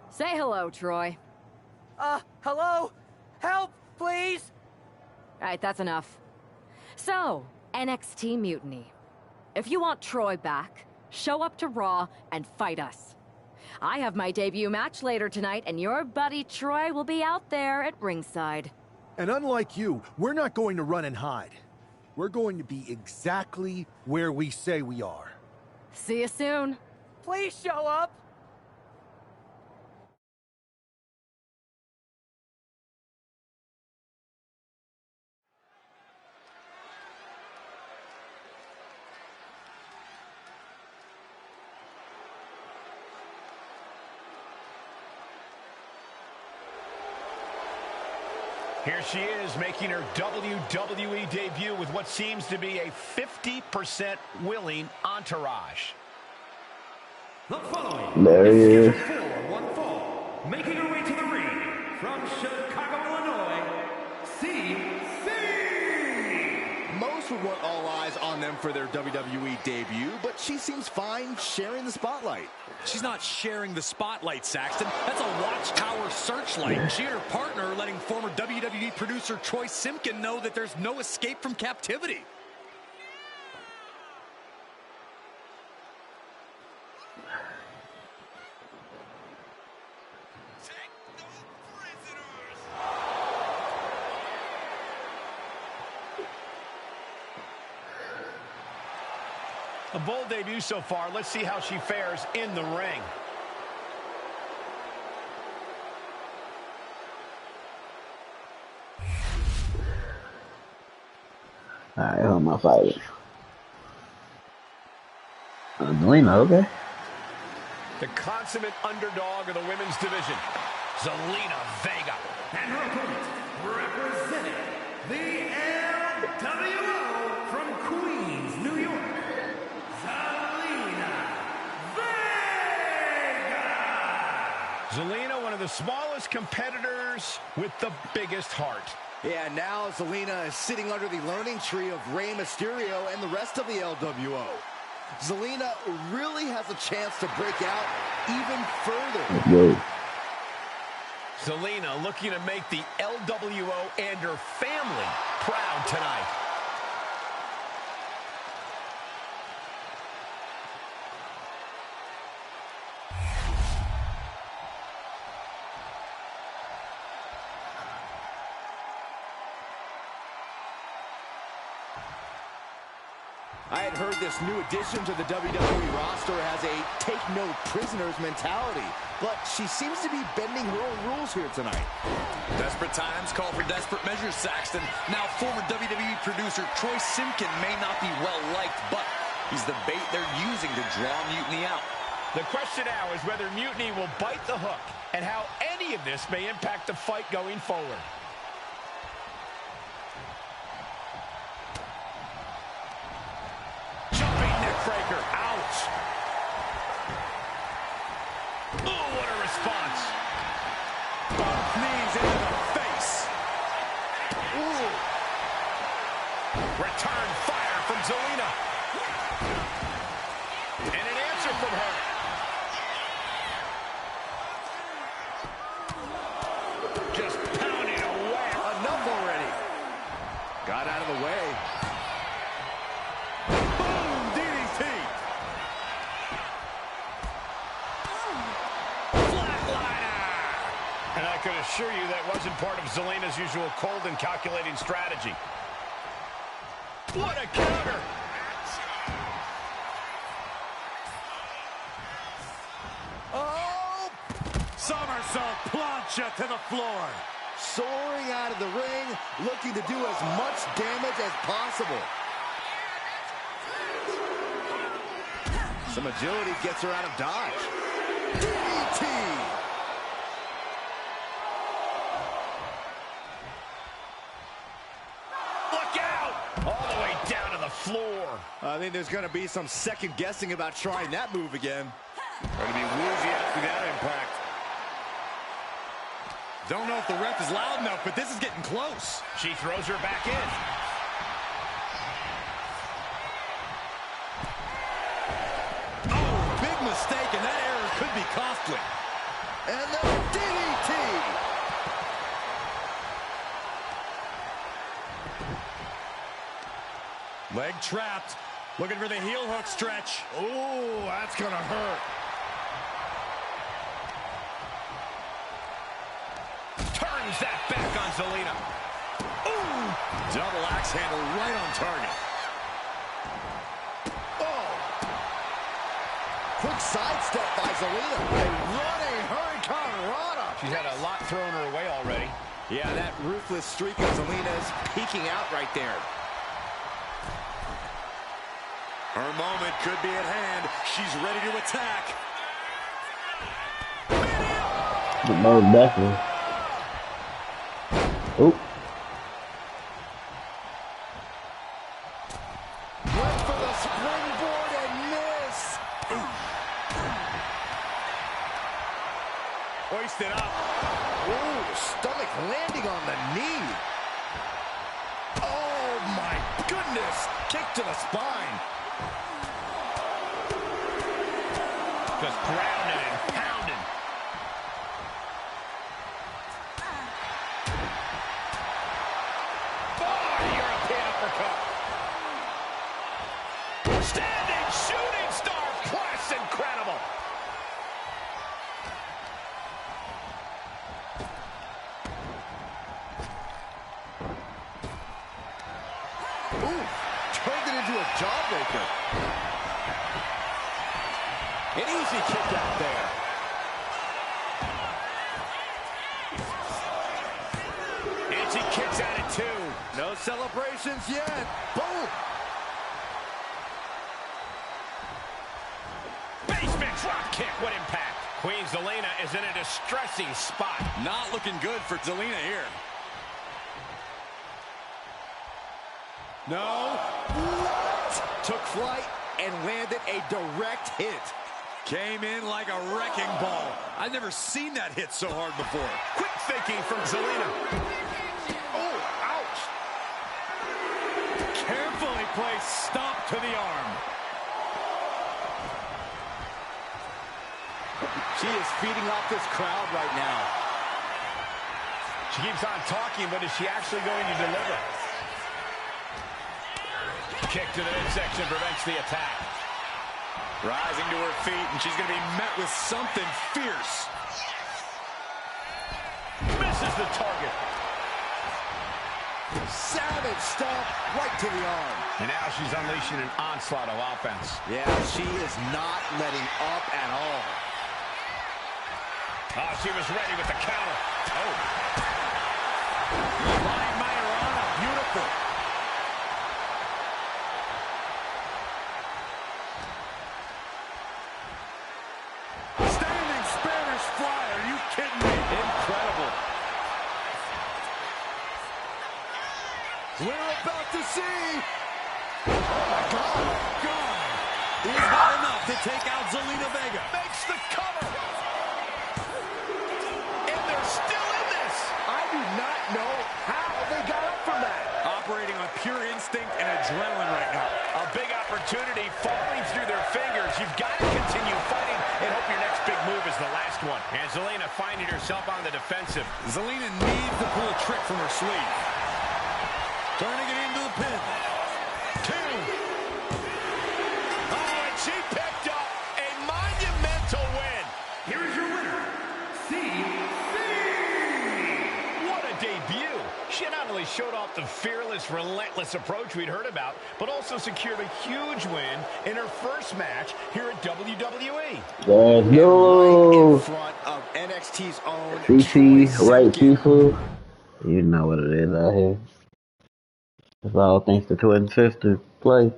Say hello, Troy. Hello? Help, please? Alright, that's enough. So, NXT Mutiny. If you want Troy back, show up to Raw and fight us. I have my debut match later tonight, and your buddy Troy will be out there at ringside. And unlike you, we're not going to run and hide. We're going to be exactly where we say we are. See you soon. Please show up. Here she is, making her WWE debut with what seems to be a 50% willing entourage. The following There he is. for one fall, making her way to the ring from Chicago, Illinois, CC. Most would want all eyes on them for their WWE debut, but she seems fine sharing the spotlight. She's not sharing the spotlight, Saxton. That's a watchtower searchlight. She and her partner are letting former WWE producer Troy Simkin know that there's no escape from captivity. A bold debut so far. Let's see how she fares in the ring. Alright, who am I fighting? Zelina, okay. The consummate underdog of the women's division, Zelina Vega. And her opponent, representing the LWO from Queens, New York, Zelina Vega! Zelina, one of the smallest competitors with the biggest heart. Yeah, now Zelina is sitting under the learning tree of Rey Mysterio and the rest of the LWO. Zelina really has a chance to break out even further. Yo. Zelina looking to make the LWO and her family proud tonight. I had heard this new addition to the WWE roster has a take-no-prisoners mentality, but she seems to be bending her own rules here tonight. Desperate times call for desperate measures, Saxton. Now, former WWE producer Troy Simkin may not be well-liked, but he's the bait they're using to draw Mutiny out. The question now is whether Mutiny will bite the hook and how any of this may impact the fight going forward. Jumping neckbreaker. Ouch. Oh, what a response. Both knees into the face. Ooh. Return fire from Zelina. And an answer from her. Just pounding away. Enough already. Got out of the way. Boom! DDT. Flatliner. And I could assure you that wasn't part of Zelina's usual cold and calculating strategy. What a counter. Oh! Somersault plancha to the floor. Soaring out of the ring, looking to do as much damage as possible. Some agility gets her out of dodge. DDT! Look out! All the way down to the floor. I think there's going to be some second guessing about trying that move again. Going to be woozy after that impact. Don't know if the ref is loud enough, but this is getting close. She throws her back in. Oh, big mistake, and that error could be costly. And the DDT! Leg trapped. Looking for the heel hook stretch. Oh, that's going to hurt. Turns that back on Zelina. Ooh! Double axe handle right on target. Oh! Quick sidestep by Zelina. A running Hurricane Rana. She's had a lot thrown her way already. Yeah, that ruthless streak of Zelina's peeking out right there. Her moment could be at hand. She's ready to attack. Most definitely. Oh. Went for the springboard and miss. Hoisted up. Ooh, stomach landing on the knee. Oh, my goodness. Kick to the spine. Just grounded and pounded. Oh, European uppercut. Standing shooting star press, incredible. Ooh, turned it into a jawbreaker. An easy kick out there. And she kicks out at 2. No celebrations yet. Boom. Basement drop kick. What impact. Queen Zelina is in a distressing spot. Not looking good for Zelina here. No. What? Took flight and landed a direct hit. Came in like a wrecking ball. I've never seen that hit so hard before. Quick thinking from Zelina. Oh, ouch. Carefully placed stop to the arm. She is feeding off this crowd right now. She keeps on talking, but is she actually going to deliver? Kick to the midsection prevents the attack. Rising to her feet, and she's going to be met with something fierce. Misses the target. Savage stomp right to the arm. And now she's unleashing an onslaught of offense. Yeah, she is not letting up at all. Oh, she was ready with the counter. Oh. Flying MyRise, beautiful. We're about to see. Oh my God. Is that enough to take out Zelina Vega? Makes the cover. And they're still in this. I do not know how they got up from that. Operating on pure instinct and adrenaline right now. A big opportunity falling through their fingers. You've got to continue fighting and hope your next big move is the last one. And Zelina finding herself on the defensive. Zelina needs to pull a trick from her sleeve. Turning it into the pin. 2. Oh, and she picked up a monumental win. Here is your winner, CC. What a debut. She not only showed off the fearless, relentless approach we'd heard about, but also secured a huge win in her first match here at WWE. Let's go. Right in front of NXT's own CC, right, Sifu. You know what it is out here. It's all thanks to Twin Sister play.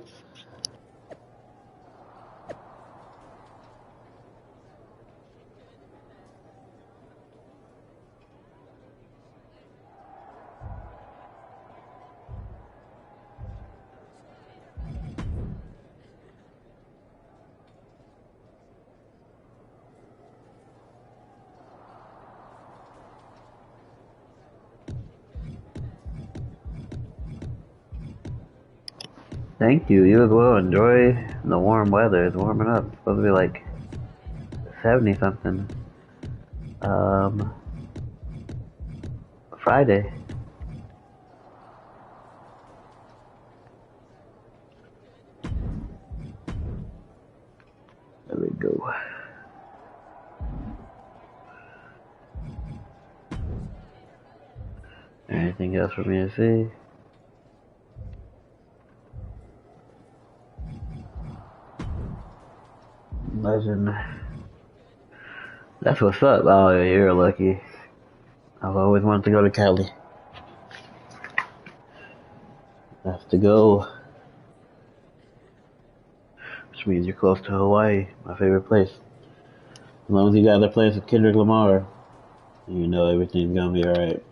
Thank you. You as well. Enjoy the warm weather. It's warming up. It's supposed to be like 70 something. Friday. There we go. Anything else for me to see? Legend. That's what's up. Oh, yeah, you're lucky. I've always wanted to go to Cali. That's the goal. Which means you're close to Hawaii, my favorite place. As long as you got a place with Kendrick Lamar, you know everything's gonna be alright.